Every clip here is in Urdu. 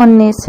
19।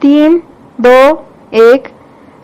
3, 2, 1।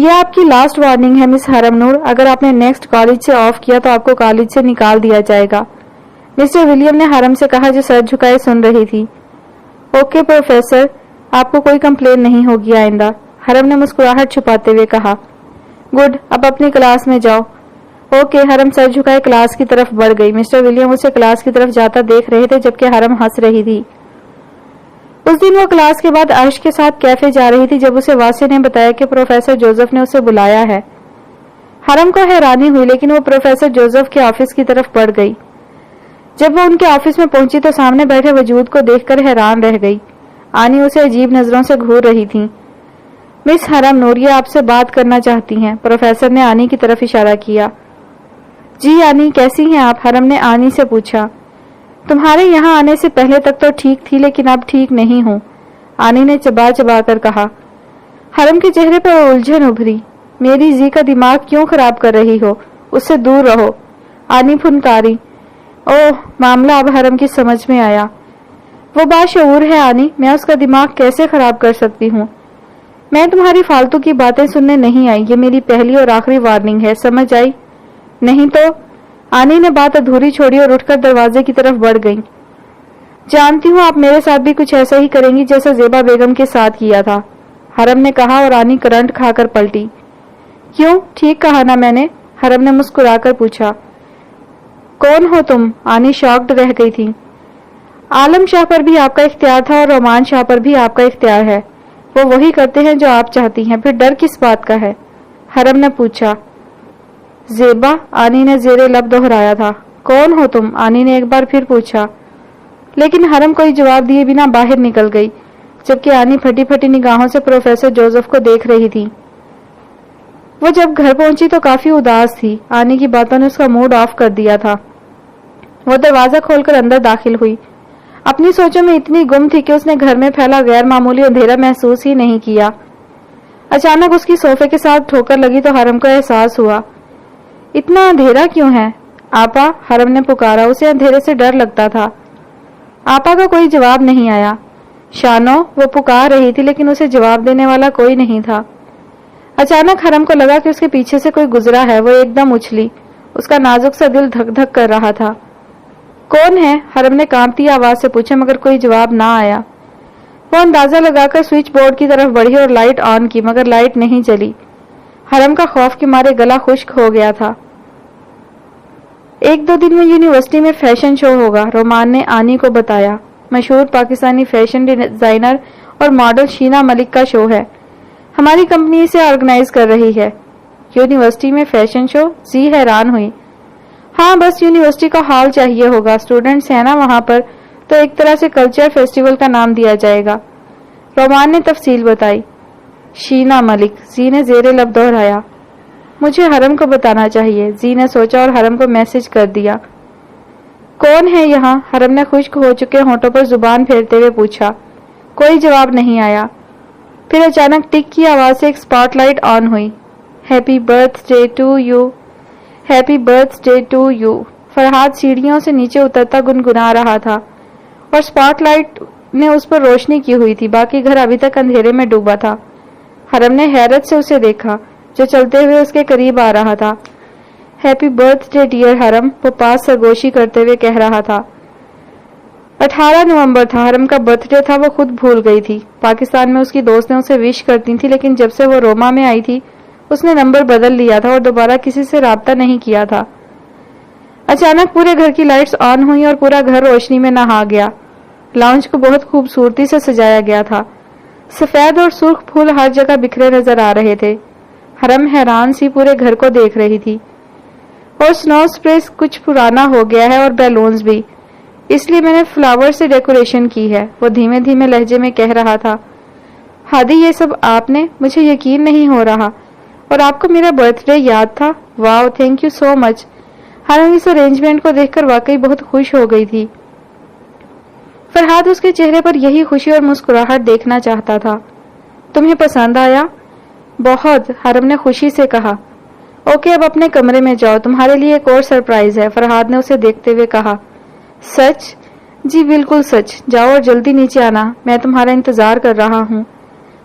یہ آپ کی لاسٹ وارننگ ہے مس حرم نور، اگر آپ نے نیکسٹ کالج سے آف کیا تو آپ کو کالج سے نکال دیا جائے گا، مسٹر ولیم نے حرم سے کہا جو سر جھکائے سن رہی تھی۔ اوکے پروفیسر، آپ کو کوئی کمپلین نہیں ہوگی آئندہ، حرم نے مسکراہٹ چھپاتے ہوئے کہا۔ گڈ، اب اپنی کلاس میں جاؤ۔ اوکے، حرم سر جھکائے کلاس کی طرف بڑھ گئی۔ مسٹر ولیم اسے کلاس کی طرف جاتا دیکھ رہے تھے جبکہ حرم ہنس رہی تھی۔ اس دن وہ کلاس کے بعد عرش کے ساتھ کیفے جا رہی تھی جب اسے واسع نے بتایا کہ پروفیسر جوزف نے اسے بلایا ہے۔ حرم کو حیرانی ہوئی لیکن وہ پروفیسر جوزف کے آفس کی طرف بڑھ گئی۔ جب وہ ان کے آفس میں پہنچی تو سامنے بیٹھے وجود کو دیکھ کر حیران رہ گئی۔ آنی اسے عجیب نظروں سے گھور رہی تھی۔ مس حرم نور، یہ آپ سے بات کرنا چاہتی ہیں، پروفیسر نے آنی کی طرف اشارہ کیا۔ جی آنی، کیسی ہیں آپ؟ حرم نے آنی سے پوچھا۔ تمہارے یہاں آنے سے پہلے تک تو ٹھیک تھی لیکن اب ٹھیک نہیں ہوں، آنی نے چبا چبا کر کہا۔ حرم کے چہرے پر الجھن ابھری۔ میری زی کا دماغ کیوں خراب کر رہی ہو؟ اس سے دور رہو، آنی پھنکاری۔ اوہ، معاملہ اب حرم کی سمجھ میں آیا۔ وہ باشعور ہے آنی، میں اس کا دماغ کیسے خراب کر سکتی ہوں؟ میں تمہاری فالتو کی باتیں سننے نہیں آئی، یہ میری پہلی اور آخری وارننگ ہے، سمجھ آئی؟ نہیں تو؟ آنی نے بات ادھوری چھوڑی اور اٹھ کر دروازے کی طرف بڑھ گئی۔ جانتی ہوں آپ میرے ساتھ بھی کچھ ایسا ہی کریں گی جیسا زیبا بیگم کے ساتھ کیا تھا، حرم نے کہا اور آنی کرنٹ کھا کر پلٹی۔ کیوں؟ ٹھیک کہا نا میں نے؟ حرم نے مسکرا کر پوچھا۔ کون ہو تم؟ آنی شاکڈ رہ گئی تھی۔ عالم شاہ پر بھی آپ کا اختیار تھا اور رومان شاہ پر بھی آپ کا اختیار ہے، وہ وہی کرتے ہیں جو آپ چاہتی ہیں، پھر ڈر کس بات کا ہے؟ حرم نے پوچھا۔ زیبا، آنی نے زیر لب دہرایا تھا۔ کون ہو تم؟ آنی نے ایک بار پھر پوچھا، لیکن حرم کوئی جواب دیے بنا باہر نکل گئی جبکہ آنی پھٹی پھٹی نگاہوں سے پروفیسر جوزف کو دیکھ رہی تھی۔ وہ جب گھر پہنچی تو کافی اداس تھی، آنی کی باتوں نے اس کا موڈ آف کر دیا تھا۔ وہ دروازہ کھول کر اندر داخل ہوئی، اپنی سوچوں میں اتنی گم تھی کہ اس نے گھر میں پھیلا غیر معمولی اندھیرا محسوس ہی نہیں کیا۔ اچانک اس کی صوفے کے ساتھ ٹھوکر لگی تو حرم کو احساس ہوا۔ اتنا اندھیرا کیوں ہے؟ آپا، حرم نے پکارا، اسے اندھیرے سے ڈر لگتا تھا۔ آپا کا کوئی جواب نہیں آیا۔ شانو، وہ پکار رہی تھی لیکن اسے جواب دینے والا کوئی نہیں تھا۔ اچانک حرم کو لگا کہ اس کے پیچھے سے کوئی گزرا ہے، وہ ایک دم اچھلی، اس کا نازک سا دل دھک دھک کر رہا تھا۔ کون ہے؟ حرم نے کانپتی آواز سے پوچھا مگر کوئی جواب نہ آیا۔ وہ اندازہ لگا کر سوئچ بورڈ کی طرف بڑھی اور لائٹ آن کی مگر لائٹ نہیں جلی۔ حرم کا خوف کے مارے گلا خشک ہو گیا تھا۔ ایک دو دن میں یونیورسٹی میں فیشن شو ہوگا، رومان نے آنی کو بتایا۔ مشہور پاکستانی فیشن ڈیزائنر اور ماڈل شینا ملک کا شو ہے، ہماری کمپنی اسے آرگنائز کر رہی ہے۔ یونیورسٹی میں فیشن شو؟ زی حیران ہوئی۔ ہاں، بس یونیورسٹی کا ہال چاہیے ہوگا، اسٹوڈنٹس ہیں نا وہاں پر، تو ایک طرح سے کلچر فیسٹیول کا نام دیا جائے گا، رومان نے تفصیل بتائی۔ شینا ملک، زی نے زیر لب دہرایا۔ مجھے حرم کو بتانا چاہیے، زی نے سوچا اور حرم کو میسج کر دیا۔ کون ہے یہاں؟ حرم نے خشک ہو چکے ہونٹوں پر زبان پھیرتے ہوئے پوچھا۔ کوئی جواب نہیں آیا۔ پھر اچانک ٹک کی آواز سے ایک اسپاٹ لائٹ آن ہوئی۔ Happy birthday to you, happy birthday to you, Farhad سیڑھیوں سے نیچے اترتا گنگنا رہا تھا اور اسپاٹ لائٹ نے اس پر روشنی کی ہوئی تھی، باقی گھر ابھی تک اندھیرے میں ڈوبا تھا۔ حرم نے حیرت سے اسے دیکھا جو چلتے ہوئے اس کے قریب آ رہا تھا۔ ہیپی برتھ ڈے ڈیئر حرم، وہ پاس سرگوشی کرتے ہوئے کہہ رہا تھا۔ 18 نومبر تھا، حرم کا برتھ ڈے تھا، وہ خود بھول گئی تھی۔ پاکستان میں اس کی دوستیں اسے وش کرتی تھی لیکن جب سے وہ روما میں آئی تھی اس نے نمبر بدل لیا تھا اور دوبارہ کسی سے رابطہ نہیں کیا تھا۔ اچانک پورے گھر کی لائٹس آن ہوئی اور پورا گھر روشنی میں نہا گیا۔ لاؤنج کو بہت خوبصورتی سے سجایا گیا تھا، سفید اور سرخ پھول ہر جگہ بکھرے نظر آ رہے تھے۔ حرم حیران سی پورے گھر کو دیکھ رہی تھی۔ اور سنو اسپریس کچھ پرانا ہو گیا ہے اور بیلونز بھی، اس لیے میں نے فلاور سے ڈیکوریشن کی ہے، وہ دھیمے دھیمے لہجے میں کہہ رہا تھا۔ ہادی، یہ سب آپ نے؟ مجھے یقین نہیں ہو رہا، اور آپ کو میرا برتھ ڈے یاد تھا؟ واو، تھینک یو سو مچ۔ حرم اس ارینجمنٹ کو دیکھ کر واقعی بہت خوش ہو گئی تھی۔ فرحاد اس کے چہرے پر یہی خوشی اور مسکراہٹ دیکھنا چاہتا تھا۔ تمہیں پسند آیا؟ بہت، حرم نے خوشی سے کہا۔ اوکے، اب اپنے کمرے میں جاؤ، تمہارے لیے ایک اور سرپرائز ہے، فرحاد نے اسے دیکھتے ہوئے کہا۔ سچ؟ جی بالکل سچ، جاؤ اور جلدی نیچے آنا، میں تمہارا انتظار کر رہا ہوں۔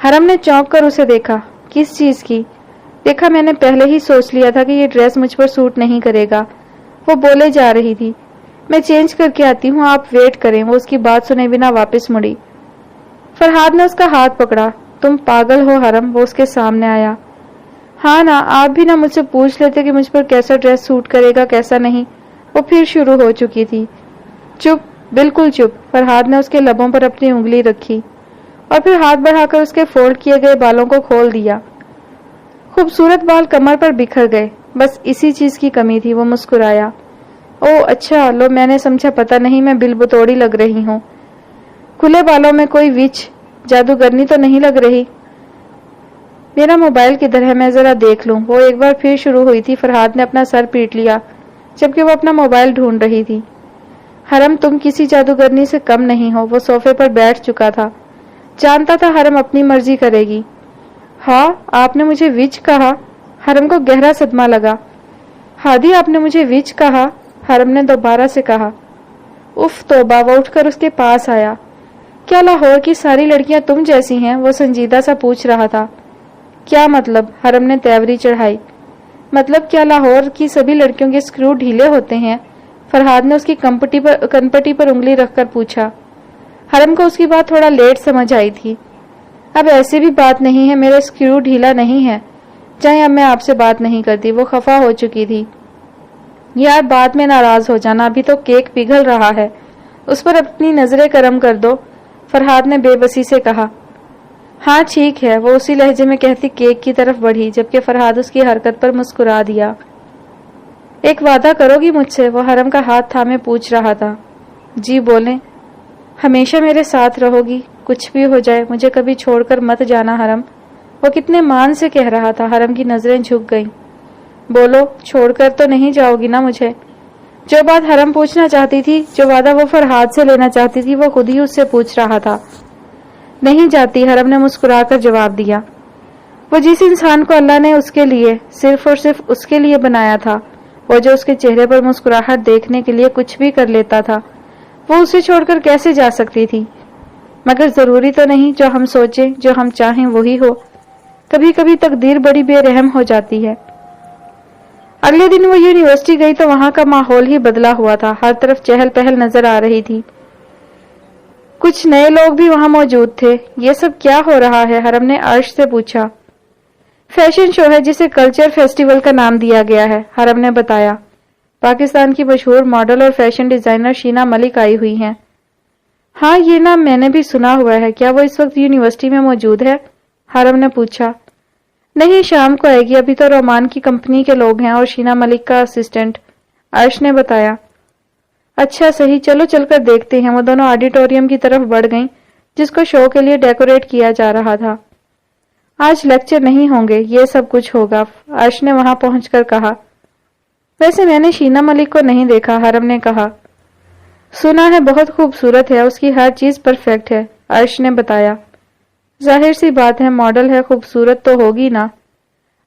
حرم نے چونک کر اسے دیکھا. کس چیز کی؟ دیکھا میں نے پہلے ہی سوچ لیا تھا کہ یہ ڈریس مجھ پر سوٹ نہیں کرے گا. وہ بولے جا رہی تھی. میں چینج کر کے آتی ہوں, آپ ویٹ کریں. وہ اس کی بات سنے بنا واپس مڑی. فرحاد نے اس کا ہاتھ پکڑا. تم پاگل ہو حرم. وہ اس کے سامنے آیا. ہاں نا, آپ بھی نہ مجھ سے پوچھ لیتے کہ مجھ پر کیسا ڈریس سوٹ کرے گا کیسا نہیں. وہ پھر شروع ہو چکی تھی. چپ, بالکل چپ. فرحاد نے اس کے لبوں پر اپنی انگلی رکھی اور پھر ہاتھ بڑھا کر اس کے فولڈ کیے گئے بالوں کو کھول دیا. خوبصورت بال کمر پر بکھر گئے. بس اسی چیز کی کمی تھی. وہ مسکرایا. او اچھا, لو میں نے سمجھا پتہ نہیں میں بل بتوڑی لگ رہی ہوں. کھلے بالوں میں کوئی وچ جادوگرنی تو نہیں لگ رہی. میرا موبائل کدھر ہے, میں ذرا دیکھ لوں. وہ ایک بار پھر شروع ہوئی تھی. فرحاد نے اپنا سر پیٹ لیا جبکہ وہ اپنا موبائل ڈھونڈ رہی تھی. حرم تم کسی جادوگرنی سے کم نہیں ہو. وہ صوفے پر بیٹھ چکا تھا. جانتا تھا حرم اپنی مرضی کرے گی. ہاں, آپ نے مجھے وچ کہا. حرم کو گہرا صدمہ لگا. ہادی, آپ نے مجھے وچ کہا. حرم نے دوبارہ سے کہا. اف توبہ. وہ اٹھ کر اس کے پاس آیا. کیا لاہور کی ساری لڑکیاں تم جیسی ہیں؟ وہ سنجیدہ سا پوچھ رہا تھا. کیا مطلب؟ حرم نے تیوری چڑھائی. مطلب کیا لاہور کی سبھی لڑکیوں کے سکرو ڈھیلے ہوتے ہیں؟ فرحاد نے اس کی کنپٹی پر انگلی رکھ کر پوچھا. حرم کو اس کی بات تھوڑا لیٹ سمجھ آئی تھی. اب ایسی بھی بات نہیں ہے, میرے سکرو ڈھیلا نہیں ہے. جائیں, اب میں آپ سے بات نہیں کرتی. وہ خفا ہو چکی تھی. یار بعد میں ناراض ہو جانا, ابھی تو کیک پگھل رہا ہے. اس پر اپنی نظریں کرم کر دو. فرحاد نے بے بسی سے کہا. ہاں ٹھیک ہے. وہ اسی لہجے میں کہتی کیک کی طرف بڑھی جبکہ فرحاد اس کی حرکت پر مسکرا دیا. ایک وعدہ کرو گی مجھ سے؟ وہ حرم کا ہاتھ تھامے پوچھ رہا تھا. جی بولیں. ہمیشہ میرے ساتھ رہو گی, کچھ بھی ہو جائے مجھے کبھی چھوڑ کر مت جانا حرم. وہ کتنے مان سے کہہ رہا تھا. حرم کی نظریں جھک گئیں. بولو, چھوڑ کر تو نہیں جاؤ گی نا مجھے؟ جو بات حرم پوچھنا چاہتی تھی, جو وعدہ وہ فرحاد سے لینا چاہتی تھی, وہ خود ہی اس سے پوچھ رہا تھا. نہیں جاتی, حرم نے مسکرا کر جواب دیا. وہ جس انسان کو اللہ نے اس کے لیے, صرف اور صرف اس کے لیے بنایا تھا, وہ جو اس کے چہرے پر مسکراہٹ دیکھنے کے لیے کچھ بھی کر لیتا تھا, وہ اسے چھوڑ کر کیسے جا سکتی تھی؟ مگر ضروری تو نہیں جو ہم سوچیں, جو ہم چاہیں وہی ہو. کبھی کبھی تقدیر بڑی بے رحم ہو جاتی ہے. اگلے دن وہ یونیورسٹی گئی تو وہاں کا ماحول ہی بدلا ہوا تھا. ہر طرف چہل پہل نظر آ رہی تھی. کچھ نئے لوگ بھی وہاں موجود تھے. یہ سب کیا ہو رہا ہے؟ حرم نے عرش سے پوچھا. فیشن شو ہے جسے کلچر فیسٹیول کا نام دیا گیا ہے, حرم نے بتایا. پاکستان کی مشہور ماڈل اور فیشن ڈیزائنر شینا ملک آئی ہوئی ہیں. ہاں یہ نام میں نے بھی سنا ہوا ہے. کیا وہ اس وقت یونیورسٹی میں موجود ہے؟ حرم نے پوچھا. نہیں, شام کو آئے گی. ابھی تو رومان کی کمپنی کے لوگ ہیں اور شینا ملک کا اسسٹنٹ, عرش نے بتایا. اچھا صحیح, چلو چل کر دیکھتے ہیں. وہ دونوں آڈیٹوریم کی طرف بڑھ گئیں جس کو شو کے لیے ڈیکوریٹ کیا جا رہا تھا. آج لیکچر نہیں ہوں گے, یہ سب کچھ ہوگا, عرش نے وہاں پہنچ کر کہا. ویسے میں نے شینا ملک کو نہیں دیکھا, حرم نے کہا. سنا ہے بہت خوبصورت ہے, اس کی ہر چیز پرفیکٹ ہے, عرش نے بتایا. ظاہر سی بات ہے, ماڈل ہے, خوبصورت تو ہوگی نا.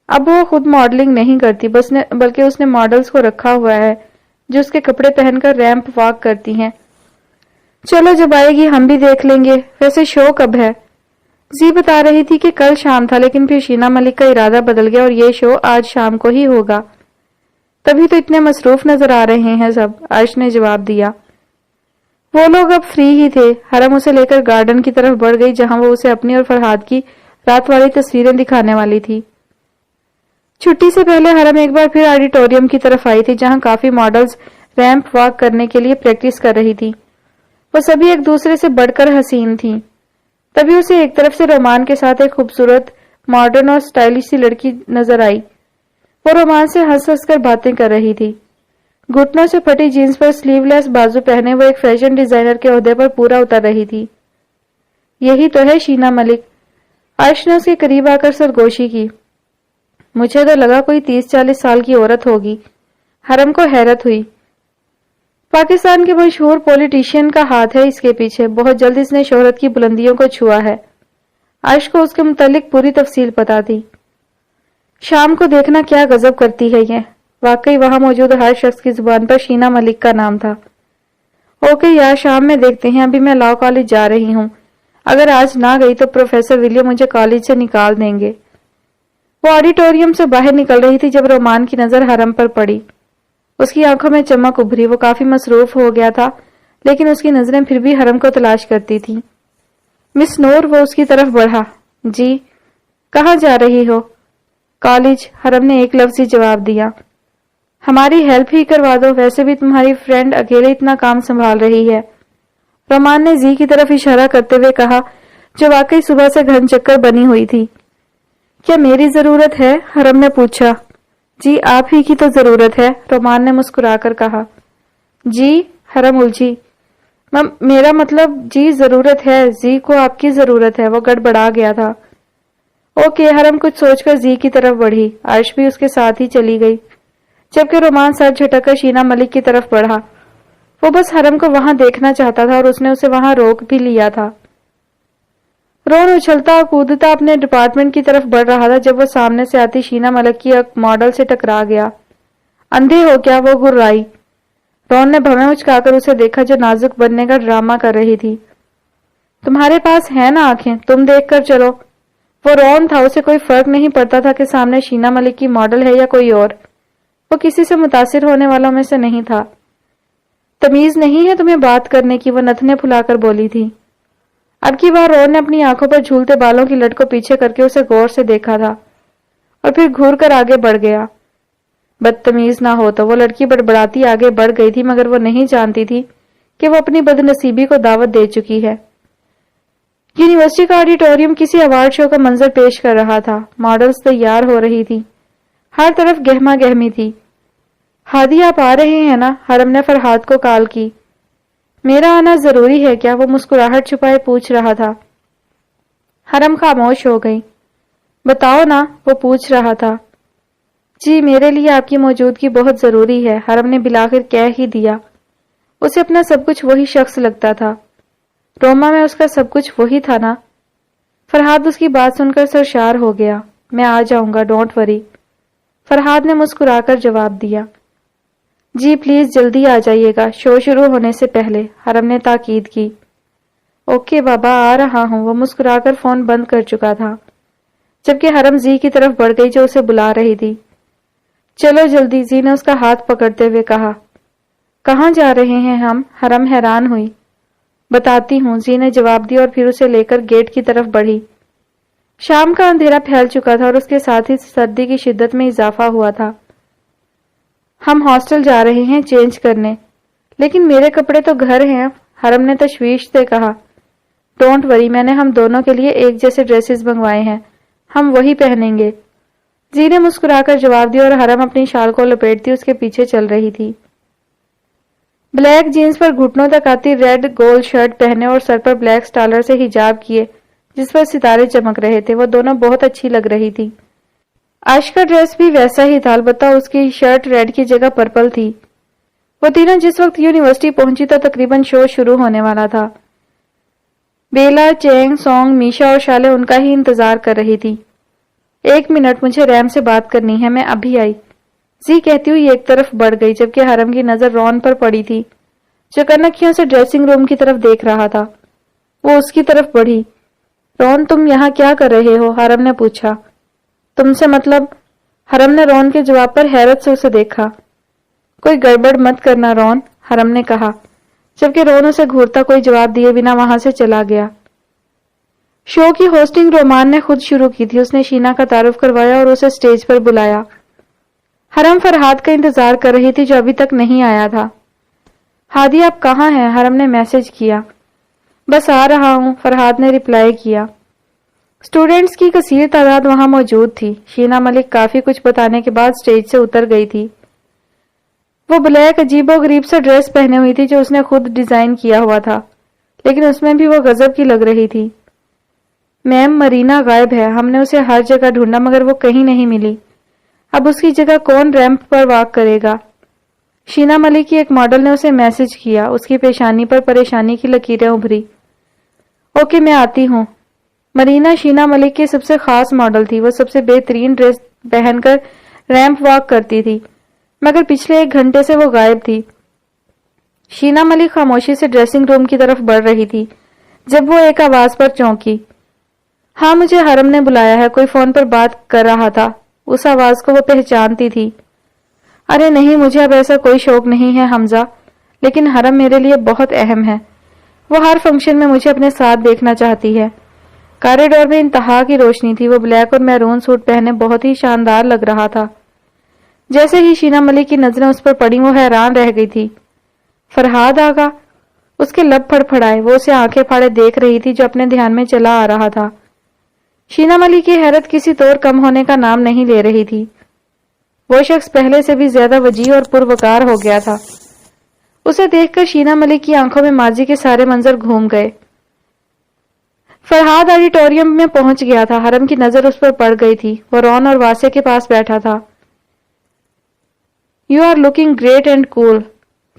اب وہ خود ماڈلنگ نہیں کرتی بلکہ اس نے ماڈلز کو رکھا ہوا ہے جو اس کے کپڑے پہن کر ریمپ واک کرتی ہیں. چلو جب آئے گی ہم بھی دیکھ لیں گے. ویسے شو کب ہے؟ زی بتا رہی تھی کہ کل شام تھا, لیکن پھر شینا ملک کا ارادہ بدل گیا اور یہ شو آج شام کو ہی ہوگا. تبھی تو اتنے مصروف نظر آ رہے ہیں سب, عرش نے جواب دیا. وہ لوگ اب فری ہی تھے. حرم اسے لے کر گارڈن کی طرف بڑھ گئی جہاں وہ اسے اپنی اور فرحاد کی رات والی تصویریں دکھانے والی تھی. چھٹی سے پہلے حرم ایک بار پھر آڈیٹوریم کی طرف آئی تھی جہاں کافی ماڈلز ریمپ واک کرنے کے لیے پریکٹس کر رہی تھی. وہ سبھی ایک دوسرے سے بڑھ کر حسین تھیں. تبھی اسے ایک طرف سے رومان کے ساتھ ایک خوبصورت ماڈرن اور سٹائلش سی لڑکی نظر آئی. وہ رومان سے ہنس ہنس کر باتیں کر رہی تھی. گھٹنوں سے پھٹی جینز پر سلیو لیس بازو پہنے وہ ایک فیشن ڈیزائنر کے عہدے پر پورا اتر رہی تھی. یہی تو ہے شینا ملک. عرش نے اس کے قریب آ کر سرگوشی کی. مجھے تو لگا کوئی 30-40 سال کی عورت ہوگی. حرم کو حیرت ہوئی. پاکستان کے مشہور پولیٹیشین کا ہاتھ ہے اس کے پیچھے. بہت جلد اس نے شہرت کی بلندیوں کو چھوا ہے. عرش کو اس کے متعلق پوری تفصیل پتا تھی. شام کو دیکھنا کیا غضب کرتی ہے یہ. واقعی وہاں موجود ہر شخص کی زبان پر شینا ملک کا نام تھا. اوکے یار, شام میں دیکھتے ہیں, ابھی میں لاء کالج جا رہی ہوں. اگر آج نہ گئی تو پروفیسر ولیم مجھے کالج سے نکال دیں گے۔ وہ آڈیٹوریم سے باہر نکل رہی تھی جب رومان کی نظر حرم پر پڑی۔ اس کی آنکھوں میں چمک ابھری۔ وہ کافی مصروف ہو گیا تھا لیکن اس کی نظریں پھر بھی حرم کو تلاش کرتی تھیں۔ مس نور، وہ اس کی طرف بڑھا۔ جی؟ کہاں جا رہی ہو؟ کالج، حرم نے ایک لفظی جواب دیا۔ ہماری ہیلپ ہی کروا دو، ویسے بھی تمہاری فرینڈ اکیلے اتنا کام سنبھال رہی ہے، رومان نے زی کی طرف اشارہ کرتے ہوئے کہا، جو واقعی صبح سے گھن چکر بنی ہوئی تھی۔ کیا میری ضرورت ہے؟ حرم نے پوچھا۔ جی آپ ہی کی تو ضرورت ہے، رومان نے مسکرا کر کہا۔ جی؟ حرم الجھی۔ میرا مطلب جی ضرورت ہے، زی کو آپ کی ضرورت ہے، وہ گڑبڑا گیا تھا۔ اوکے، حرم کچھ سوچ کر زی کی طرف بڑھی۔ عرش بھی اس کے ساتھ ہی چلی گئی، جبکہ رومان سر جھٹک کر شینا ملک کی طرف بڑھا۔ وہ بس حرم کو وہاں دیکھنا چاہتا تھا اور اس نے اسے وہاں روک بھی لیا تھا۔ رون اچھلتا اور کودتا اپنے ڈپارٹمنٹ کی طرف بڑھ رہا تھا جب وہ سامنے سے آتی شینا ملک کی ایک ماڈل سے ٹکرا گیا۔ اندھے ہو کیا؟ وہ گرائی۔ رون نے بھویں اچکا کر اسے دیکھا جو نازک بننے کا ڈرامہ کر رہی تھی۔ تمہارے پاس ہے نا آنکھیں، تم دیکھ کر چلو۔ وہ رون تھا، اسے کوئی فرق نہیں پڑتا تھا کہ سامنے شینا ملک کی ماڈل ہے یا کوئی اور۔ وہ کسی سے متاثر ہونے والوں میں سے نہیں تھا۔ تمیز نہیں ہے تمہیں بات کرنے کی، وہ نتنے پھلا کر بولی تھی۔ اب کی بار رون نے اپنی آنکھوں پر جھولتے بالوں کی لٹ کو پیچھے کر کے اسے غور سے دیکھا تھا اور پھر گھور کر آگے بڑھ گیا۔ بدتمیز نہ ہو تو وہ لڑکی بڑبڑاتی آگے بڑھ گئی تھی، مگر وہ نہیں جانتی تھی کہ وہ اپنی بد نصیبی کو دعوت دے چکی ہے۔ یونیورسٹی کا آڈیٹوریم کسی ایوارڈ شو کا منظر پیش کر رہا تھا۔ ماڈلز تیار ہو رہی تھی، ہر طرف گہما گہمی تھی۔ ہادی آپ آ رہے ہیں نا؟ حرم نے فرحاد کو کال کی۔ میرا آنا ضروری ہے کیا؟ وہ مسکراہٹ چھپائے پوچھ رہا تھا۔ حرم خاموش ہو گئی۔ بتاؤ نا، وہ پوچھ رہا تھا۔ جی میرے لیے آپ کی موجودگی بہت ضروری ہے، حرم نے بلاخر کہہ ہی دیا۔ اسے اپنا سب کچھ وہی شخص لگتا تھا۔ روما میں اس کا سب کچھ وہی تھا نا؟ فرحاد اس کی بات سن کر سرشار ہو گیا۔ میں آ جاؤں گا، ڈونٹ وری، فرحاد نے مسکرا کر جواب دیا۔ جی پلیز جلدی آ جائیے گا، شو شروع ہونے سے پہلے، حرم نے تاکید کی۔ اوکے بابا، آ رہا ہوں، وہ مسکرا کر فون بند کر چکا تھا، جبکہ حرم زی کی طرف بڑھ گئی جو اسے بلا رہی تھی۔ چلو جلدی، زی نے اس کا ہاتھ پکڑتے ہوئے کہا۔ کہاں جا رہے ہیں ہم؟ حرم حیران ہوئی۔ بتاتی ہوں، زی نے جواب دیا اور پھر اسے لے کر گیٹ کی طرف بڑھی۔ شام کا اندھیرا پھیل چکا تھا اور اس کے ساتھ ہی سردی کی شدت میں اضافہ ہوا تھا۔ ہم ہاسٹل جا رہے ہیں چینج کرنے، لیکن میرے کپڑے تو گھر ہیں، حرم نے تشویش سے کہا۔ ڈونٹ وری، میں نے ہم دونوں کے لیے ایک جیسے ڈریسز منگوائے ہیں، ہم وہی پہنیں گے، زی نے مسکرا کر جواب دیا اور حرم اپنی شال کو لپیٹتی اس کے پیچھے چل رہی تھی۔ بلیک جینز پر گھٹنوں تک آتی ریڈ گول شرٹ پہنے اور سر پر بلیک سٹالر سے حجاب کیے جس پر ستارے چمک رہے تھے، وہ دونوں بہت اچھی لگ رہی تھی۔ عائش کا ڈریس بھی ویسا ہی تھا، البتہ اس کی شرٹ ریڈ کی جگہ پرپل تھی۔ وہ تینوں جس وقت یونیورسٹی پہنچی تو تقریباً شو شروع ہونے والا تھا۔ بیلا، چینگ، سونگ، میشا اور شالے ان کا ہی انتظار کر رہی تھی۔ ایک منٹ، مجھے ریم سے بات کرنی ہے، میں ابھی آئی، زی کہتی ہوئی ایک طرف بڑھ گئی، جبکہ حرم کی نظر رون پر پڑی تھی جو کنکھیوں سے ڈریسنگ روم کی طرف دیکھ رہا تھا۔ وہ اس کی طرف بڑھی۔ رون تم یہاں کیا کر رہے ہو؟ حرم نے پوچھا۔ تم سے مطلب؟ حرم نے رون کے جواب پر حیرت سے اسے دیکھا۔ کوئی گڑبڑ مت کرنا رون، حرم نے کہا، جبکہ رون اسے گھورتا کوئی جواب دیے بنا وہاں سے چلا گیا۔ شو کی ہوسٹنگ رومان نے خود شروع کی تھی، اس نے شینا کا تعارف کروایا اور اسے سٹیج پر بلایا۔ حرم فرحاد کا انتظار کر رہی تھی جو ابھی تک نہیں آیا تھا۔ ہادی آپ کہاں ہیں؟ حرم نے میسج کیا۔ بس آ رہا ہوں، فرحاد نے ریپلائی کیا۔ اسٹوڈنٹس کی کثیر تعداد وہاں موجود تھی۔ شینا ملک کافی کچھ بتانے کے بعد سٹیج سے اتر گئی تھی۔ وہ بلیک عجیب و غریب سا ڈریس پہنے ہوئی تھی جو اس نے خود ڈیزائن کیا ہوا تھا، لیکن اس میں بھی وہ غضب کی لگ رہی تھی۔ میم مرینا غائب ہے، ہم نے اسے ہر جگہ ڈھونڈا مگر وہ کہیں نہیں ملی، اب اس کی جگہ کون ریمپ پر واک کرے گا؟ شینا ملک کی ایک ماڈل نے اسے میسج کیا، اس کی پیشانی پر پریشانی کی لکیریں ابھری۔ اوکے میں آتی ہوں۔ مرینا شینا ملک کی سب سے خاص ماڈل تھی، وہ سب سے بہترین ڈریس پہن کر ریمپ واک کرتی تھی، مگر پچھلے ایک گھنٹے سے وہ غائب تھی۔ شینا ملک خاموشی سے ڈریسنگ روم کی طرف بڑھ رہی تھی جب وہ ایک آواز پر چونکی۔ ہاں مجھے حرم نے بلایا ہے، کوئی فون پر بات کر رہا تھا۔ اس آواز کو وہ پہچانتی تھی۔ ارے نہیں، مجھے اب ایسا کوئی شوق نہیں ہے حمزہ، لیکن حرم میرے لیے بہت اہم ہے۔ وہ ہر فنکشن میں مجھے اپنے ساتھ دیکھنا چاہتی ہے۔ کاریڈور میں انتہا کی روشنی تھی، وہ بلیک اور میرون سوٹ پہنے بہت ہی شاندار لگ رہا تھا۔ جیسے ہی شینا ملک کی نظریں اس پر پڑیں وہ حیران رہ گئی تھی۔ فرحاد آغا؟ اس کے لب پھڑپھڑائے، وہ اسے آنکھیں پھاڑے دیکھ رہی تھی جو اپنے دھیان میں چلا آ رہا تھا۔ شینا ملک کی حیرت کسی طور کم ہونے کا نام نہیں لے رہی تھی۔ وہ شخص پہلے سے بھی زیادہ وجیح اور پروکار ہو گیا تھا۔ اسے دیکھ کر شینا ملک کی آنکھوں میں ماضی کے سارے منظر گھوم گئے۔ فرحاد آڈیٹوریم میں پہنچ گیا تھا۔ حرم کی نظر اس پر پڑ گئی تھی۔ وہ رون اور واسع کے پاس بیٹھا تھا۔ "You are looking great and cool."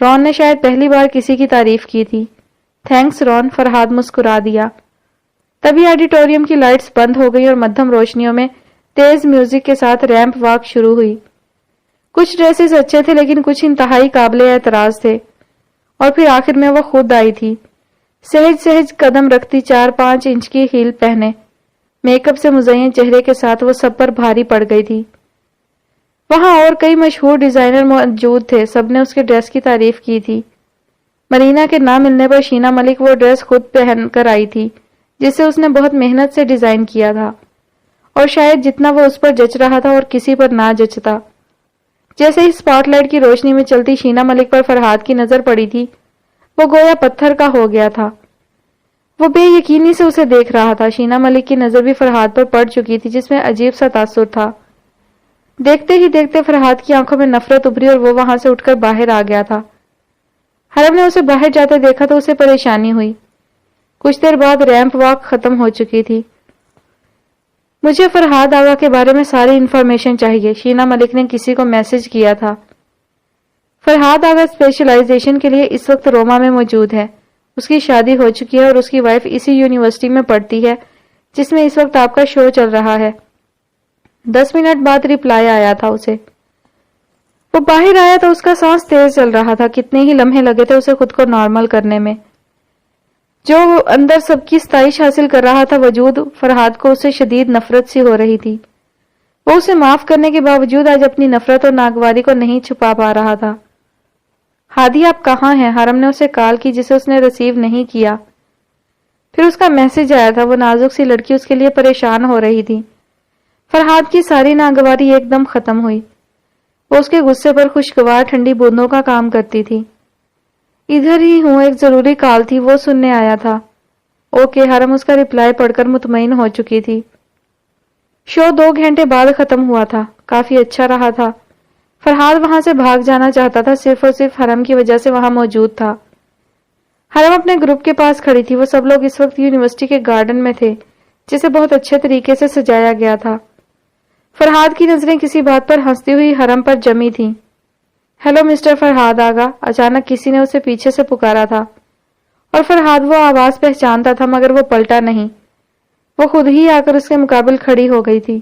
رون نے شاید پہلی بار کسی کی تعریف کی تھی۔ "تھینکس رون." فرحاد مسکرا دیا۔ تبھی آڈیٹوریم کی لائٹس بند ہو گئی اور مدھم روشنیوں میں تیز میوزک کے ساتھ ریمپ واک شروع ہوئی۔ کچھ ڈریسز اچھے تھے لیکن کچھ انتہائی قابل اعتراض تھے، اور پھر آخر میں وہ خود آئی تھی، سہج سہج قدم رکھتی، 4-5 انچ کی ہیل پہنے، میک اپ سے مزین چہرے کے ساتھ وہ سب پر بھاری پڑ گئی تھی۔ وہاں اور کئی مشہور ڈیزائنر موجود تھے، سب نے اس کے ڈریس کی تعریف کی تھی۔ مرینا کے نہ ملنے پر شینا ملک وہ ڈریس خود پہن کر آئی تھی جسے اس نے بہت محنت سے ڈیزائن کیا تھا، اور شاید جتنا وہ اس پر جچ رہا تھا اور کسی پر نہ جچتا۔ جیسے ہی اسپاٹ لائٹ کی روشنی میں چلتی شینا ملک پر فرحاد کی نظر پڑی تھی، وہ گویا پتھر کا ہو گیا تھا۔ وہ بے یقینی سے اسے دیکھ رہا تھا۔ شینا ملک کی نظر بھی فرحاد پر پڑ چکی تھی جس میں عجیب سا تاثر تھا۔ دیکھتے ہی دیکھتے فرحاد کی آنکھوں میں نفرت ابھری اور وہ وہاں سے اٹھ کر باہر آ گیا تھا۔ حرم نے اسے باہر جاتے دیکھا تو اسے پریشانی ہوئی۔ کچھ دیر بعد ریمپ واک ختم ہو چکی تھی۔ "مجھے فرحاد آغا کے بارے میں ساری انفارمیشن چاہیے." شینا ملک نے کسی کو میسج کیا تھا۔ فرحاد آغا اسپیشلائزیشن کے لیے اس وقت روما میں موجود ہے۔ اس کی شادی ہو چکی ہے اور اس کی وائف اسی یونیورسٹی میں پڑھتی ہے جس میں اس وقت آپ کا شو چل رہا ہے۔ 10 منٹ بعد ریپلائی آیا تھا اسے۔ وہ باہر آیا تو اس کا سانس تیز چل رہا تھا۔ کتنے ہی لمحے لگے تھے اسے خود کو نارمل کرنے میں۔ جو وہ اندر سب کی ستائش حاصل کر رہا تھا، وجود فرحاد کو اسے شدید نفرت سی ہو رہی تھی۔ وہ اسے معاف کرنے کے باوجود آج اپنی نفرت اور ناگواری کو نہیں چھپا پا رہا تھا۔ "ہادی آپ کہاں ہیں؟" حرم نے اسے کال کی جسے اس نے ریسیو نہیں کیا۔ پھر اس کا میسج آیا تھا۔ وہ نازک سی لڑکی اس کے لیے پریشان ہو رہی تھی۔ فرحاد کی ساری ناگواری ایک دم ختم ہوئی۔ وہ اس کے غصے پر خوشگوار ٹھنڈی بوندوں کا کام کرتی تھی۔ "ادھر ہی ہوں، ایک ضروری کال تھی، وہ سننے آیا تھا." اوکے۔ حرم اس کا ریپلائی پڑھ کر مطمئن ہو چکی تھی۔ شو 2 گھنٹے بعد ختم ہوا تھا۔ کافی اچھا رہا تھا۔ فرحاد وہاں سے بھاگ جانا چاہتا تھا، صرف اور صرف حرم کی وجہ سے وہاں موجود تھا۔ حرم اپنے گروپ کے پاس کھڑی تھی۔ وہ سب لوگ اس وقت یونیورسٹی کے گارڈن میں تھے جسے بہت اچھے طریقے سے سجایا گیا تھا۔ فرحاد کی نظریں کسی بات پر ہنستی ہوئی حرم پر جمی تھیں۔ "ہیلو مسٹر فرحاد آغا." اچانک کسی نے اسے پیچھے سے پکارا تھا، اور فرحاد وہ آواز پہچانتا تھا مگر وہ پلٹا نہیں۔ وہ خود ہی آ کر اس کے مقابل کھڑی ہو گئی تھی۔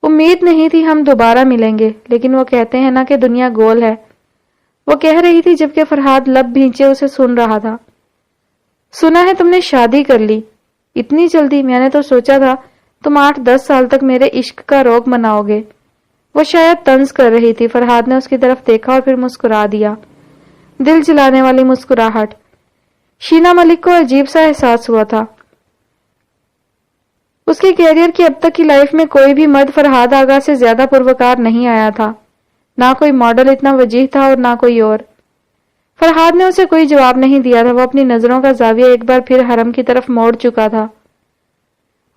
"امید نہیں تھی ہم دوبارہ ملیں گے، لیکن وہ کہتے ہیں نا کہ دنیا گول ہے." وہ کہہ رہی تھی جبکہ فرحاد لب بھینچے اسے سن رہا تھا۔ "سنا ہے تم نے شادی کر لی؟ اتنی جلدی؟ میں نے تو سوچا تھا تم 8-10 سال تک میرے عشق کا روگ مناؤ گے." وہ شاید طنز کر رہی تھی۔ فرحاد نے اس کی طرف دیکھا اور پھر مسکرا دیا، دل جلانے والی مسکراہٹ۔ شینا ملک کو عجیب سا احساس ہوا تھا۔ اس کے کیریئر کی اب تک کی لائف میں کوئی بھی مرد فرحاد آغا سے زیادہ پروکار نہیں آیا تھا۔ نہ کوئی ماڈل اتنا وجیح تھا اور نہ کوئی اور۔ فرحاد نے اسے کوئی جواب نہیں دیا تھا۔ وہ اپنی نظروں کا زاویہ ایک بار پھر حرم کی طرف موڑ چکا تھا۔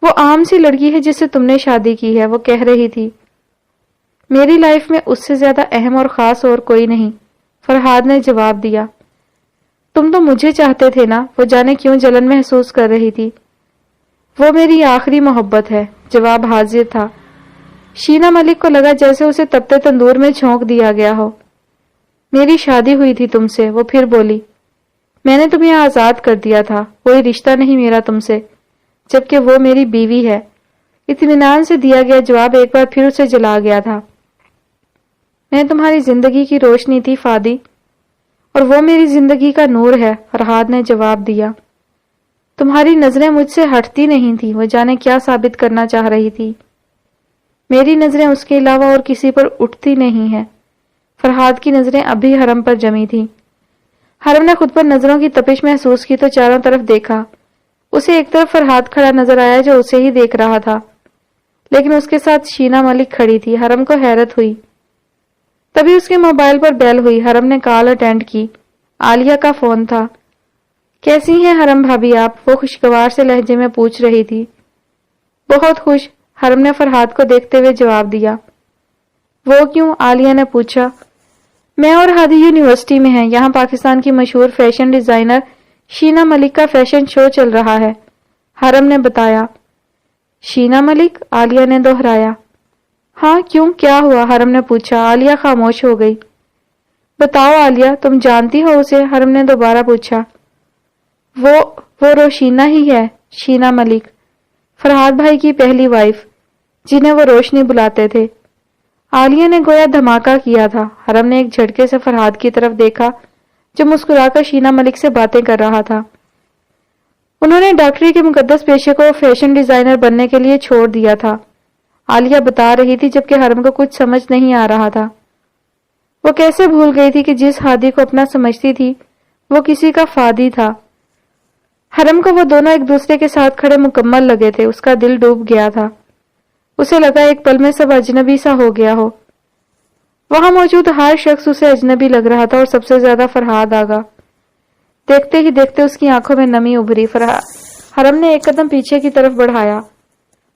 "وہ عام سی لڑکی ہے جس سے تم نے شادی کی ہے." وہ کہہ رہی تھی۔ "میری لائف میں اس سے زیادہ اہم اور خاص اور کوئی نہیں." فرحاد نے جواب دیا۔ "تم تو مجھے چاہتے تھے نا." وہ جانے کیوں جلن محسوس کر رہی تھی۔ "وہ میری آخری محبت ہے." جواب حاضر تھا۔ شینا ملک کو لگا جیسے اسے تپتے تندور میں جھونک دیا گیا ہو۔ "میری شادی ہوئی تھی تم سے." وہ پھر بولی۔ "میں نے تمہیں آزاد کر دیا تھا، کوئی رشتہ نہیں میرا تم سے، جبکہ وہ میری بیوی ہے." اطمینان سے دیا گیا جواب ایک بار پھر اسے جلا گیا تھا۔ "میں تمہاری زندگی کی روشنی تھی فادی، اور وہ میری زندگی کا نور ہے." فرحاد نے جواب دیا۔ تمہاری نظریں مجھ سے ہٹتی نہیں تھی، وہ جانے کیا ثابت کرنا چاہ رہی تھی۔ میری نظریں اس کے علاوہ اور کسی پر اٹھتی نہیں ہیں۔ فرحاد کی نظریں ابھی حرم پر جمی تھی۔ حرم نے خود پر نظروں کی تپش محسوس کی تو چاروں طرف دیکھا۔ اسے ایک طرف فرحاد کھڑا نظر آیا جو اسے ہی دیکھ رہا تھا، لیکن اس کے ساتھ شینا ملک کھڑی تھی۔ حرم کو حیرت ہوئی۔ تبھی اس کے موبائل پر بیل ہوئی۔ حرم نے کال اٹینڈ کی۔ عالیہ کا فون تھا۔ کیسی ہیں حرم بھابی آپ؟ وہ خوشگوار سے لہجے میں پوچھ رہی تھی۔ بہت خوش، حرم نے فرحاد کو دیکھتے ہوئے جواب دیا۔ وہ کیوں؟ عالیہ نے پوچھا۔ میں اور ہادی یونیورسٹی میں ہیں، یہاں پاکستان کی مشہور فیشن ڈیزائنر شینا ملک کا فیشن شو چل رہا ہے، حرم نے بتایا۔ شینا ملک؟ عالیہ نے دہرایا۔ ہاں کیوں، کیا ہوا؟ حرم نے پوچھا۔ عالیہ خاموش ہو گئی۔ بتاؤ عالیہ، تم جانتی ہو اسے؟ حرم نے دوبارہ پوچھا۔ وہ روشینہ ہی ہے، شینا ملک، فرحاد بھائی کی پہلی وائف، جنہیں وہ روشنی بلاتے تھے۔ عالیہ نے گویا دھماکہ کیا تھا۔ حرم نے ایک جھٹکے سے فرحاد کی طرف دیکھا جو مسکرا کر شینا ملک سے باتیں کر رہا تھا۔ انہوں نے ڈاکٹری کے مقدس پیشے کو فیشن ڈیزائنر بننے کے لیے چھوڑ دیا تھا، عالیہ بتا رہی تھی جبکہ حرم کو کچھ سمجھ نہیں آ رہا تھا۔ وہ کیسے بھول گئی تھی کہ جس ہادی کو اپنا سمجھتی تھی وہ کسی کا فادی تھا۔ حرم کو وہ دونوں ایک دوسرے کے ساتھ کھڑے مکمل لگے تھے۔ اس کا دل ڈوب گیا تھا۔ اسے لگا ایک پل میں سب اجنبی سا ہو گیا ہو۔ وہاں موجود ہر شخص اسے اجنبی لگ رہا تھا اور سب سے زیادہ فرحاد آگا۔ دیکھتے ہی دیکھتے اس کی آنکھوں میں نمی ابھری۔ حرم نے ایک قدم پیچھے کی طرف بڑھایا۔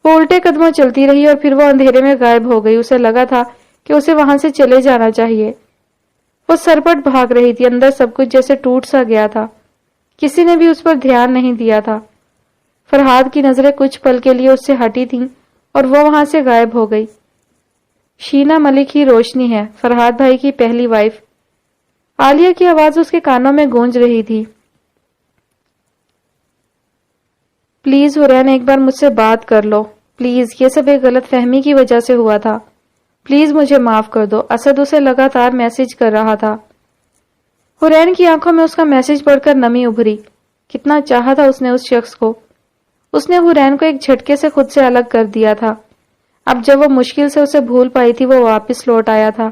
وہ الٹے قدموں چلتی رہی اور پھر وہ اندھیرے میں غائب ہو گئی۔ اسے لگا تھا کہ اسے وہاں سے چلے جانا چاہیے۔ وہ سرپٹ بھاگ رہی تھی، اندر سب کچھ جیسے ٹوٹ سا گیا تھا۔ کسی نے بھی اس پر دھیان نہیں دیا تھا۔ فرحاد کی نظریں کچھ پل کے لیے اس سے ہٹی تھیں اور وہ وہاں سے غائب ہو گئی۔ شینا ملک ہی روشنی ہے، فرحاد بھائی کی پہلی وائف۔ عالیہ کی آواز اس کے کانوں میں گونج رہی تھی۔ پلیز حرین، ایک بار مجھ سے بات کر لو پلیز، یہ سب ایک غلط فہمی کی وجہ سے ہوا تھا، پلیز مجھے معاف کر دو۔ اسد اسے لگاتار میسج کر رہا تھا۔ حرین کی آنکھوں میں اس کا میسج پڑھ کر نمی ابھری۔ کتنا چاہا تھا اس نے اس شخص کو۔ اس نے حرین کو ایک جھٹکے سے خود سے الگ کر دیا تھا۔ اب جب وہ مشکل سے اسے بھول پائی تھی وہ واپس لوٹ آیا تھا۔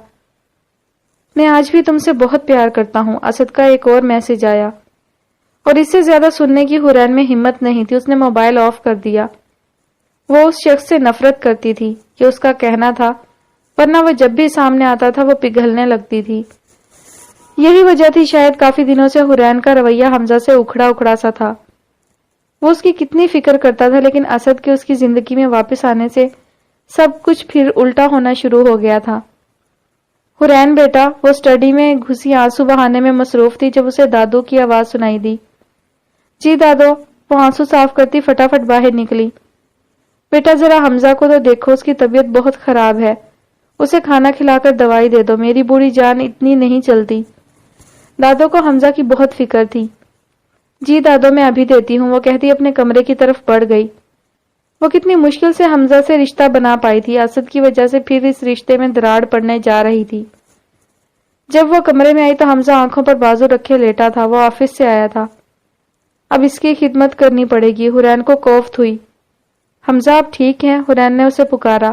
میں آج بھی تم سے بہت پیار کرتا ہوں، اسد کا ایک اور میسج آیا، اور اس سے زیادہ سننے کی حرین میں ہمت نہیں تھی۔ اس نے موبائل آف کر دیا۔ وہ اس شخص سے نفرت کرتی تھی، یہ اس کا کہنا تھا، ورنہ وہ جب بھی سامنے آتا تھا وہ پگھلنے لگتی تھی۔ یہی وجہ تھی شاید کافی دنوں سے حرین کا رویہ حمزہ سے اکھڑا اکھڑا سا تھا۔ وہ اس کی کتنی فکر کرتا تھا، لیکن اسد کے اس کی زندگی میں واپس آنے سے سب کچھ پھر الٹا ہونا شروع ہو گیا تھا۔ حرین بیٹا، وہ اسٹڈی میں گھسی آنسو بہانے میں مصروف تھی جب اسے دادو کی آواز سنائی دی۔ جی دادو، وہ آنسو صاف کرتی فٹافٹ باہر نکلی۔ بیٹا ذرا حمزہ کو تو دیکھو، اس کی طبیعت بہت خراب ہے، اسے کھانا کھلا کر دوائی دے دو، میری بوڑھی جان اتنی نہیں چلتی۔ دادو کو حمزہ کی بہت فکر تھی۔ جی دادو، میں ابھی دیتی ہوں، وہ کہتی اپنے کمرے کی طرف بڑھ گئی۔ وہ کتنی مشکل سے حمزہ سے رشتہ بنا پائی تھی، اسد کی وجہ سے پھر اس رشتے میں دراڑ پڑنے جا رہی تھی۔ جب وہ کمرے میں آئی تو حمزہ آنکھوں پر بازو رکھے لیٹا تھا۔ وہ آفس سے آیا تھا، اب اس کی خدمت کرنی پڑے گی۔ حرین کو کوفت ہوئی۔ حمزہ آپ ٹھیک ہیں؟ حرین نے اسے پکارا۔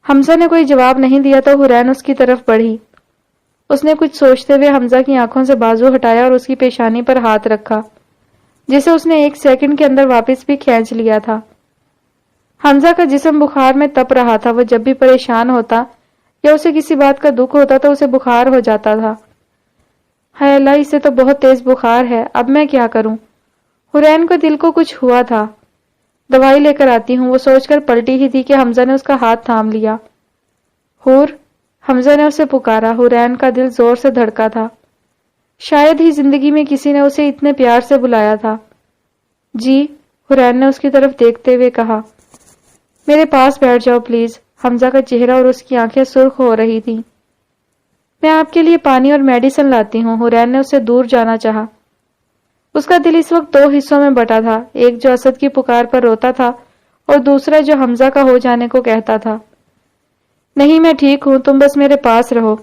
حمزہ نے کوئی جواب نہیں دیا تو حرین اس کی طرف بڑھی۔ اس نے کچھ سوچتے ہوئے حمزہ کی آنکھوں سے بازو ہٹایا اور اس کی پیشانی پر ہاتھ رکھا، جسے اس نے ایک سیکنڈ کے اندر واپس بھی کھینچ لیا تھا۔ حمزہ کا جسم بخار میں تپ رہا تھا۔ وہ جب بھی پریشان ہوتا یا اسے کسی بات کا دکھ ہوتا تو اسے بخار ہو جاتا تھا۔ ہائے اللہ، اسے تو بہت تیز بخار ہے، اب میں کیا کروں؟ حرین کو دل کو کچھ ہوا تھا۔ دوائی لے کر آتی ہوں، وہ سوچ کر پلٹی ہی تھی کہ حمزہ نے اس کا ہاتھ تھام لیا۔ حور، حمزہ نے اسے پکارا۔ حرین کا دل زور سے دھڑکا تھا۔ شاید ہی زندگی میں کسی نے اسے اتنے پیار سے بلایا تھا۔ جی، حرین نے اس کی طرف دیکھتے ہوئے کہا۔ میرے پاس بیٹھ جاؤ پلیز۔ حمزہ کا چہرہ اور اس کی آنکھیں سرخ ہو رہی تھی۔ میں آپ کے لیے پانی اور میڈیسن لاتی ہوں۔ حرین نے اسے دور جانا چاہا۔ اس کا دل اس وقت دو حصوں میں بٹا تھا، ایک جو اسد کی پکار پر روتا تھا اور دوسرا جو حمزہ کا ہو جانے کو کہتا تھا۔ نہیں، میں ٹھیک ہوں، تم بس میرے پاس رہو،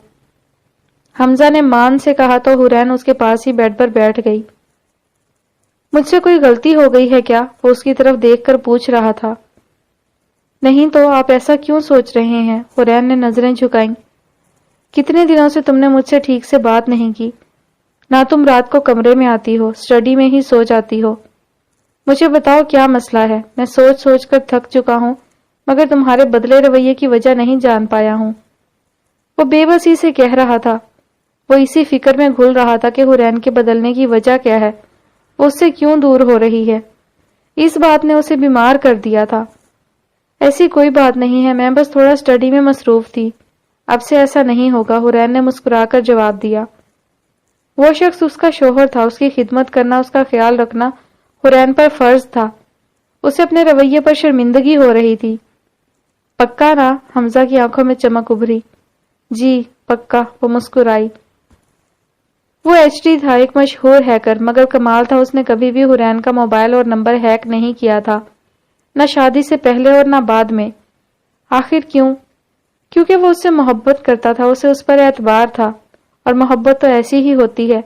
حمزہ نے مان سے کہا تو حرین اس کے پاس ہی بیڈ پر بیٹھ گئی۔ مجھ سے کوئی غلطی ہو گئی ہے کیا؟ وہ اس کی طرف دیکھ کر پوچھ رہا تھا۔ نہیں تو آپ ایسا کیوں سوچ رہے ہیں؟ حورین نے نظریں جھکائیں۔ کتنے دنوں سے تم نے مجھ سے ٹھیک سے بات نہیں کی، نہ تم رات کو کمرے میں آتی ہو، اسٹڈی میں ہی سو جاتی ہو۔ مجھے بتاؤ کیا مسئلہ ہے؟ میں سوچ سوچ کر تھک چکا ہوں، مگر تمہارے بدلے رویے کی وجہ نہیں جان پایا ہوں۔ وہ بے بسی سے کہہ رہا تھا۔ وہ اسی فکر میں گھل رہا تھا کہ حورین کے بدلنے کی وجہ کیا ہے، وہ اس سے کیوں دور ہو رہی ہے۔ اس بات نے اسے بیمار کر دیا تھا۔ ایسی کوئی بات نہیں ہے، میں بس تھوڑا اسٹڈی میں مصروف تھی، اب سے ایسا نہیں ہوگا، حورین نے مسکرا کر جواب دیا۔ وہ شخص اس کا شوہر تھا، اس کی خدمت کرنا، اس کا خیال رکھنا حورین پر فرض تھا۔ اسے اپنے رویے پر شرمندگی ہو رہی تھی۔ پکا نا؟ حمزہ کی آنکھوں میں چمک ابھری۔ جی پکا، وہ مسکرائی۔ وہ ایچ ڈی تھا، ایک مشہور ہیکر، مگر کمال تھا اس نے کبھی بھی حورین کا موبائل اور نمبر ہیک نہیں کیا تھا، نہ شادی سے پہلے اور نہ بعد میں۔ آخر کیوں؟ کیونکہ وہ اس سے محبت کرتا تھا، اسے اس پر اعتبار تھا، اور محبت تو ایسی ہی ہوتی ہے۔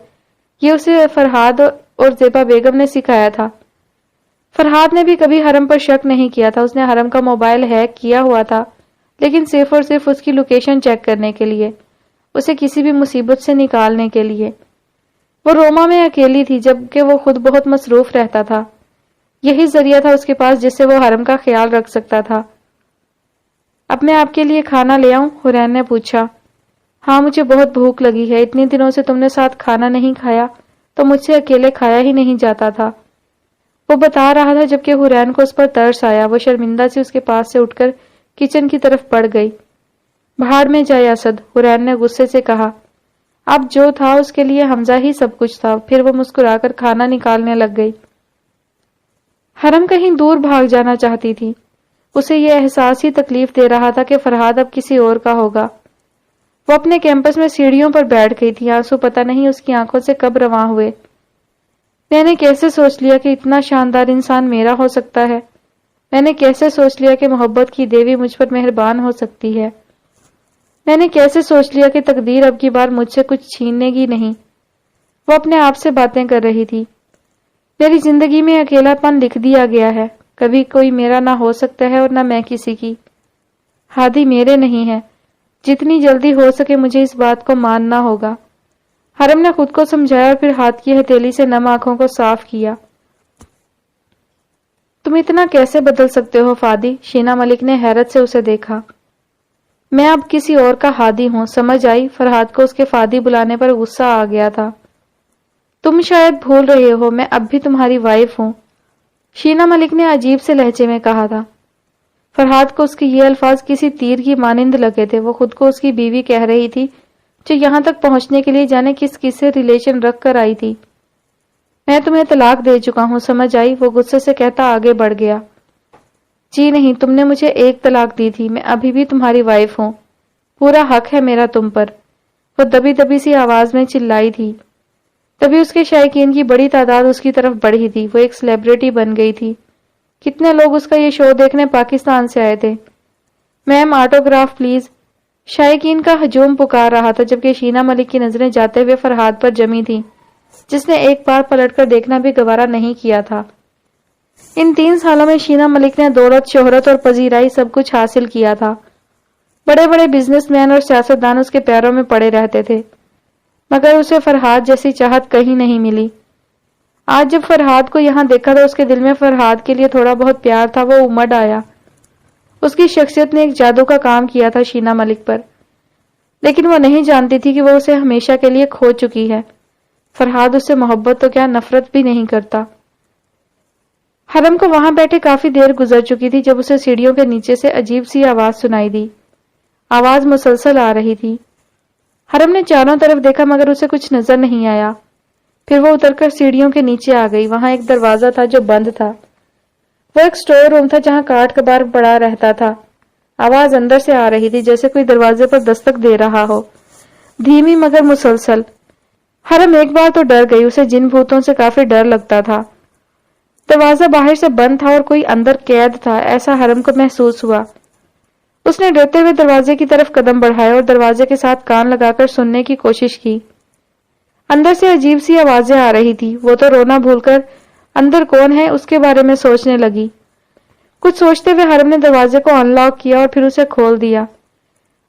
یہ اسے فرحاد اور زیبا بیگم نے سکھایا تھا۔ فرحاد نے بھی کبھی حرم پر شک نہیں کیا تھا، اس نے حرم کا موبائل ہیک کیا ہوا تھا، لیکن صرف اور صرف اس کی لوکیشن چیک کرنے کے لیے، اسے کسی بھی مصیبت سے نکالنے کے لیے۔ وہ روما میں اکیلی تھی، جبکہ وہ خود بہت مصروف رہتا تھا۔ یہی ذریعہ تھا اس کے پاس جس سے وہ حرم کا خیال رکھ سکتا تھا۔ اب میں آپ کے لیے کھانا لے آؤں؟ حورین نے پوچھا۔ ہاں مجھے بہت بھوک لگی ہے، اتنے دنوں سے تم نے ساتھ کھانا نہیں کھایا تو مجھ سے اکیلے کھایا ہی نہیں جاتا تھا۔ وہ بتا رہا تھا جبکہ حورین کو اس پر ترس آیا۔ وہ شرمندہ سے اس کے پاس سے اٹھ کر کچن کی طرف بڑھ گئی۔ بھاڑ میں جائے اسد، حورین نے غصے سے کہا۔ اب جو تھا اس کے لیے حمزہ ہی سب کچھ تھا۔ پھر وہ مسکرا کر کھانا نکالنے لگ گئی۔ حرم کہیں دور بھاگ جانا چاہتی تھی۔ اسے یہ احساس ہی تکلیف دے رہا تھا کہ فرحاد اب کسی اور کا ہوگا۔ وہ اپنے کیمپس میں سیڑھیوں پر بیٹھ گئی تھی، آنسو پتہ نہیں اس کی آنکھوں سے کب رواں ہوئے۔ میں نے کیسے سوچ لیا کہ اتنا شاندار انسان میرا ہو سکتا ہے؟ میں نے کیسے سوچ لیا کہ محبت کی دیوی مجھ پر مہربان ہو سکتی ہے؟ میں نے کیسے سوچ لیا کہ تقدیر اب کی بار مجھ سے کچھ چھیننے گی نہیں؟ وہ اپنے آپ سے باتیں کر رہی تھی۔ میری زندگی میں اکیلا پن لکھ دیا گیا ہے، کبھی کوئی میرا نہ ہو سکتا ہے اور نہ میں کسی کی۔ ہادی میرے نہیں ہے، جتنی جلدی ہو سکے مجھے اس بات کو ماننا ہوگا۔ حرم نے خود کو سمجھایا اور پھر ہاتھ کی ہتھیلی سے نم آنکھوں کو صاف کیا۔ تم اتنا کیسے بدل سکتے ہو فادی؟ شینا ملک نے حیرت سے اسے دیکھا۔ میں اب کسی اور کا ہادی ہوں، سمجھ آئی؟ فرحاد کو اس کے فادی بلانے پر غصہ آ گیا تھا۔ تم شاید بھول رہے ہو، میں اب بھی تمہاری وائف ہوں، شینا ملک نے عجیب سے لہجے میں کہا تھا۔ فرحاد کو اس کے یہ الفاظ کسی تیر کی مانند لگے تھے۔ وہ خود کو اس کی بیوی کہہ رہی تھی جو یہاں تک پہنچنے کے لیے جانے کس سے ریلیشن رکھ کر آئی تھی۔ میں تمہیں طلاق دے چکا ہوں، سمجھ آئی؟ وہ غصے سے کہتا آگے بڑھ گیا۔ جی نہیں، تم نے مجھے ایک طلاق دی تھی، میں ابھی بھی تمہاری وائف ہوں، پورا حق ہے میرا تم پر۔ وہ دبی دبی سی آواز میں چلائی تھی۔ تبھی اس کے شائقین کی بڑی تعداد اس کی طرف بڑھی تھی۔ وہ ایک سیلیبریٹی بن گئی تھی۔ کتنے لوگ اس کا یہ شو دیکھنے پاکستان سے آئے تھے۔ میم آٹوگراف پلیز، شائقین کا ہجوم پکار رہا تھا، جبکہ شینا ملک کی نظریں جاتے ہوئے فرحاد پر جمی تھیں، جس نے ایک بار پلٹ کر دیکھنا بھی گوارا نہیں کیا تھا۔ ان 3 سالوں میں شینا ملک نے دولت، شہرت اور پذیرائی سب کچھ حاصل کیا تھا۔ بڑے بڑے بزنس مین اور سیاستدان اس کے پیروں میں پڑے رہتے تھے، مگر اسے فرحاد جیسی چاہت کہیں نہیں ملی۔ آج جب فرحاد کو یہاں دیکھا تو اس کے دل میں فرحاد کے لیے تھوڑا بہت پیار تھا، وہ امڈ آیا۔ اس کی شخصیت نے ایک جادو کا کام کیا تھا شینا ملک پر، لیکن وہ نہیں جانتی تھی کہ وہ اسے ہمیشہ کے لیے کھو چکی ہے۔ فرحاد اس سے محبت تو کیا نفرت بھی نہیں کرتا۔ حرم کو وہاں بیٹھے کافی دیر گزر چکی تھی جب اسے سیڑھیوں کے نیچے سے عجیب سی آواز سنائی دی۔ آواز مسلسل آ رہی تھی۔ حرم نے چاروں طرف دیکھا مگر اسے کچھ نظر نہیں آیا۔ پھر وہ اتر کر سیڑھیوں کے نیچے آ گئی۔ وہاں ایک دروازہ تھا جو بند تھا۔ وہ ایک سٹور روم تھا جہاں کاٹ کباڑ پڑا رہتا تھا۔ آواز اندر سے آ رہی تھی جیسے کوئی دروازے پر دستک دے رہا ہو، دھیمی مگر مسلسل۔ حرم ایک بار تو ڈر گئی، اسے جن بھوتوں سے کافی ڈر لگتا تھا۔ دروازہ باہر سے بند تھا اور کوئی اندر قید تھا، ایسا حرم کو محسوس ہوا۔ اس نے ڈرتے ہوئے دروازے کی طرف قدم بڑھائے اور دروازے کے ساتھ کان لگا کر سننے کی کوشش کی۔ اندر سے عجیب سی آوازیں آ رہی تھی۔ وہ تو رونا بھول کر اندر کون ہے اس کے بارے میں سوچنے لگی۔ کچھ سوچتے ہوئے حرم نے دروازے کو ان لاک کیا اور پھر اسے کھول دیا۔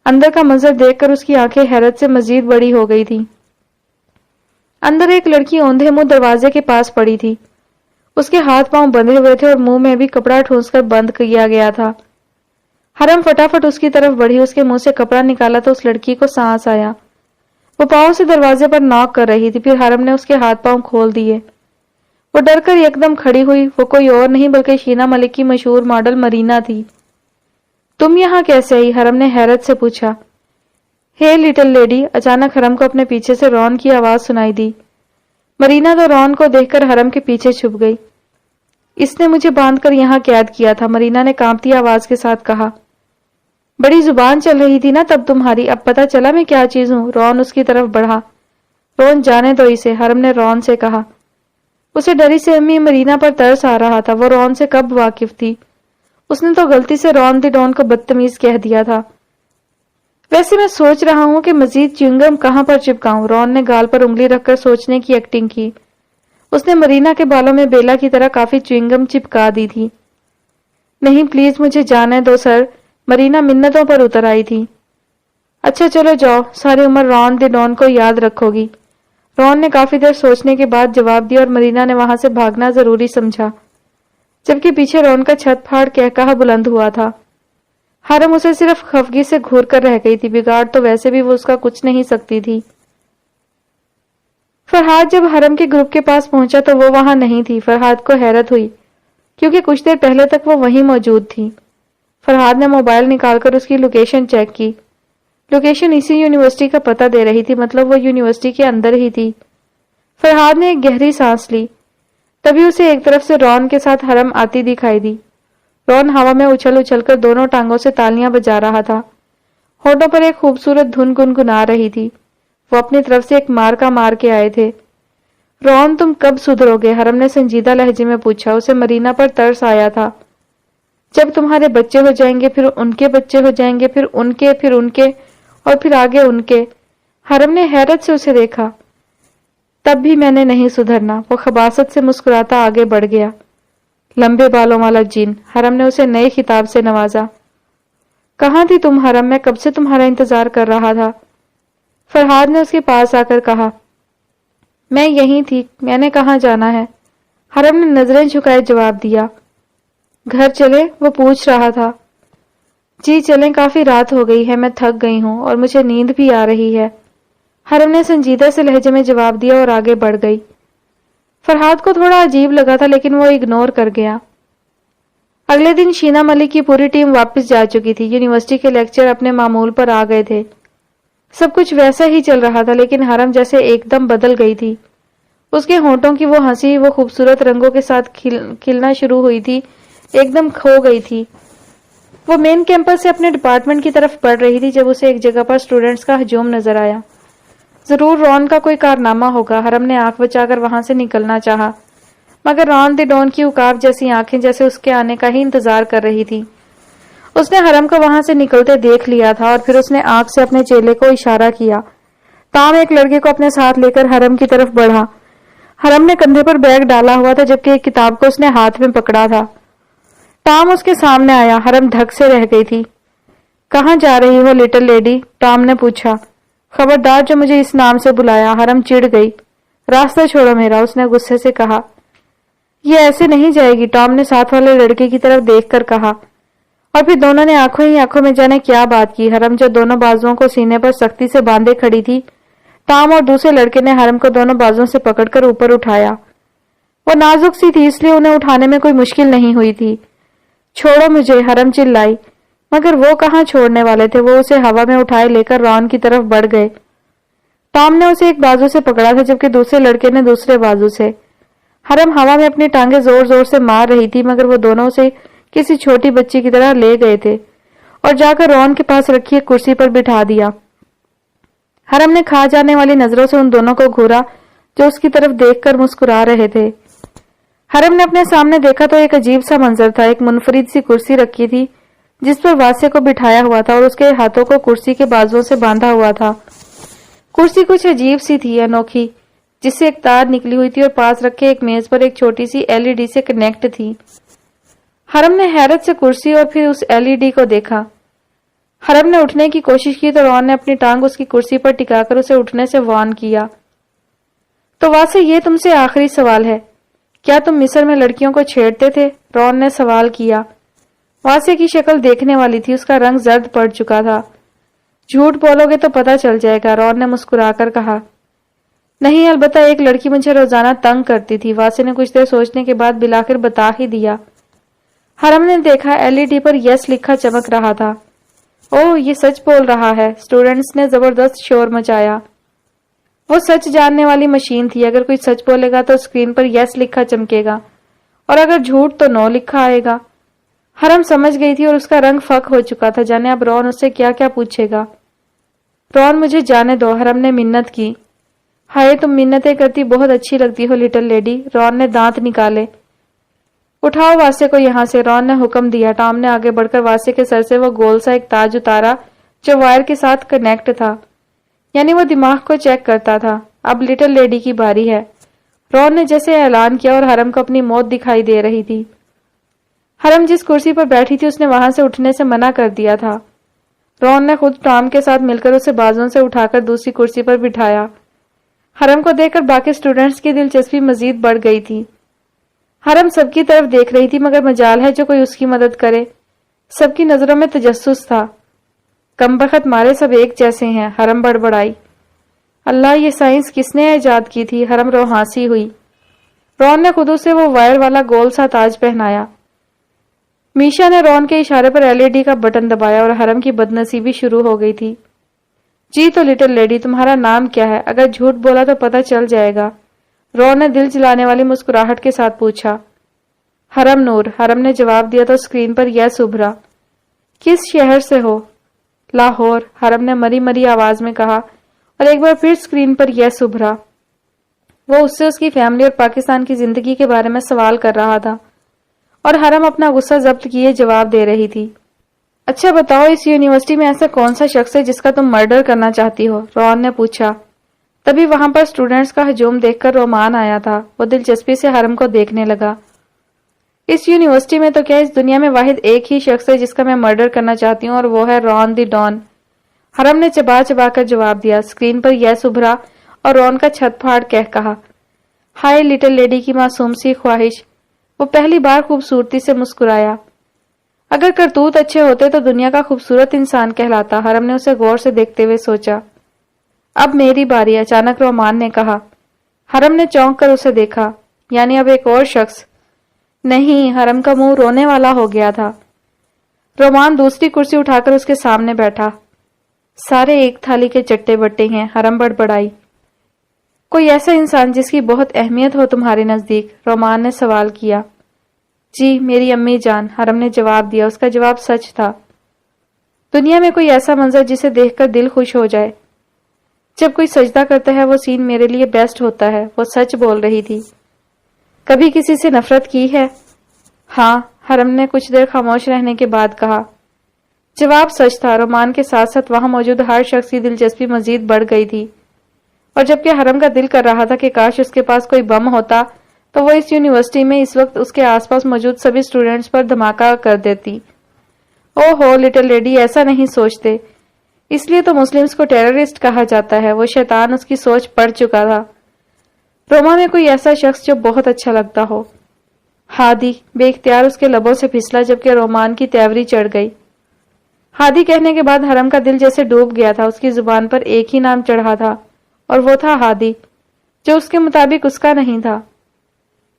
اندر کا منظر دیکھ کر اس کی آنکھیں حیرت سے مزید بڑی ہو گئی تھی۔ اندر ایک لڑکی اوندھے منہ دروازے کے پاس پڑی تھی۔ اس کے ہاتھ پاؤں بندھے ہوئے تھے اور منہ میں بھی کپڑا ٹھونس کر بند کیا گیا تھا۔ حرم فٹافٹ اس کی طرف بڑھی، اس کے منہ سے کپڑا نکالا تو اس لڑکی کو سانس آیا۔ وہ پاؤں سے دروازے پر ناک کر رہی تھی، پھر حرم نے اس کے ہاتھ پاؤں کھول دیے۔ وہ ڈر کر یک دم کھڑی ہوئی۔ وہ کوئی اور نہیں بلکہ شینا ملک کی مشہور ماڈل مرینا تھی۔ تم یہاں کیسے آئی؟ حرم نے حیرت سے پوچھا۔ ہے لٹل لیڈی، اچانک حرم کو اپنے پیچھے سے رون کی آواز سنائی دی۔ مرینا تو رون کو دیکھ کر حرم کے پیچھے چھپ گئی۔ اس نے مجھے باندھ کر یہاں قید کیا تھا، مرینا نے کانپتی آواز کے ساتھ کہا۔ بڑی زبان چل رہی تھی نا تب تمہاری، اب پتہ چلا میں کیا چیز ہوں؟ رون اس کی طرف بڑھا۔ رون جانے دو اسے، حرم نے رون سے کہا۔ اسے ڈری سے امی مرینا پر ترس آ رہا تھا۔ وہ رون سے کب واقف تھی؟ اس نے تو غلطی سے رون دی ڈون کو بدتمیز کہہ دیا تھا۔ ویسے میں سوچ رہا ہوں کہ مزید چیونگم کہاں پر چپکاؤں؟ رون نے گال پر انگلی رکھ کر سوچنے کی ایکٹنگ کی۔ اس نے مرینا کے بالوں میں بیلا کی طرح کافی چیونگم چپکا دی تھی۔ نہیں پلیز مجھے جانے دو سر، مرینا منتوں پر اتر آئی تھی۔ اچھا چلو جاؤ، ساری عمر رون دی ڈون کو یاد رکھو گی۔ رون نے کافی دیر سوچنے کے بعد جواب دیا اور مرینا نے وہاں سے بھاگنا ضروری سمجھا، جبکہ پیچھے رون کا چھت پھاڑ کہا بلند ہوا تھا۔ حرم اسے صرف خفگی سے گھور کر رہ گئی تھی، بگاڑ تو ویسے بھی وہ اس کا کچھ نہیں سکتی تھی۔ فرحاد جب حرم کے گروپ کے پاس پہنچا تو وہ وہاں نہیں تھی۔ فرحاد کو حیرت ہوئی کیونکہ کچھ دیر پہلے تک وہ وہیں موجود تھی۔ فرحاد نے موبائل نکال کر اس کی لوکیشن چیک کی۔ لوکیشن اسی یونیورسٹی کا پتہ دے رہی تھی، مطلب وہ یونیورسٹی کے اندر ہی تھی۔ فرحاد نے ایک گہری سانس لی، تبھی اسے ایک طرف سے رون کے ساتھ حرم آتی دکھائی دی۔ رون ہوا میں اچھل اچھل کر دونوں ٹانگوں سے تالیاں بجا رہا تھا۔ ہونٹوں پر ایک خوبصورت دھن گنگنا رہی تھی۔ وہ اپنی طرف سے ایک مار کا مار کے آئے تھے۔ رون تم کب سدھرو گے؟ حرم نے سنجیدہ لہجے میں پوچھا۔ اسے مرینا پر ترس آیا تھا۔ جب تمہارے بچے ہو جائیں گے، پھر ان کے بچے ہو جائیں گے، پھر ان کے اور پھر آگے ان کے۔ حرم نے حیرت سے اسے دیکھا۔ تب بھی میں نے نہیں سدھرنا۔ وہ خباثت سے مسکراتا آگے بڑھ گیا۔ لمبے بالوں والا جن، حرم نے اسے نئے خطاب سے نوازا۔ کہاں تھی تم حرم؟ میں کب سے تمہارا انتظار کر رہا تھا۔ فرحاد نے اس کے پاس آ کر کہا۔ میں یہیں تھی، میں نے کہاں جانا ہے؟ حرم نے نظریں جھکائے جواب دیا۔ گھر چلے؟ وہ پوچھ رہا تھا۔ جی چلیں، کافی رات ہو گئی ہے، میں تھک گئی ہوں اور مجھے نیند بھی آ رہی ہے، حرم نے سنجیدہ سے لہجے میں جواب دیا اور آگے بڑھ گئی۔ فرحاد کو تھوڑا عجیب لگا تھا لیکن وہ اگنور کر گیا۔ اگلے دن شینا ملک کی پوری ٹیم واپس جا چکی تھی۔ یونیورسٹی کے لیکچر اپنے معمول پر آ گئے تھے۔ سب کچھ ویسا ہی چل رہا تھا لیکن حرم جیسے ایک دم بدل گئی تھی۔ اس کے ہونٹوں کی وہ ہنسی، وہ خوبصورت رنگوں کے ساتھ کھلنا شروع ہوئی تھی، ایک دم کھو گئی تھی۔ وہ مین کیمپس سے اپنے ڈپارٹمنٹ کی طرف بڑھ رہی تھی جب اسے ایک جگہ پر اسٹوڈنٹس کا ہجوم نظر آیا۔ ضرور رون کا کوئی کارنامہ ہوگا۔ حرم نے آنکھ بچا کر وہاں سے نکلنا چاہا، مگر رون دی ڈون کی عقاب جیسی آنکھیں جیسے اس کے آنے کا ہی انتظار کر رہی تھی۔ اس نے حرم کو وہاں سے نکلتے دیکھ لیا تھا اور پھر اس نے آنکھ سے اپنے چیلے کو اشارہ کیا۔ ٹام ایک لڑکے کو اپنے ساتھ لے کر حرم کی طرف بڑھا۔ حرم نے کندھے پر بیگ ڈالا ہوا تھا جبکہ ایک کتاب کو اس نے ہاتھ میں پکڑا تھا۔ ٹام اس کے سامنے آیا۔ حرم دھک سے رہ گئی تھی۔ کہاں جا رہی ہو لٹل لیڈی؟ ٹام نے پوچھا۔ خبردار جو مجھے اس نام سے بلایا۔ حرم چڑ گئی۔ راستہ چھوڑو میرا، اس نے غصے سے کہا۔ یہ ایسے نہیں جائے گی، ٹام نے ساتھ والے لڑکے کی طرف دیکھ کر کہا، اور پھر دونوں نے آنکھوں ہی آنکھوں میں جانے کیا بات کی۔ حرم جو دونوں بازوؤں کو سینے پر سختی سے باندھے کھڑی تھی، ٹام اور دوسرے لڑکے نے حرم کو دونوں بازوؤں سے پکڑ کر اوپر اٹھایا۔ وہ نازک سی تھی اس لیے انہیں اٹھانے میں کوئی مشکل نہیں ہوئی تھی۔ چھوڑو مجھے، حرم چلائی، مگر وہ کہاں چھوڑنے والے تھے۔ وہ اسے ہوا میں اٹھائے لے کر رون کی طرف بڑھ گئے۔ ٹام نے اسے ایک بازو سے پکڑا تھا جبکہ دوسرے لڑکے نے دوسرے بازو سے۔ حرم ہوا میں اپنی ٹانگیں زور زور سے مار رہی تھی مگر وہ دونوں اسے کسی چھوٹی بچی کی طرح لے گئے تھے اور جا کر رون کے پاس رکھی ایک کرسی پر بٹھا دیا۔ حرم نے کھا جانے والی نظروں سے ان دونوں کو گھورا جو اس کی طرف دیکھ کر مسکرا رہے تھے۔ حرم نے اپنے سامنے دیکھا تو ایک عجیب سا منظر تھا۔ ایک منفرد سی کرسی رکھی تھی جس پر واسع کو بٹھایا ہوا تھا اور اس کے ہاتھوں کو کرسی کے بازوؤں سے باندھا ہوا تھا۔ کرسی کچھ عجیب سی تھی، انوکھی۔ جس سے ایک تار نکلی ہوئی تھی اور پاس رکھے ایک میز پر ایک چھوٹی سی LED سے کنیکٹ تھی۔ حرم نے حیرت سے کرسی اور پھر اس LED کو دیکھا۔ حرم نے اٹھنے کی کوشش کی تو رون نے اپنی ٹانگ اس کی کرسی پر ٹکا کر اسے اٹھنے سے وارن کیا۔ تو واسع، یہ تم سے آخری سوال ہے، کیا تم مصر میں لڑکیوں کو چھیڑتے تھے؟ رون نے سوال کیا۔ واسع کی شکل دیکھنے والی تھی، اس کا رنگ زرد پڑ چکا تھا۔ جھوٹ بولو گے تو پتہ چل جائے گا، رون نے مسکرا کر کہا۔ نہیں، البتہ ایک لڑکی مجھے روزانہ تنگ کرتی تھی، واسع نے کچھ دیر سوچنے کے بعد بالآخر بتا ہی دیا۔ حرم نے دیکھا LED پر یس لکھا چمک رہا تھا۔ اوہ، یہ سچ بول رہا ہے، اسٹوڈنٹس نے زبردست شور مچایا۔ وہ سچ جاننے والی مشین تھی، اگر کوئی سچ بولے گا تو اسکرین پر یس لکھا چمکے گا اور اگر جھوٹ تو نو لکھا آئے گا۔ حرم سمجھ گئی تھی اور اس کا رنگ فک ہو چکا تھا، جانے اب رون اس سے کیا کیا پوچھے گا۔ رون، مجھے جانے دو، حرم نے منت کی۔ ہائے، تم منتیں کرتی بہت اچھی لگتی ہو لٹل لیڈی، رون نے دانت نکالے۔ اٹھاؤ واسع کو یہاں سے، رون نے حکم دیا۔ ٹام نے آگے بڑھ کر واسع کے سر سے وہ گول سا ایک تاج اتارا جو وائر کے ساتھ کنیکٹ تھا، یعنی وہ دماغ کو چیک کرتا تھا۔ اب لٹل لیڈی کی باری ہے، رون نے جیسے اعلان کیا اور حرم کو اپنی موت دکھائی دے رہی تھی۔ حرم جس کرسی پر بیٹھی تھی اس نے وہاں سے اٹھنے سے منع کر دیا تھا۔ رون نے خود ٹام کے ساتھ مل کر اسے بازوں سے اٹھا کر دوسری کرسی پر بٹھایا۔ حرم کو دیکھ کر باقی اسٹوڈنٹس کی دلچسپی مزید بڑھ گئی تھی۔ حرم سب کی طرف دیکھ رہی تھی، مگر مجال ہے جو کوئی اس کی مدد کرے۔ سب کی نظروں میں تجسس تھا۔ کمبخت مارے سب ایک جیسے ہیں، حرم بڑبڑائی۔ اللہ، یہ سائنس کس نے ایجاد کی تھی؟ حرم روحانسی ہوئی۔ رون نے خود اسے وہ وائر والا گول سا تاج پہنایا۔ میشا نے رون کے اشارے پر LED کا بٹن دبایا اور حرم کی بدنصیبی شروع ہو گئی تھی۔ جی تو لٹل لیڈی، تمہارا نام کیا ہے؟ اگر جھوٹ بولا تو پتہ چل جائے گا، رون نے دل جلانے والی مسکراہٹ کے ساتھ پوچھا۔ حرم نور، حرم نے جواب دیا تو اسکرین پر یس ابھرا۔ کس شہر سے ہو؟ لاہور، حرم نے مری مری آواز میں کہا اور ایک بار پھر اسکرین پر یس ابھرا۔ وہ اس سے اس کی فیملی اور پاکستان کی زندگی کے بارے میں سوال کر رہا تھا اور حرم اپنا غصہ ضبط کیے جواب دے رہی تھی۔ اچھا بتاؤ، اس یونیورسٹی میں ایسا کون سا شخص ہے جس کا تم مرڈر کرنا چاہتی ہو؟ رون نے پوچھا۔ تبھی وہاں پر اسٹوڈنٹس کا ہجوم دیکھ کر رومان آیا تھا۔ وہ دلچسپی سے حرم کو دیکھنے لگا۔ اس یونیورسٹی میں تو کیا اس دنیا میں واحد ایک ہی شخص ہے جس کا میں مرڈر کرنا چاہتی ہوں، اور وہ ہے رون دی ڈان، حرم نے چبا چبا کر جواب دیا۔ اسکرین پر یس ابھرا اور رون کا چھت پھاڑ کہا۔ ہائے لٹل لیڈی کی معصوم سی خواہش، وہ پہلی بار خوبصورتی سے مسکرایا۔ اگر کرتوت اچھے ہوتے تو دنیا کا خوبصورت انسان کہلاتا، حرم نے اسے غور سے دیکھتے ہوئے سوچا۔ اب میری باری، اچانک رومان نے کہا۔ حرم نے چونک کر اسے دیکھا۔ یعنی اب ایک اور شخص؟ نہیں، حرم کا منہ رونے والا ہو گیا تھا۔ رومان دوسری کرسی اٹھا کر اس کے سامنے بیٹھا۔ سارے ایک تھالی کے چٹے بٹے ہیں، حرم بڑبڑائی۔ کوئی ایسا انسان جس کی بہت اہمیت ہو تمہارے نزدیک؟ رومان نے سوال کیا۔ جی، میری امی جان، حرم نے جواب دیا۔ اس کا جواب سچ تھا۔ دنیا میں کوئی ایسا منظر جسے دیکھ کر دل خوش ہو جائے؟ جب کوئی سجدہ کرتا ہے وہ سین میرے لیے بیسٹ ہوتا ہے۔ وہ سچ بول رہی تھی۔ کبھی کسی سے نفرت کی ہے؟ ہاں، حرم نے کچھ دیر خاموش رہنے کے بعد کہا۔ جواب سچ تھا۔ رومان کے ساتھ ساتھ وہاں موجود ہر شخص کی دلچسپی مزید بڑھ گئی تھی، اور جبکہ حرم کا دل کر رہا تھا کہ کاش اس کے پاس کوئی بم ہوتا تو وہ اس یونیورسٹی میں اس وقت اس کے آس پاس موجود سبھی سٹوڈنٹس پر دھماکہ کر دیتی۔ او ہو لٹل لیڈی، ایسا نہیں سوچتے، اس لیے تو مسلمز کو ٹیررسٹ کہا جاتا ہے۔ وہ شیطان اس کی سوچ پڑ چکا تھا۔ روما میں کوئی ایسا شخص جو بہت اچھا لگتا ہو؟ ہادی، بے اختیار اس کے لبوں سے پھسلا جبکہ رومان کی تیوری چڑھ گئی۔ ہادی کہنے کے بعد حرم کا دل جیسے ڈوب گیا تھا۔ اس کی زبان پر ایک ہی نام چڑھا تھا اور وہ تھا ہادی، جو اس کے مطابق اس کا نہیں تھا۔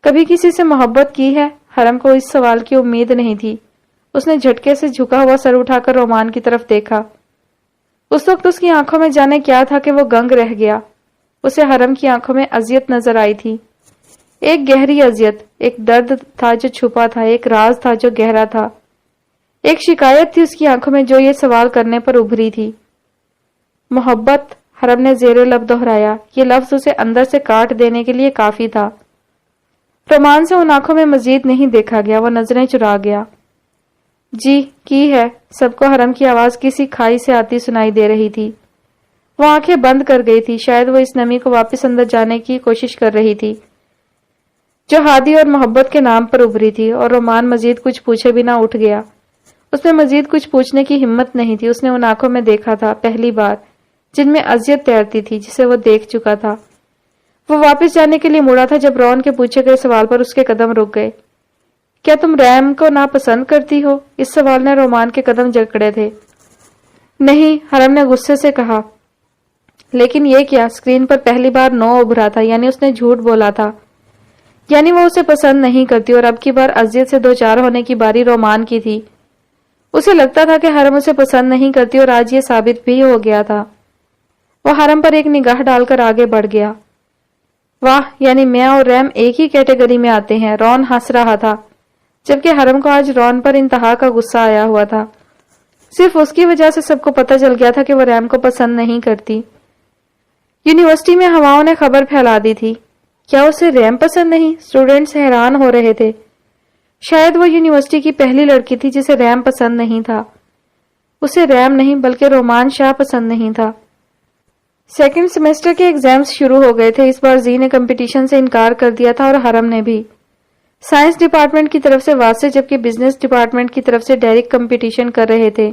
کبھی کسی سے محبت کی ہے؟ حرم کو اس سوال کی امید نہیں تھی۔ اس نے جھٹکے سے جھکا ہوا سر اٹھا کر رومان کی طرف دیکھا۔ اس وقت اس کی آنکھوں میں جانے کیا تھا کہ وہ گنگ رہ گیا۔ اسے حرم کی آنکھوں میں اذیت نظر آئی تھی، ایک گہری اذیت، ایک درد تھا جو چھپا تھا، ایک راز تھا جو گہرا تھا، ایک شکایت تھی اس کی آنکھوں میں جو یہ سوال کرنے پر ابھری تھی۔ محبت، حرم نے زیر لب دہرایا۔ یہ لفظ اسے اندر سے کاٹ دینے کے لیے کافی تھا۔ رومان سے ان آنکھوں میں مزید نہیں دیکھا گیا، وہ نظریں چرا گیا۔ جی، کی ہے، سب کو حرم کی آواز کسی کھائی سے آتی سنائی دے رہی تھی۔ وہ آنکھیں بند کر گئی تھی. شاید وہ اس نمی کو واپس اندر جانے کی کوشش کر رہی تھی جو ہادی اور محبت کے نام پر ابھری تھی. اور رومان مزید کچھ پوچھے بنا اٹھ گیا. اس میں مزید کچھ پوچھنے کی ہمت نہیں تھی. اس نے ان آنکھوں میں دیکھا تھا پہلی بار جن میں اذیت تیرتی تھی جسے وہ دیکھ چکا تھا. وہ واپس جانے کے لیے مڑا تھا جب رون کے پوچھے گئے سوال پر اس کے قدم رک گئے. کیا تم ریم کو ناپسند کرتی ہو؟ اس سوال نے رومان کے قدم جکڑے تھے. نہیں، حرم نے غصے سے کہا. لیکن یہ کیا؟ اسکرین پر پہلی بار نو ابھرا تھا، یعنی اس نے جھوٹ بولا تھا. یعنی وہ اسے پسند نہیں کرتی اور اب کی بار اذیت سے دو چار ہونے کی باری رومان کی تھی. اسے لگتا تھا کہ حرم اسے پسند نہیں کرتی اور آج یہ ثابت بھی ہو گیا تھا. وہ حرم پر ایک نگاہ ڈال کر آگے بڑھ گیا. واہ، یعنی میں اور ریم ایک ہی کیٹیگری میں آتے ہیں. رون ہنس رہا تھا جبکہ حرم کو آج رون پر انتہا کا غصہ آیا ہوا تھا. صرف اس کی وجہ سے سب کو پتہ چل گیا تھا کہ وہ ریم کو پسند نہیں کرتی. یونیورسٹی میں ہواؤں نے خبر پھیلا دی تھی. کیا اسے ریم پسند نہیں؟ اسٹوڈنٹس حیران ہو رہے تھے. شاید وہ یونیورسٹی کی پہلی لڑکی تھی جسے ریم پسند نہیں تھا. اسے ریم نہیں بلکہ رومان شاہ پسند نہیں تھا. سیکنڈ سیمسٹر کے ایگزامز شروع ہو گئے تھے. اس بار زی نے کمپٹیشن سے انکار کر دیا تھا اور حرم نے بھی. سائنس ڈپارٹمنٹ کی طرف سے واسطے جبکہ بزنس ڈپارٹمنٹ کی طرف سے ڈائریکٹ کمپٹیشن کر رہے تھے.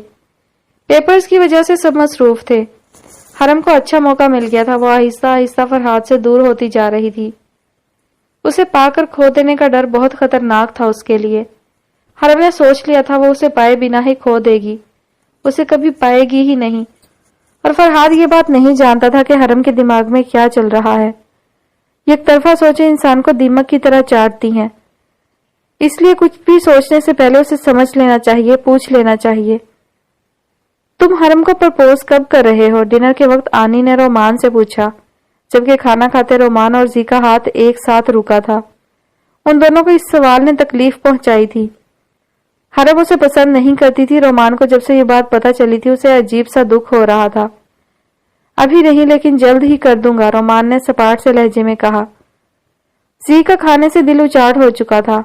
پیپرز کی وجہ سے سب مصروف تھے. حرم کو اچھا موقع مل گیا تھا. وہ آہستہ آہستہ فرحاد سے دور ہوتی جا رہی تھی. اسے پا کر کھو دینے کا ڈر بہت خطرناک تھا اس کے لیے. حرم نے سوچ لیا تھا وہ اسے پائے بنا ہی کھو دے گی. اسے کبھی پائے گی ہی نہیں. اور فرحاد یہ بات نہیں جانتا تھا کہ حرم کے دماغ میں کیا چل رہا ہے. یک طرفہ سوچیں انسان کو دیمک کی طرح چاٹتی ہیں. اس لیے کچھ بھی سوچنے سے پہلے اسے سمجھ لینا چاہیے، پوچھ لینا چاہیے. تم حرم کو پرپوز کب کر رہے ہو؟ ڈنر کے وقت آنی نے رومان سے پوچھا جبکہ کھانا کھاتے رومان اور زی کا ہاتھ ایک ساتھ رکا تھا. ان دونوں کو اس سوال نے تکلیف پہنچائی تھی. حرم اسے پسند نہیں کرتی تھی. رومان کو جب سے یہ بات پتہ چلی تھی اسے عجیب سا دکھ ہو رہا تھا. ابھی نہیں لیکن جلد ہی کر دوں گا، رومان نے سپاٹ سے لہجے میں کہا. زی کا کھانے سے دل اچاٹ ہو چکا تھا.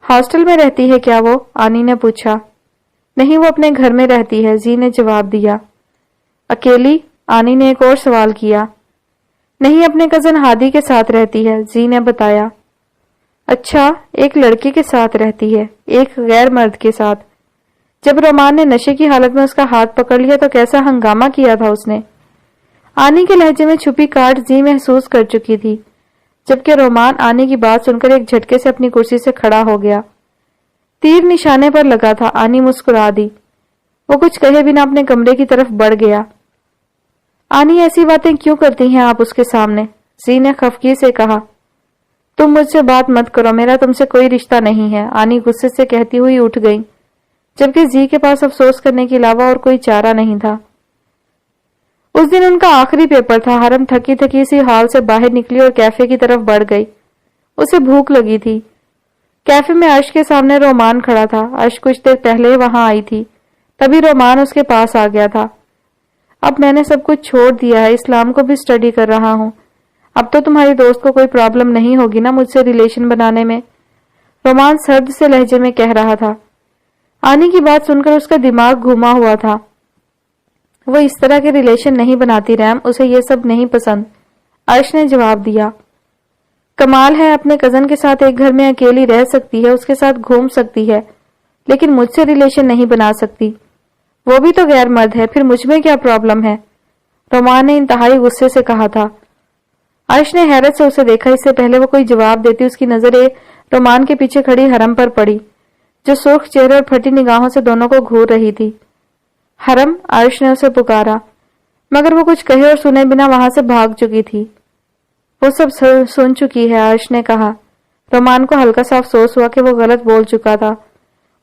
ہاسٹل میں رہتی ہے کیا وہ؟ آنی نے پوچھا. نہیں، وہ اپنے گھر میں رہتی ہے، زی نے جواب دیا. اکیلی؟ آنی نے ایک اور سوال کیا. نہیں، اپنے کزن ہادی کے ساتھ رہتی ہے، زی نے بتایا. اچھا، ایک لڑکے کے ساتھ رہتی ہے، ایک غیر مرد کے ساتھ. جب رومان نے نشے کی حالت میں اس کا ہاتھ پکڑ لیا تو کیسا ہنگامہ کیا تھا اس نے. آنی کے لہجے میں چھپی کاٹ زی محسوس کر چکی تھی جبکہ رومان آنی کی بات سن کر ایک جھٹکے سے اپنی کرسی سے کھڑا ہو گیا. تیر نشانے پر لگا تھا. آنی مسکرا دی. وہ کچھ کہے بنا اپنے کمرے کی طرف بڑھ گیا. آنی ایسی باتیں کیوں کرتی ہیں آپ اس کے سامنے؟ زی نے خفگی سے کہا. تم مجھ سے بات مت کرو، میرا تم سے کوئی رشتہ نہیں ہے، آنی غصے سے کہتی ہوئی اٹھ گئی جبکہ زی کے پاس افسوس کرنے کے علاوہ اور کوئی چارہ نہیں تھا. اس دن ان کا آخری پیپر تھا. حرم تھکی تھکی سی ہال سے باہر نکلی اور کیفے کی طرف بڑھ گئی. اسے بھوک لگی تھی. کیفے میں عرش کے سامنے رومان کھڑا تھا. عرش کچھ دیر پہلے وہاں آئی تھی، تبھی رومان اس کے پاس آ گیا تھا. اب میں نے سب کچھ چھوڑ دیا ہے، اسلام کو بھی اسٹڈی کر رہا ہوں. اب تو تمہاری دوست کو کوئی پرابلم نہیں ہوگی نا مجھ سے ریلیشن بنانے میں؟ رومان سرد سے لہجے میں کہہ رہا تھا. آنی کی بات سن کر اس کا دماغ گھوما ہوا تھا. وہ اس طرح کے ریلیشن نہیں بناتی ریم، اسے یہ سب نہیں پسند. عرش نے جواب دیا. کمال ہے، اپنے کزن کے ساتھ ایک گھر میں اکیلی رہ سکتی ہے، اس کے ساتھ گھوم سکتی ہے، لیکن مجھ سے ریلیشن نہیں بنا سکتی. وہ بھی تو غیر مرد ہے، پھر مجھ میں کیا پرابلم ہے؟ رومان نے انتہائی غصے سے کہا تھا. عرش نے حیرت سے اسے دیکھا. اس سے پہلے وہ کوئی جواب دیتی اس کی نظر رومان کے پیچھے کھڑی حرم پر پڑی جو سرخ چہرے اور پھٹی نگاہوں سے دونوں کو گھور رہی تھی. حرم، عرش نے اسے پکارا مگر وہ کچھ کہے اور سنے بنا وہاں سے بھاگ چکی تھی. وہ سب سن چکی ہے، عرش نے کہا. رومان کو ہلکا سا افسوس ہوا کہ وہ غلط بول چکا تھا.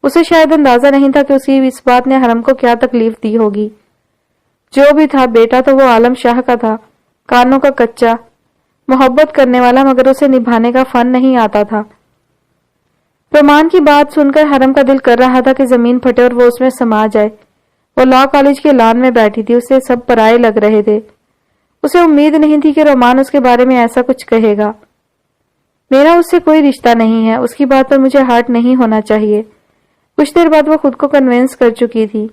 اسے شاید اندازہ نہیں تھا کہ اس کی اس بات نے حرم کو کیا تکلیف دی ہوگی. جو بھی تھا، بیٹا تو وہ عالم شاہ کا تھا، کانوں کا کچا، محبت کرنے والا، مگر اسے نبھانے کا فن نہیں آتا تھا. رومان کی بات سن کر حرم کا دل کر رہا تھا کہ زمین پھٹے اور وہ اس میں سما جائے. وہ لا کالج کے لان میں بیٹھی تھی. اسے سب پرائے لگ رہے تھے. اسے امید نہیں تھی کہ رومان اس کے بارے میں ایسا کچھ کہے گا. میرا اس سے کوئی رشتہ نہیں ہے، اس کی بات پر مجھے ہارٹ نہیں ہونا چاہیے. کچھ دیر بعد وہ خود کو کنونس کر چکی تھی.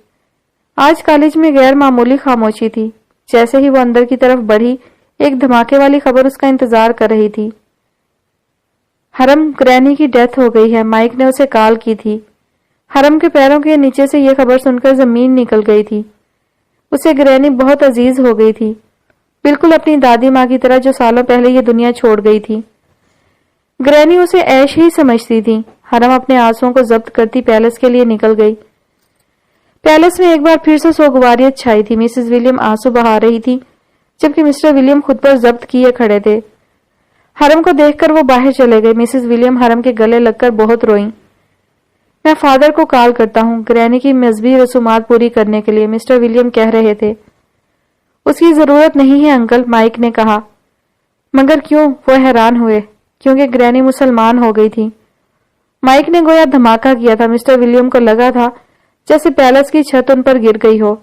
آج کالج میں غیر معمولی خاموشی تھی. جیسے ہی وہ اندر کی طرف بڑھی ایک دھماکے والی خبر اس کا انتظار کر رہی تھی۔ حرم گرینی کی ڈیتھ ہو گئی ہے، مائک نے اسے کال کی تھی۔ حرم کے پیروں کے نیچے سے یہ خبر سن کر زمین نکل گئی تھی۔ اسے گرینی بہت عزیز ہو گئی تھی، بالکل اپنی دادی ماں کی طرح جو سالوں پہلے یہ دنیا چھوڑ گئی تھی۔ گرینی اسے عیش ہی سمجھتی تھی۔ حرم اپنے آنسوؤں کو ضبط کرتی پیلس کے لیے نکل گئی۔ پیلس میں ایک بار پھر سے سوگواریت چھائی تھی۔ مسز ولیم آنسو بہا رہی تھی جبکہ مسٹر ولیم خود پر ضبط کیے کھڑے تھے۔ حرم کو دیکھ کر وہ باہر چلے گئے۔ مسز ولیم حرم کے گلے لگ کر بہت روئیں۔ میں فادر کو کال کرتا ہوں گرینی کی مذہبی رسومات پوری کرنے کے لیے، مسٹر ولیم کہہ رہے تھے۔ اس کی ضرورت نہیں ہے انکل، مائک نے کہا۔ مگر کیوں؟ وہ حیران ہوئے۔ کیونکہ گرینی مسلمان ہو گئی تھی۔ مائک نے گویا دھماکہ کیا تھا۔ مسٹر ولیم کو لگا تھا جیسے پیلس کی چھت ان پر گر گئی ہو۔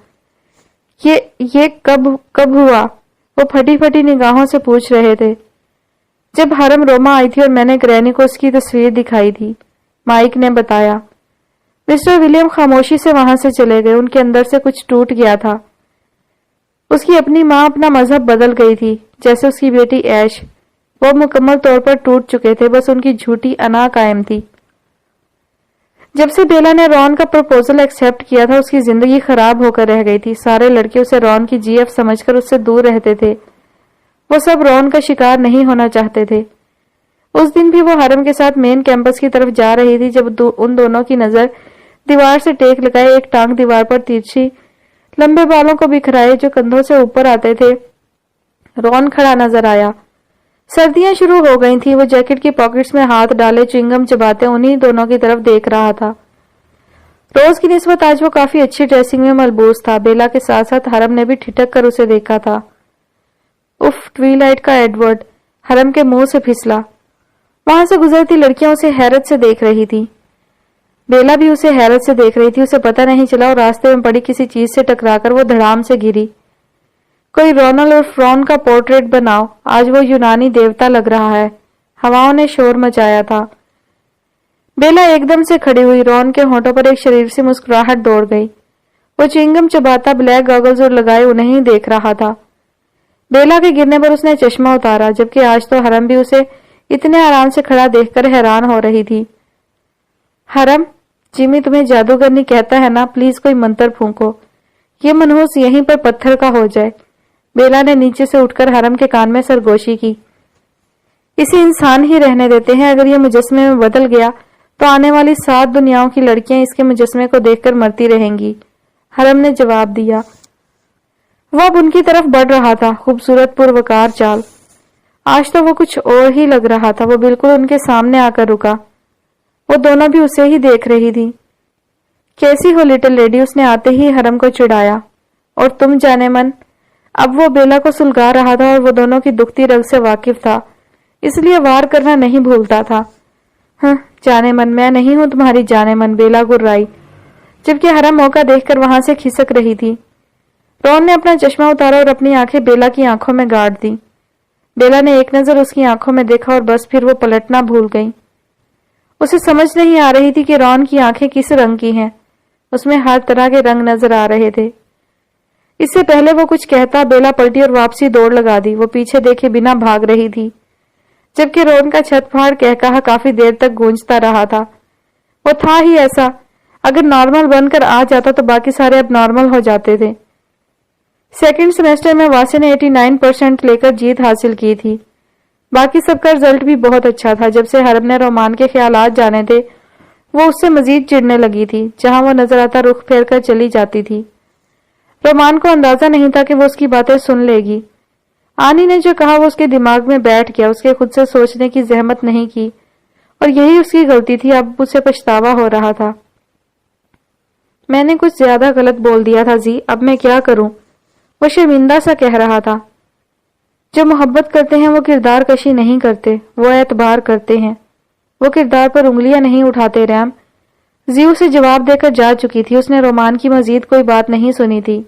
یہ کب ہوا؟ وہ پھٹی پھٹی نگاہوں سے پوچھ رہے تھے۔ جب حرم روما آئی تھی اور میں نے گرینی کو اس کی تصویر دکھائی تھی، مائک نے بتایا۔ مسٹر ولیم خاموشی سے وہاں سے چلے گئے۔ ان کے اندر سے کچھ ٹوٹ گیا تھا۔ اس کی اپنی ماں اپنا مذہب بدل گئی تھی، جیسے اس کی بیٹی ایش۔ وہ مکمل طور پر ٹوٹ چکے تھے، بس ان کی جھوٹی انا قائم تھی۔ جب سے بیلا نے رون کا پروپوزل ایکسپٹ کیا تھا، اس کی زندگی خراب ہو کر رہ گئی تھی۔ سارے لڑکے اسے رون کی جی ایف سمجھ کر اس سے دور رہتے تھے۔ وہ سب رون کا شکار نہیں ہونا چاہتے تھے۔ اس دن بھی وہ حرم کے ساتھ مین کیمپس کی طرف جا رہی تھی جب ان دونوں کی نظر دیوار سے ٹیک لگائے ایک ٹانگ دیوار پر ترچھی، لمبے بالوں کو بکھرائے جو کندھوں سے اوپر آتے تھے، رون کھڑا نظر آیا۔ سردیاں شروع ہو گئی تھیں۔ وہ جیکٹ کی پاکٹس میں ہاتھ ڈالے چنگم چباتے انہی دونوں کی طرف دیکھ رہا تھا۔ روز کی نسبت آج وہ کافی اچھی ڈریسنگ میں ملبوس تھا۔ بیلا کے ساتھ ساتھ حرم نے بھی ٹھٹک کر اسے دیکھا تھا۔ اف، ٹویلائٹ کا ایڈورڈ، حرم کے منہ سے پھسلا۔ وہاں سے گزرتی لڑکیاں اسے حیرت سے دیکھ رہی تھی۔ بیلا بھی اسے حیرت سے دیکھ رہی تھی۔ اسے پتہ نہیں چلا اور راستے میں پڑی کسی چیز سے ٹکرا کر وہ دھڑام سے گری۔ کوئی رونل اور فرون کا پورٹریٹ بناؤ، آج وہ یونانی دیوتا لگ رہا ہے۔ ہواؤں نے شور مچایا تھا۔ بیلا ایک دم سے کھڑی ہوئی۔ رون کے ہونٹوں پر ایک شریر سے مسکراہٹ دوڑ گئی۔ وہ چنگم چباتا بلیک گاگلز اور لگائے انہیں دیکھ رہا تھا۔ بیلا کے گرنے پر اس نے چشمہ اتارا، جبکہ آج تو حرم بھی اسے اتنے آرام سے کھڑا دیکھ کر حیران ہو رہی تھی۔ حرم، جیمی تمہیں جادوگرنی کہتا ہے نا، پلیز کوئی منتر پھونکو، یہ منحوس یہیں پر پتھر کا ہو جائے۔ بیلا نے نیچے سے اٹھ کر حرم کے کان میں سرگوشی کی۔ اسے انسان ہی رہنے دیتے ہیں، اگر یہ مجسمے میں بدل گیا تو آنے والی 7 دنیاؤں کی لڑکیاں اس کے مجسمے کو دیکھ کر مرتی رہیں گی۔ حرم نے جواب دیا۔ وہ اب ان کی طرف بڑھ رہا تھا، خوبصورت پروکار چال۔ آج تو وہ کچھ اور ہی لگ رہا تھا۔ وہ بالکل ان کے سامنے آ کر رکا۔ وہ دونوں بھی اسے ہی دیکھ رہی تھی۔ کیسی ہو لٹل لیڈی، اس نے آتے ہی حرم کو چڑھایا۔ اور تم جانے من؟ اب وہ بیلا کو سلگا رہا تھا اور وہ دونوں کی دکھتی رگ سے واقف تھا، اس لیے وار کرنا نہیں بھولتا تھا۔ ہاں جانے من، میں نہیں ہوں تمہاری جانے من، بیلا گرائی، جبکہ حرم موقع دیکھ کر وہاں سے کھسک رہی تھی۔ رون نے اپنا چشمہ اتارا اور اپنی آنکھیں بیلا کی آنکھوں میں گاڑ دی۔ بیلا نے ایک نظر اس کی آنکھوں میں دیکھا اور بس پھر وہ پلٹنا بھول گئی۔ اسے سمجھ نہیں آ رہی تھی کہ رون کی آنکھیں کس رنگ کی ہیں۔ اس میں ہر طرح کے رنگ نظر آ رہے تھے۔ اس سے پہلے وہ کچھ کہتا، بیلا پلٹی اور واپسی دوڑ لگا دی۔ وہ پیچھے دیکھے بنا بھاگ رہی تھی، جبکہ رون کا چھت پھاڑ کہا کافی دیر تک گونجتا رہا تھا۔ وہ تھا ہی ایسا، اگر نارمل بن کر آ جاتا تو باقی سارے اب نارمل ہو جاتے تھے۔ سیکنڈ سیمسٹر میں واسی نے 89% لے کر جیت حاصل کی تھی۔ باقی سب کا رزلٹ بھی بہت اچھا تھا۔ جب سے حرم نے رومان کے خیالات جانے تھے، وہ اس سے مزید چڑھنے لگی تھی۔ جہاں وہ نظر آتا رخ پھیر کر چلی جاتی تھی۔ رومان کو اندازہ نہیں تھا کہ وہ اس کی باتیں سن لے گی۔ آنی نے جو کہا وہ اس کے دماغ میں بیٹھ گیا۔ اس کے خود سے سوچنے کی زحمت نہیں کی، اور یہی اس کی غلطی تھی۔ اب اسے پچھتاوا ہو رہا تھا۔ میں نے کچھ زیادہ غلط بول دیا تھا زی، اب میں کیا کروں؟ وہ شرمندہ سا کہہ رہا تھا۔ جو محبت کرتے ہیں وہ کردار کشی نہیں کرتے، وہ اعتبار کرتے ہیں۔ وہ کردار پر انگلیاں نہیں اٹھاتے ریم۔ زی اسے جواب دے کر جا چکی تھی۔ اس نے رومان کی مزید کوئی بات نہیں سنی تھی۔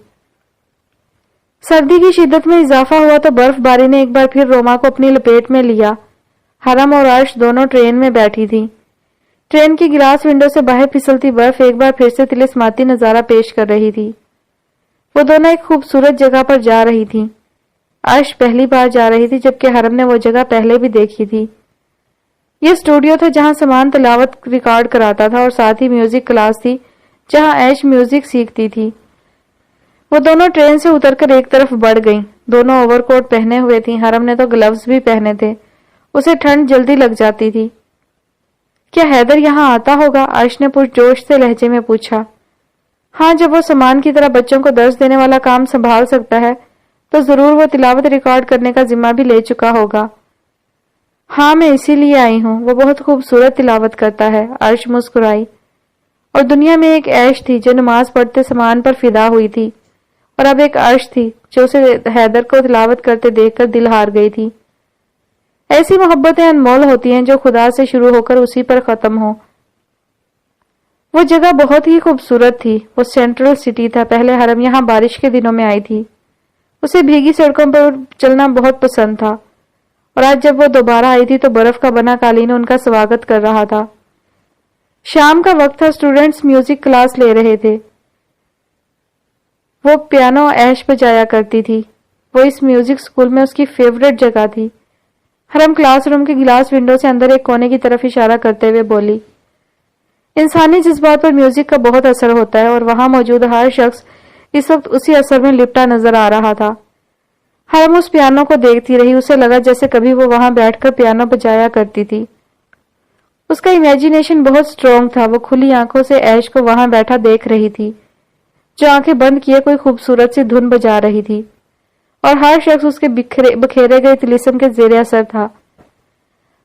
سردی کی شدت میں اضافہ ہوا تو برف باری نے ایک بار پھر روما کو اپنی لپیٹ میں لیا۔ حرم اور عرش دونوں ٹرین میں بیٹھی تھی۔ ٹرین کی گلاس ونڈو سے باہر پھسلتی برف ایک بار پھر سے طلسماتی نظارہ پیش کر رہی تھی۔ وہ دونوں ایک خوبصورت جگہ پر جا رہی تھی۔ عرش پہلی بار جا رہی تھی جبکہ حرم نے وہ جگہ پہلے بھی دیکھی تھی۔ یہ اسٹوڈیو تھا جہاں سامان تلاوت ریکارڈ کراتا تھا اور ساتھ ہی میوزک کلاس تھی جہاں عیش میوزک سیکھتی تھی۔ وہ دونوں ٹرین سے اتر کر ایک طرف بڑھ گئیں۔ دونوں اوور کوٹ پہنے ہوئے تھیں، حرم نے تو گلوز بھی پہنے تھے، اسے ٹھنڈ جلدی لگ جاتی تھی۔ کیا حیدر یہاں آتا ہوگا؟ عرش نے پرجوش سے لہجے میں پوچھا۔ ہاں، جب وہ سامان کی طرح بچوں کو درس دینے والا کام سنبھال سکتا ہے تو ضرور وہ تلاوت ریکارڈ کرنے کا ذمہ بھی لے چکا ہوگا۔ ہاں، میں اسی لیے آئی ہوں، وہ بہت خوبصورت تلاوت کرتا ہے، عرش مسکرائی۔ اور دنیا میں ایک عیش تھی جو نماز پڑھتے سامان پر فدا ہوئی تھی، اور اب ایک عرش تھی جو اسے حیدر کو تلاوت کرتے دیکھ کر دل ہار گئی تھی۔ ایسی محبتیں انمول ہوتی ہیں جو خدا سے شروع ہو کر اسی پر ختم ہو۔ وہ جگہ بہت ہی خوبصورت تھی، وہ سینٹرل سٹی تھا۔ پہلے حرم یہاں بارش کے دنوں میں آئی تھی، اسے بھیگی سڑکوں پر چلنا بہت پسند تھا، اور آج جب وہ دوبارہ آئی تھی تو برف کا بنا قالین ان کا سواگت کر رہا تھا۔ شام کا وقت تھا، اسٹوڈنٹس میوزک کلاس لے رہے تھے۔ وہ پیانو عیش بجایا کرتی تھی، وہ اس میوزک اسکول میں اس کی فیورٹ جگہ تھی۔ حرم کلاس روم کے گلاس ونڈو سے اندر ایک کونے کی طرف اشارہ کرتے ہوئے بولی، انسانی جذبات پر میوزک کا بہت اثر ہوتا ہے، اور وہاں موجود ہر شخص اس وقت اسی اثر میں لپٹا نظر آ رہا تھا۔ حرم اس پیانو کو دیکھتی رہی، اسے لگا جیسے کبھی وہ وہاں بیٹھ کر پیانو بجایا کرتی تھی۔ اس کا امیجینیشن بہت سٹرونگ تھا، وہ کھلی آنکھوں سے عیش کو وہاں بیٹھا دیکھ رہی تھی جو آنکھیں بند کیے کوئی خوبصورت سی دھن بجا رہی تھی، اور ہر شخص اس کے بکھیرے گئے طلسم کے زیر اثر تھا۔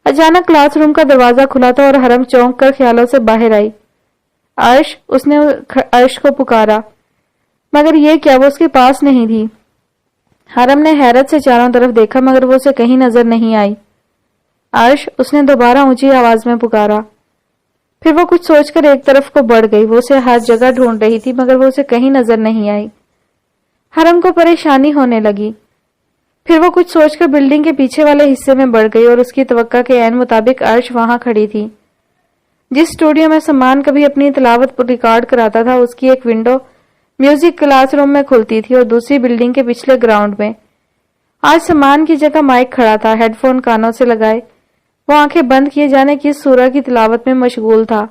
اچانک کلاس روم کا دروازہ کھلا تھا اور حرم چونک کر خیالوں سے باہر آئی۔ عرش، اس نے عرش کو پکارا، مگر یہ کیا، وہ اس کے پاس نہیں تھی۔ حرم نے حیرت سے چاروں طرف دیکھا مگر وہ اسے کہیں نظر نہیں آئی۔ عرش، اس نے دوبارہ اونچی آواز میں پکارا۔ پھر وہ کچھ سوچ کر ایک طرف کو بڑھ گئی، وہ اسے ہر جگہ ڈھونڈ رہی تھی مگر وہ اسے کہیں نظر نہیں آئی۔ حرم کو پریشانی ہونے لگی۔ پھر وہ کچھ سوچ کر بلڈنگ کے پیچھے والے حصے میں بڑھ گئی اور اس کی توقع کے عین مطابق عرش وہاں کھڑی تھی۔ جس اسٹوڈیو میں سمان کبھی اپنی تلاوت پر ریکارڈ کراتا تھا اس کی ایک ونڈو میوزک کلاس روم میں کھلتی تھی اور دوسری بلڈنگ کے پچھلے گراؤنڈ میں۔ آج سمان کی جگہ مائک کھڑا تھا، ہیڈ فون کانوں سے لگائے، وہ آنکھیں بند کیے جانے کی سورہ کی تلاوت میں مشغول تھا۔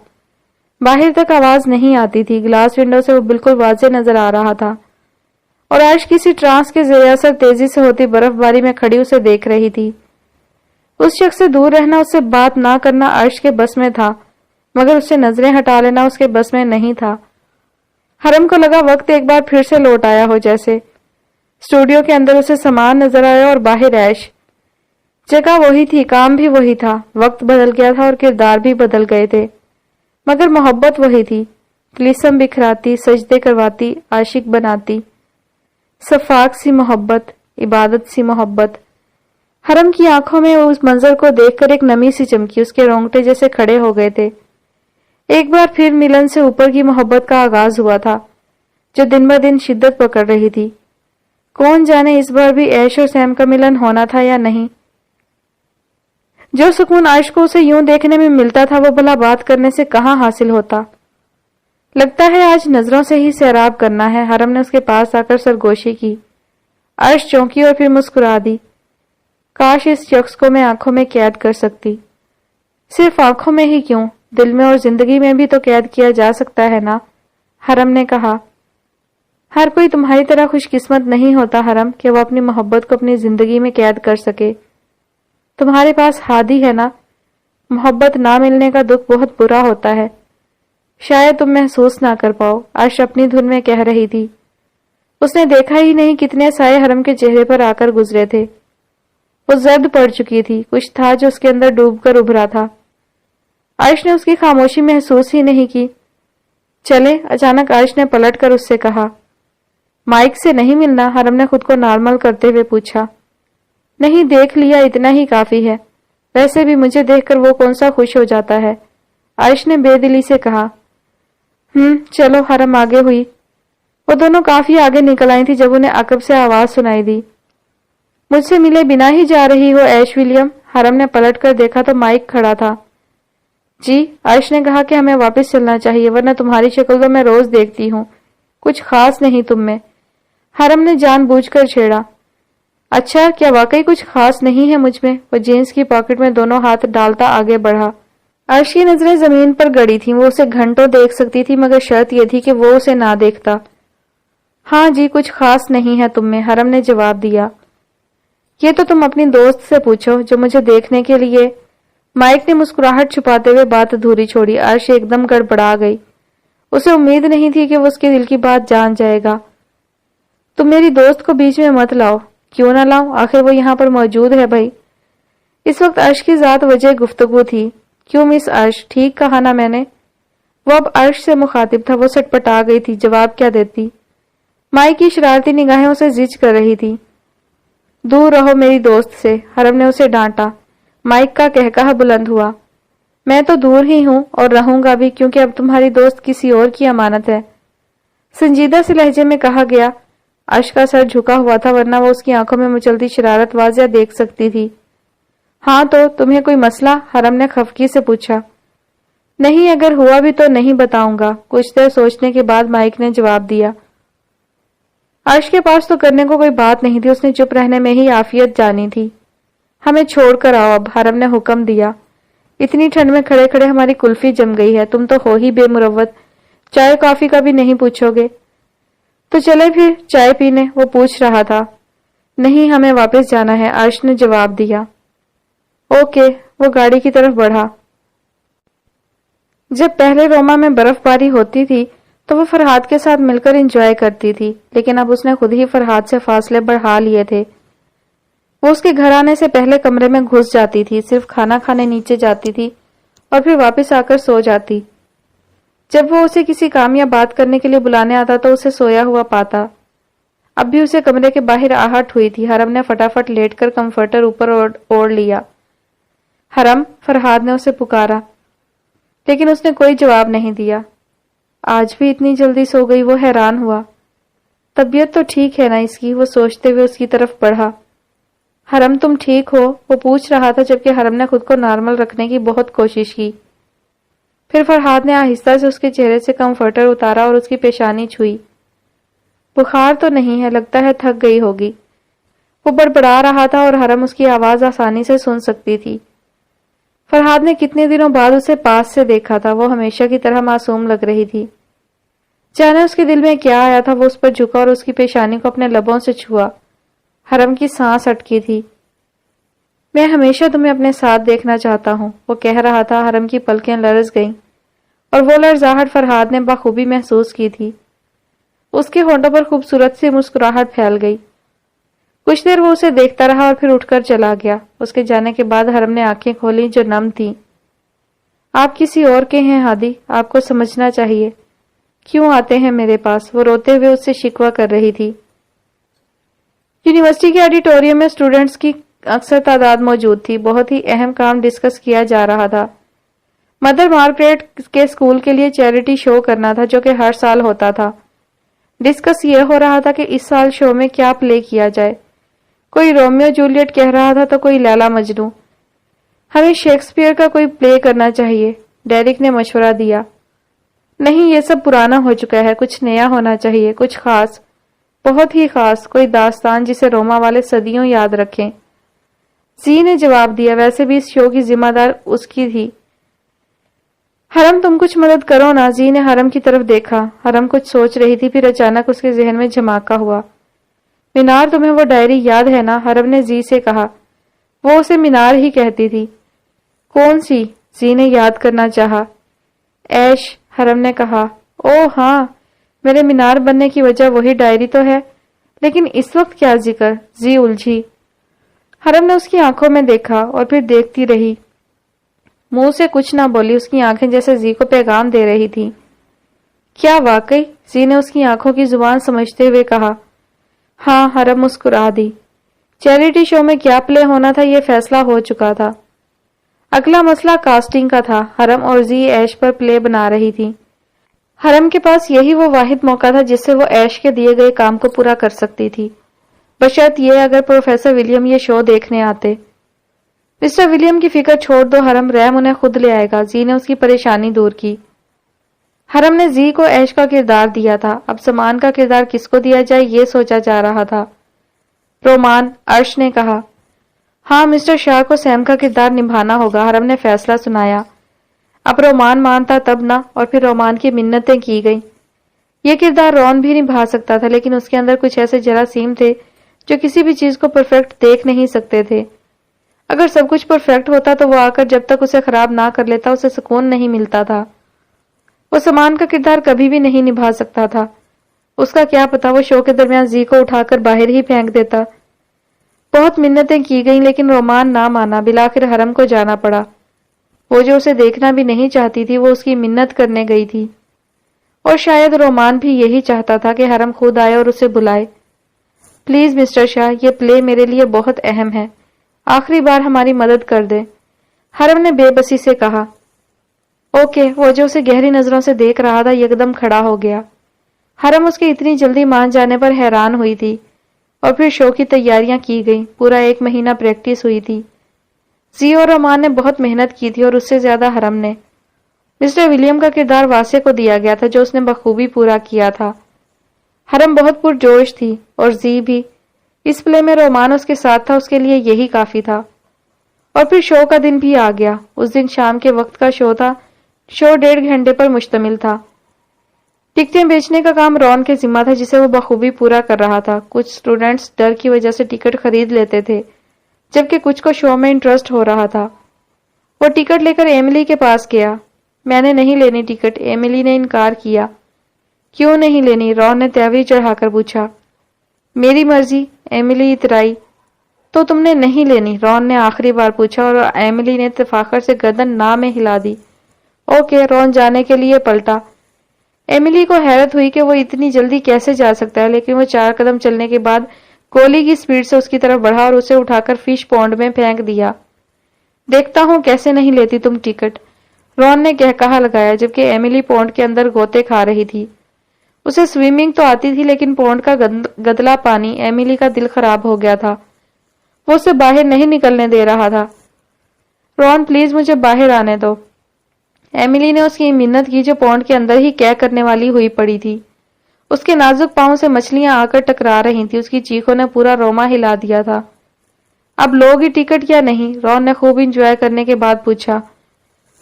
باہر تک آواز نہیں آتی تھی، گلاس ونڈو سے وہ بالکل واضح نظر آ رہا تھا، اور عرش کسی ٹرانس کے زیر اثر تیزی سے ہوتی برف باری میں کھڑی اسے دیکھ رہی تھی۔ اس شخص سے دور رہنا، اس سے بات نہ کرنا عرش کے بس میں تھا، مگر اس سے نظریں ہٹا لینا اس کے بس میں نہیں تھا۔ حرم کو لگا وقت ایک بار پھر سے لوٹ آیا ہو، جیسے اسٹوڈیو کے اندر اسے سامان نظر آیا اور باہر عیش۔ جگہ وہی تھی، کام بھی وہی تھا، وقت بدل گیا تھا اور کردار بھی بدل گئے تھے، مگر محبت وہی تھی، طلسم بکھراتی، سجدے کرواتی، عاشق بناتی، صفاق سی محبت، عبادت سی محبت۔ حرم کی آنکھوں میں اس منظر کو دیکھ کر ایک نمی سی چمکی، اس کے رونگٹے جیسے کھڑے ہو گئے تھے۔ ایک بار پھر ملن سے اوپر کی محبت کا آغاز ہوا تھا جو دن بہ دن شدت پکڑ رہی تھی۔ کون جانے اس بار بھی عیش اور سیم کا ملن ہونا تھا یا نہیں۔ جو سکون عرش کو اسے یوں دیکھنے میں ملتا تھا وہ بھلا بات کرنے سے کہاں حاصل ہوتا۔ لگتا ہے آج نظروں سے ہی سیراب کرنا ہے، حرم نے اس کے پاس آ کر سرگوشی کی۔ عرش چونکی اور پھر مسکرا دی۔ کاش اس شخص کو میں آنکھوں میں قید کر سکتی۔ صرف آنکھوں میں ہی کیوں، دل میں اور زندگی میں بھی تو قید کیا جا سکتا ہے نا، حرم نے کہا۔ ہر کوئی تمہاری طرح خوش قسمت نہیں ہوتا حرم کہ وہ اپنی محبت کو اپنی زندگی میں قید کر سکے۔ تمہارے پاس ہادی ہے نا، محبت نہ ملنے کا دکھ بہت برا ہوتا ہے، شاید تم محسوس نہ کر پاؤ، عرش اپنی دھن میں کہہ رہی تھی۔ اس نے دیکھا ہی نہیں کتنے سائے حرم کے چہرے پر آ کر گزرے تھے۔ وہ زرد پڑ چکی تھی، کچھ تھا جو اس کے اندر ڈوب کر ابھرا تھا۔ عرش نے اس کی خاموشی محسوس ہی نہیں کی۔ چلے، اچانک عرش نے پلٹ کر اس سے کہا۔ مائک سے نہیں ملنا؟ حرم نے خود کو نارمل کرتے ہوئے پوچھا۔ نہیں، دیکھ لیا، اتنا ہی کافی ہے، ویسے بھی مجھے دیکھ کر وہ کون سا خوش ہو جاتا ہے، عرش نے بے دلی سے کہا۔ چلو، حرم آگے ہوئی۔ وہ دونوں کافی آگے نکل آئی تھی جب انہیں عقب سے آواز سنائی دی۔ مجھ سے ملے بنا ہی جا رہی ہو عیش ولیم؟ حرم نے پلٹ کر دیکھا تو مائک کھڑا تھا۔ جی، عرش نے کہا کہ ہمیں واپس چلنا چاہیے ورنہ تمہاری شکل تو میں روز دیکھتی ہوں، کچھ خاص نہیں تم میں۔ حرم نے جان بوجھ کر چھیڑا۔ اچھا، کیا واقعی کچھ خاص نہیں ہے مجھ میں؟ وہ جینس کی پاکٹ میں دونوں ہاتھ ڈالتا آگے بڑھا۔ عرش کی نظریں زمین پر گڑی تھیں، وہ اسے گھنٹوں دیکھ سکتی تھی مگر شرط یہ تھی کہ وہ اسے نہ دیکھتا۔ ہاں جی، کچھ خاص نہیں ہے تم میں، حرم نے جواب دیا۔ یہ تو تم اپنی دوست سے پوچھو جو مجھے دیکھنے کے لیے۔ مائک نے مسکراہٹ چھپاتے ہوئے بات ادھوری چھوڑی۔ عرش ایک دم گڑبڑا گئی، اسے امید نہیں تھی کہ وہ اس کے دل کی بات جان جائے گا۔ تم میری دوست کو بیچ میں مت لاؤ۔ کیوں نہ لاؤں؟ آخر وہ یہاں پر موجود ہے بھائی۔ اس وقت عرش کی ذات وجہ گفتگو تھی۔ کیوں مس عرش، ٹھیک کہا نا میں نے؟ وہ اب عرش سے مخاطب تھا، وہ سٹپٹا گئی تھی، جواب کیا دیتی؟ مائی کی شرارتی نگاہیں اسے زج کر رہی تھی۔ دور رہو میری دوست سے، حرم نے اسے ڈانٹا۔ مائک کا قہقہہ بلند ہوا۔ میں تو دور ہی ہوں اور رہوں گا بھی، کیونکہ اب تمہاری دوست کسی اور کی امانت ہے، سنجیدہ سے لہجے میں کہا گیا۔ عرش کا سر جھکا ہوا تھا، ورنہ وہ اس کی آنکھوں میں مچلتی شرارت واضح دیکھ سکتی تھی۔ ہاں تو تمہیں کوئی مسئلہ؟ حرم نے خفگی سے پوچھا۔ نہیں، اگر ہوا بھی تو نہیں بتاؤں گا، کچھ دیر سوچنے کے بعد مائک نے جواب دیا۔ عرش کے پاس تو کرنے کو کوئی بات نہیں تھی، اس نے چپ رہنے میں ہی عافیت جانی تھی۔ ہمیں چھوڑ کر آؤ اب، حرم نے حکم دیا۔ اتنی ٹھنڈ میں کھڑے کھڑے ہماری کلفی جم گئی ہے، تم تو ہو ہی بے مروت، چائے کافی کا بھی نہیں پوچھو گے۔ تو چلے پھر چائے پینے، وہ پوچھ رہا تھا۔ نہیں، ہمیں واپس جانا ہے، عرش نے جواب دیا۔ اوکے، وہ گاڑی کی طرف بڑھا۔ جب پہلے روما میں برف باری ہوتی تھی تو وہ فرحاد کے ساتھ مل کر انجوائے کرتی تھی، لیکن اب اس نے خود ہی فرحاد سے فاصلے بڑھا لیے تھے۔ وہ اس کے گھر آنے سے پہلے کمرے میں گھس جاتی تھی، صرف کھانا کھانے نیچے جاتی تھی اور پھر واپس آ کر سو جاتی۔ جب وہ اسے کسی کام یا بات کرنے کے لیے بلانے آتا تو اسے سویا ہوا پاتا۔ اب بھی اسے کمرے کے باہر آہٹ ہوئی تھی۔ حرم نے فٹافٹ لیٹ کر کمفرٹر اوپر اوڑھ لیا۔ حرم، فرحاد نے اسے پکارا، لیکن اس نے کوئی جواب نہیں دیا۔ آج بھی اتنی جلدی سو گئی، وہ حیران ہوا۔ طبیعت تو ٹھیک ہے نا اس کی، وہ سوچتے ہوئے اس کی طرف بڑھا۔ حرم، تم ٹھیک ہو؟ وہ پوچھ رہا تھا، جبکہ حرم نے خود کو نارمل رکھنے کی بہت کوشش کی۔ پھر فرحاد نے آہستہ سے اس کے چہرے سے کمفرٹر اتارا اور اس کی پیشانی چھوئی۔ بخار تو نہیں ہے، لگتا ہے تھک گئی ہوگی، وہ بڑبڑا رہا تھا اور حرم اس کی آواز آسانی سے سن سکتی تھی۔ فرحاد نے کتنے دنوں بعد اسے پاس سے دیکھا تھا، وہ ہمیشہ کی طرح معصوم لگ رہی تھی۔ جانے اس کے دل میں کیا آیا تھا، وہ اس پر جھکا اور اس کی پیشانی کو اپنے لبوں سے چھوا۔ حرم کی سانس اٹکی تھی۔ میں ہمیشہ تمہیں اپنے ساتھ دیکھنا چاہتا ہوں، وہ کہہ رہا تھا۔ حرم کی پلکیں لرز گئیں اور وہ لرزاہٹ فرحاد نے بخوبی محسوس کی تھی۔ اس کے ہونٹوں پر خوبصورت سی مسکراہٹ پھیل گئی۔ کچھ دیر وہ اسے دیکھتا رہا اور پھر اٹھ کر چلا گیا۔ اس کے جانے کے بعد حرم نے آنکھیں کھولیں جو نم تھیں۔ آپ کسی اور کے ہیں ہادی، آپ کو سمجھنا چاہیے۔ کیوں آتے ہیں میرے پاس؟ وہ روتے ہوئے اس سے شکوہ کر رہی تھی۔ یونیورسٹی کے آڈیٹوریم میں اسٹوڈنٹس کی اکثر تعداد موجود تھی، بہت ہی اہم کام ڈسکس کیا جا رہا تھا۔ مدر مارگریٹ کے اسکول کے لیے چیریٹی شو کرنا تھا جو کہ ہر سال ہوتا تھا۔ ڈسکس یہ ہو رہا تھا کہ اس سال شو میں کیا پلے کیا جائے۔ کوئی رومیو جولیٹ کہہ رہا تھا تو کوئی لیلا مجنو۔ ہمیں شیکسپیئر کا کوئی پلے کرنا چاہیے، ڈیرک نے مشورہ دیا۔ نہیں، یہ سب پرانا ہو چکا ہے، کچھ نیا ہونا چاہیے، کچھ خاص، بہت ہی خاص، کوئی داستان جسے روما والے صدیوں یاد رکھیں۔ زی نے جواب دیا، ویسے بھی اس شو کی ذمہ دار اس کی تھی۔ حرم، تم کچھ مدد کرو نا، زی نے حرم کی طرف دیکھا۔ حرم کچھ سوچ رہی تھی، پھر اچانک اس کے ذہن میں جھماکا ہوا۔ مینار، تمہیں وہ ڈائری یاد ہے نا؟ حرم نے زی سے کہا۔ وہ اسے مینار ہی کہتی تھی۔ کون سی؟ زی نے یاد کرنا چاہا۔ ایش، حرم نے کہا۔ اوہ ہاں، میرے مینار بننے کی وجہ وہی ڈائری تو ہے، لیکن اس وقت کیا ذکر؟ زی الجھی۔ حرم نے اس کی آنکھوں میں دیکھا اور پھر دیکھتی رہی، منہ سے کچھ نہ بولی۔ اس کی آنکھیں جیسے زی کو پیغام دے رہی تھی۔ کیا واقعی؟ زی نے اس کی آنکھوں کی زبان سمجھتے ہوئے کہا۔ ہاں، حرم مسکرا دی۔ چیریٹی شو میں کیا پلے ہونا تھا یہ فیصلہ ہو چکا تھا۔ اگلا مسئلہ کاسٹنگ کا تھا۔ حرم اور زی ایش پر پلے بنا رہی تھی۔ حرم کے پاس یہی وہ واحد موقع تھا جس سے وہ ایش کے دیے گئے کام کو پورا کر سکتی تھی، بشرط یہ اگر پروفیسر ولیم یہ شو دیکھنے آتے۔ مسٹر ولیم کی فکر چھوڑ دو حرم، رحم انہیں خود لے آئے گا، زی نے اس کی پریشانی دور کی۔ حرم نے زی کو ایش کا کردار دیا تھا، اب سمان کا کردار کس کو دیا جائے یہ سوچا جا رہا تھا۔ رومان، عرش نے کہا۔ ہاں، مسٹر شاہ کو سیم کا کردار نبھانا ہوگا، حرم نے فیصلہ سنایا۔ اب رومان مانتا تب نہ، اور پھر رومان کی منتیں کی گئیں۔ یہ کردار رون بھی نبھا سکتا تھا، لیکن اس کے اندر کچھ ایسے جراثیم تھے جو کسی بھی چیز کو پرفیکٹ دیکھ نہیں سکتے تھے۔ اگر سب کچھ پرفیکٹ ہوتا تو وہ آ کر جب تک اسے خراب نہ کر لیتا اسے سکون نہیں ملتا تھا۔ وہ سامان کا کردار کبھی بھی نہیں نبھا سکتا تھا۔ اس کا کیا پتا وہ شو کے درمیان زی کو اٹھا کر باہر ہی پھینک دیتا۔ بہت منتیں کی گئیں لیکن رومان نہ مانا، بالآخر حرم کو جانا پڑا۔ وہ جو اسے دیکھنا بھی نہیں چاہتی تھی وہ اس کی منت کرنے گئی تھی، اور شاید رومان بھی یہی چاہتا تھا کہ حرم خود آئے اور اسے بلائے۔ پلیز مسٹر شاہ، یہ پلے میرے لیے بہت اہم ہے، آخری بار ہماری مدد کر دیں، حرم نے بے بسی سے کہا۔ اوکے، وہ جو اسے گہری نظروں سے دیکھ رہا تھا یکدم کھڑا ہو گیا۔ حرم اس کے اتنی جلدی مان جانے پر حیران ہوئی تھی، اور پھر شو کی تیاریاں کی گئیں، پورا 1 مہینہ پریکٹس ہوئی تھی۔ زی اور رومان نے بہت محنت کی تھی اور اس سے زیادہ حرم نے۔ مسٹر ولیم کا کردار واسع کو دیا گیا تھا جو اس نے بخوبی پورا کیا تھا۔ حرم بہت پرجوش تھی اور زی بھی۔ اس پلے میں رومان اس کے ساتھ تھا، اس کے لیے یہی کافی تھا۔ اور پھر شو کا دن بھی آ گیا۔ اس دن شام کے وقت کا شو تھا۔ شو 1.5 گھنٹے پر مشتمل تھا۔ ٹکٹیں بیچنے کا کام رون کے ذمہ تھا جسے وہ بخوبی پورا کر رہا تھا۔ کچھ اسٹوڈنٹس ڈر کی وجہ سے ٹکٹ خرید لیتے تھے، جبکہ کچھ کو شو میں انٹرسٹ ہو رہا تھا۔ وہ ٹکٹ لے کر ایملی کے پاس گیا۔ میں نے نہیں لینی ٹکٹ، ایملی نے انکار کیا۔ کیوں نہیں لینی؟ رون نے تیوری چڑھا کر پوچھا۔ میری مرضی، ایملی اترائی۔ تو تم نے نہیں لینی؟ رون نے آخری بار پوچھا اور ایملی نے تفاخر سے گردن نہ میں ہلا دی۔ اوکے، رون جانے کے لیے پلٹا۔ ایملی کو حیرت ہوئی کہ وہ اتنی جلدی کیسے جا سکتا ہے، لیکن وہ 4 قدم چلنے کے بعد گولی کی سپیڈ سے اس کی طرف بڑھا اور اسے اٹھا کر فش پونڈ میں پھینک دیا۔ دیکھتا ہوں کیسے نہیں لیتی تم ٹکٹ، رون نے کہا لگایا جبکہ ایملی پونڈ کے اندر گوتے کھا رہی تھی۔ اسے سوئمنگ تو آتی تھی لیکن پونڈ کا گدلا پانی ایملی کا دل خراب ہو گیا تھا۔ وہ اسے باہر نہیں نکلنے دے رہا تھا۔ رون پلیز مجھے باہر آنے دو۔ ایملی نے اس کی منت کی جو پونڈ کے اندر ہی کیا کرنے والی ہوئی پڑی تھی۔ اس کے نازک پاؤں سے مچھلیاں آ کر ٹکرا رہی تھی، اس کی چیخوں نے پورا روما ہلا دیا تھا۔ اب لوگی ٹکٹ یا نہیں؟ رون نے خوب انجوائے کرنے کے بعد پوچھا۔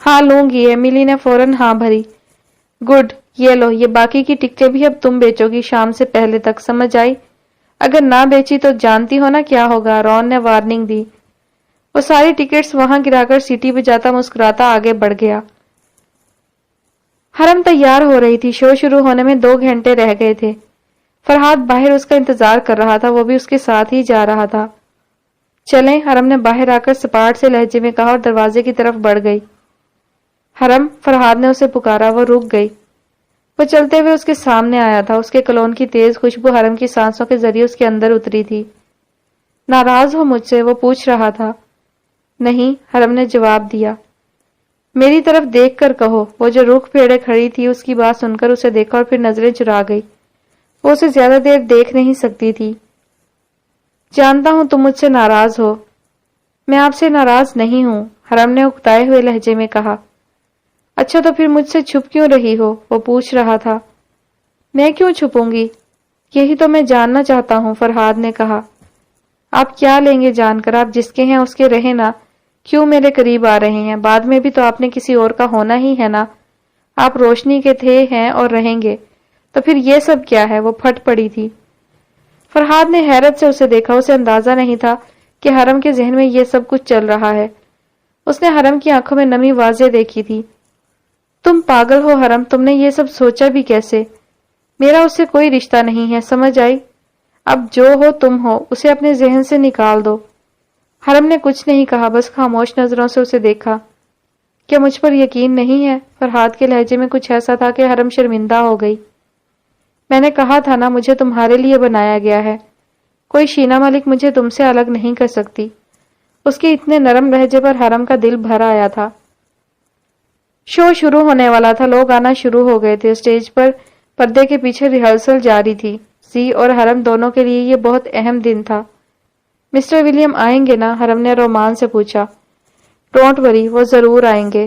ہاں لوں گی، ایملی نے فوراً ہاں بھری۔ گڈ، یہ لو، یہ باقی کی ٹکٹیں بھی اب تم بیچو گی شام سے پہلے تک، سمجھ آئی؟ اگر نہ بیچی تو جانتی ہو نا کیا ہوگا، رون نے وارننگ دی۔ وہ ساری ٹکٹس وہاں گرا کر سیٹی بجاتا مسکراتا آگے بڑھ گیا۔ حرم تیار ہو رہی تھی، شو شروع ہونے میں 2 گھنٹے رہ گئے تھے۔ فرحاد باہر اس کا انتظار کر رہا تھا، وہ بھی اس کے ساتھ ہی جا رہا تھا۔ چلیں، حرم نے باہر آ کر سپاٹ سے لہجے میں کہا اور دروازے کی طرف بڑھ گئی۔ حرم، فرحاد نے اسے پکارا، وہ رک گئی۔ وہ چلتے ہوئے اس کے سامنے آیا تھا، اس کے کلون کی تیز خوشبو حرم کی سانسوں کے ذریعے اس کے اندر اتری تھی۔ ناراض ہو مجھ سے؟ وہ پوچھ رہا تھا۔ نہیں، حرم نے جواب دیا۔ میری طرف دیکھ کر کہو۔ وہ جو رخ پھیڑے کھڑی تھی اس کی بات سن کر اسے دیکھا اور پھر نظریں چرا گئی۔ وہ اسے زیادہ دیر دیکھ نہیں سکتی تھی۔ جانتا ہوں تم مجھ سے ناراض ہو۔ میں آپ سے ناراض نہیں ہوں، حرم نے اکتائے ہوئے لہجے میں کہا۔ اچھا تو پھر مجھ سے چھپ کیوں رہی ہو؟ وہ پوچھ رہا تھا۔ میں کیوں چھپوں گی؟ یہی تو میں جاننا چاہتا ہوں، فرحاد نے کہا۔ آپ کیا لیں گے جان کر؟ آپ جس کے ہیں اس کے رہے نا، کیوں میرے قریب آ رہے ہیں؟ بعد میں بھی تو آپ نے کسی اور کا ہونا ہی ہے نا۔ آپ روشنی کے تھے، ہیں اور رہیں گے، تو پھر یہ سب کیا ہے؟ وہ پھٹ پڑی تھی۔ فرحاد نے حیرت سے اسے دیکھا، اسے اندازہ نہیں تھا کہ حرم کے ذہن میں یہ سب کچھ چل رہا ہے۔ اس نے حرم کی آنکھوں میں نمی واضح دیکھی تھی۔ تم پاگل ہو حرم، تم نے یہ سب سوچا بھی کیسے؟ میرا اس سے کوئی رشتہ نہیں ہے، سمجھ آئی؟ اب جو ہو تم ہو، اسے اپنے ذہن سے نکال دو۔ حرم نے کچھ نہیں کہا، بس خاموش نظروں سے اسے دیکھا۔ کیا مجھ پر یقین نہیں ہے؟ فرحاد کے لہجے میں کچھ ایسا تھا کہ حرم شرمندہ ہو گئی۔ میں نے کہا تھا نا، مجھے تمہارے لیے بنایا گیا ہے، کوئی شینا ملک مجھے تم سے الگ نہیں کر سکتی۔ اس کے اتنے نرم لہجے پر حرم کا دل بھر آیا تھا۔ شو شروع ہونے والا تھا، لوگ آنا شروع ہو گئے تھے۔ اسٹیج پر پردے کے پیچھے ریہرسل جاری تھی۔ زی اور حرم دونوں کے لیے یہ بہت اہم دن تھا۔ مسٹر ولیم آئیں گے نا؟ حرم نے رومان سے پوچھا۔ ڈونٹ وری، وہ ضرور آئیں گے۔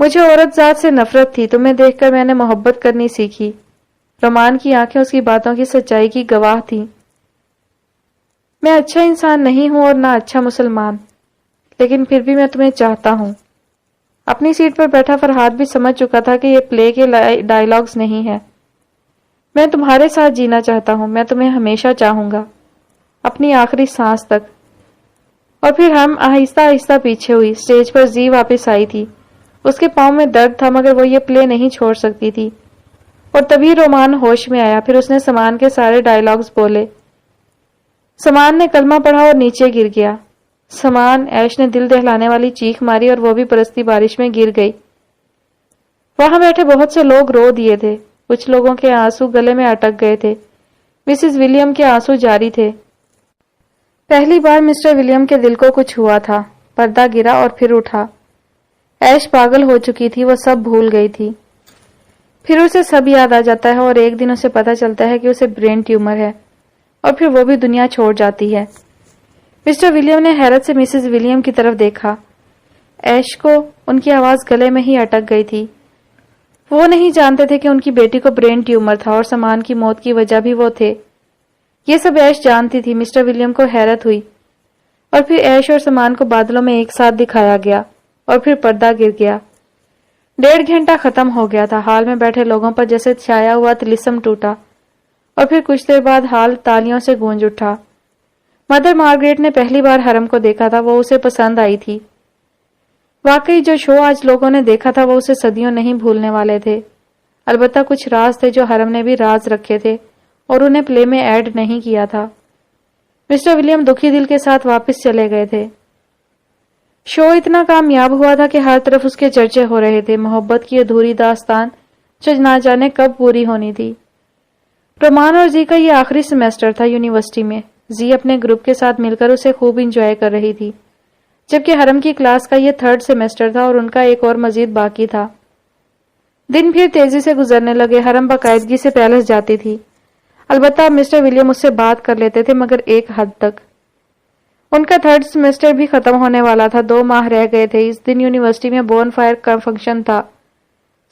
مجھے عورت ذات سے نفرت تھی، تمہیں دیکھ کر میں نے محبت کرنی سیکھی۔ رومان کی آنکھیں اس کی باتوں کی سچائی کی گواہ تھیں۔ میں اچھا انسان نہیں ہوں اور نہ اچھا مسلمان، لیکن پھر بھی میں تمہیں چاہتا ہوں۔ اپنی سیٹ پر بیٹھا فرحاد بھی سمجھ چکا تھا کہ یہ پلے کے ڈائیلاگز نہیں ہے۔ میں تمہارے ساتھ جینا چاہتا ہوں، میں تمہیں ہمیشہ چاہوں گا، اپنی آخری سانس تک۔ اور پھر ہم آہستہ آہستہ پیچھے ہوئی۔ اسٹیج پر زی واپس آئی تھی۔ اس کے پاؤں میں درد تھا مگر وہ یہ پلے نہیں چھوڑ سکتی تھی۔ اور تبھی رومان ہوش میں آیا، پھر اس نے سامان کے سارے ڈائیلاگز بولے۔ سامان نے کلمہ پڑھا اور نیچے گر گیا۔ سامان، ایش نے دل دہلانے والی چیخ ماری اور وہ بھی برستی بارش میں گر گئی۔ وہاں بیٹھے بہت سے لوگ رو دیے تھے، کچھ لوگوں کے آنسو گلے میں اٹک گئے تھے۔ مسز ولیم کے آنسو جاری تھے۔ پہلی بار مسٹر ولیم کے دل کو کچھ ہوا تھا۔ پردہ گرا اور پھر اٹھا۔ ایش پاگل ہو چکی تھی، وہ سب بھول گئی تھی۔ پھر اسے سب یاد آ جاتا ہے اور ایک دن اسے پتہ چلتا ہے کہ اسے برین ٹیومر ہے، اور پھر وہ بھی دنیا چھوڑ جاتی ہے۔ مسٹر ولیم نے حیرت سے مسز ولیم کی طرف دیکھا۔ ایش کو ان کی آواز گلے میں ہی اٹک گئی تھی۔ وہ نہیں جانتے تھے کہ ان کی بیٹی کو برین ٹیومر تھا اور سامان کی موت کی وجہ بھی وہ تھے۔ یہ سب ایش جانتی تھی۔ مسٹر ولیم کو حیرت ہوئی، اور پھر ایش اور سامان کو بادلوں میں ایک ساتھ دکھایا گیا، اور پھر پردہ گر گیا۔ 1.5 گھنٹہ ختم ہو گیا تھا۔ ہال میں بیٹھے لوگوں پر جیسے چھایا ہوا طلسم ٹوٹا، اور پھر کچھ دیر بعد ہال تالیوں سے گونج اٹھا۔ مدر مارگریٹ نے پہلی بار حرم کو دیکھا تھا، وہ اسے پسند آئی تھی۔ واقعی جو شو آج لوگوں نے دیکھا تھا وہ اسے صدیوں نہیں بھولنے والے تھے۔ البتہ کچھ راز تھے جو حرم نے بھی راز رکھے تھے اور انہیں پلے میں ایڈ نہیں کیا تھا۔ مسٹر ولیم دکھی دل کے ساتھ واپس چلے گئے تھے۔ شو اتنا کامیاب ہوا تھا کہ ہر طرف اس کے چرچے ہو رہے تھے، محبت کی ادھوری داستان جو نہ جانے کب پوری ہونی تھی۔ رومان اور زی کا یہ آخری سیمیسٹر تھا یونیورسٹی میں۔ زی اپنے گروپ کے ساتھ مل کر اسے خوب انجوائے کر رہی تھی، جبکہ حرم کی کلاس کا یہ 3rd سیمیسٹر تھا اور ان کا ایک اور مزید باقی تھا۔ دن پھر تیزی سے گزرنے لگے۔ حرم باقاعدگی سے پیلس جاتی تھی، البتہ مسٹر ولیم اس سے بات کر لیتے تھے مگر ایک حد تک۔ ان کا 3rd سیمیسٹر بھی ختم ہونے والا تھا، 2 ماہ رہ گئے تھے۔ اس دن یونیورسٹی میں بون فائر کا فنکشن تھا۔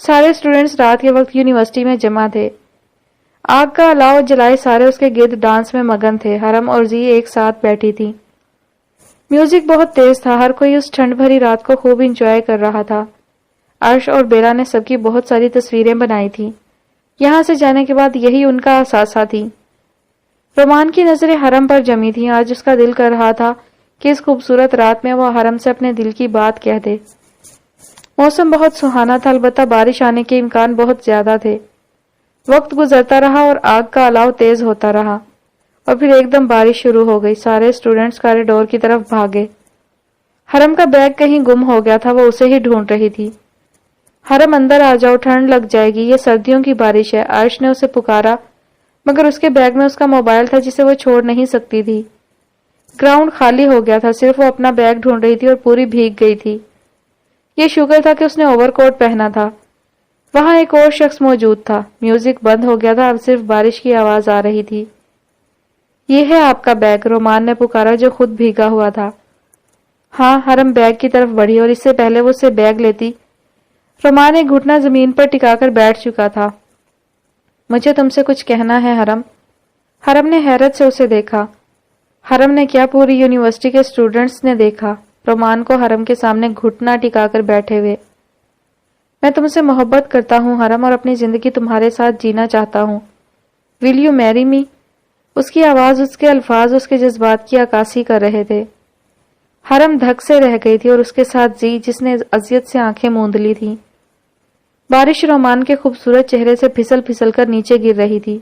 سارے اسٹوڈنٹس رات کے وقت یونیورسٹی میں جمع تھے۔ آگ کا الاؤ جلائے سارے اس کے گرد ڈانس میں مگن تھے۔ حرم اور زی ایک ساتھ بیٹھی تھی۔ میوزک بہت تیز تھا، ہر کوئی اس ٹھنڈ بھری رات کو خوب انجوائے کر رہا تھا۔ عرش اور بیلا نے سب کی بہت ساری تصویریں بنائی تھی۔ یہاں سے جانے کے بعد یہی ان کا اثاثہ تھی۔ رومان کی نظریں حرم پر جمی تھیں۔ آج اس کا دل کر رہا تھا کہ اس خوبصورت رات میں وہ حرم سے اپنے دل کی بات کہہ دے۔ موسم بہت سہانا تھا، البتہ بارش آنے کے امکان بہت زیادہ تھے۔ وقت گزرتا رہا اور آگ کا الاؤ تیز ہوتا رہا، اور پھر ایک دم بارش شروع ہو گئی۔ سارے اسٹوڈنٹس کاریڈور کی طرف بھاگے۔ حرم کا بیگ کہیں گم ہو گیا تھا، وہ اسے ہی ڈھونڈ رہی تھی۔ حرم اندر آ جاؤ، ٹھنڈ لگ جائے گی، یہ سردیوں کی بارش ہے۔ عرش نے اسے پکارا مگر اس کے بیگ میں اس کا موبائل تھا جسے وہ چھوڑ نہیں سکتی تھی۔ گراؤنڈ خالی ہو گیا تھا، صرف وہ اپنا بیگ ڈھونڈ رہی تھی اور پوری بھیگ گئی تھی۔ یہ شکر تھا کہ اس نے اوور کوٹ پہنا تھا۔ وہاں ایک اور شخص موجود تھا۔ میوزک بند ہو گیا تھا، اب صرف بارش کی آواز آ رہی تھی۔ یہ ہے آپ کا بیگ، رومان نے پکارا جو خود بھیگا ہوا تھا۔ ہاں، حرم بیگ کی طرف بڑھی اور اس سے پہلے وہ اسے بیگ لیتی، رومان ایک گھٹنا زمین پر ٹکا کر بیٹھ چکا تھا۔ مجھے تم سے کچھ کہنا ہے حرم۔ حرم نے حیرت سے اسے دیکھا۔ حرم نے کیا، پوری یونیورسٹی کے اسٹوڈنٹس نے دیکھا رومان کو حرم کے سامنے گھٹنا ٹکا کر بیٹھے ہوئے۔ میں تم سے محبت کرتا ہوں حرم، اور اپنی زندگی تمہارے ساتھ جینا چاہتا ہوں۔ ول یو میری می؟ اس کی آواز، اس کے الفاظ اس کے جذبات کی عکاسی کر رہے تھے۔ حرم دھک سے رہ گئی تھی اور اس کے ساتھ زی جس نے اذیت سے آنکھیں موند لی تھی۔ بارش رومان کے خوبصورت چہرے سے پھسل پھسل کر نیچے گر رہی تھی۔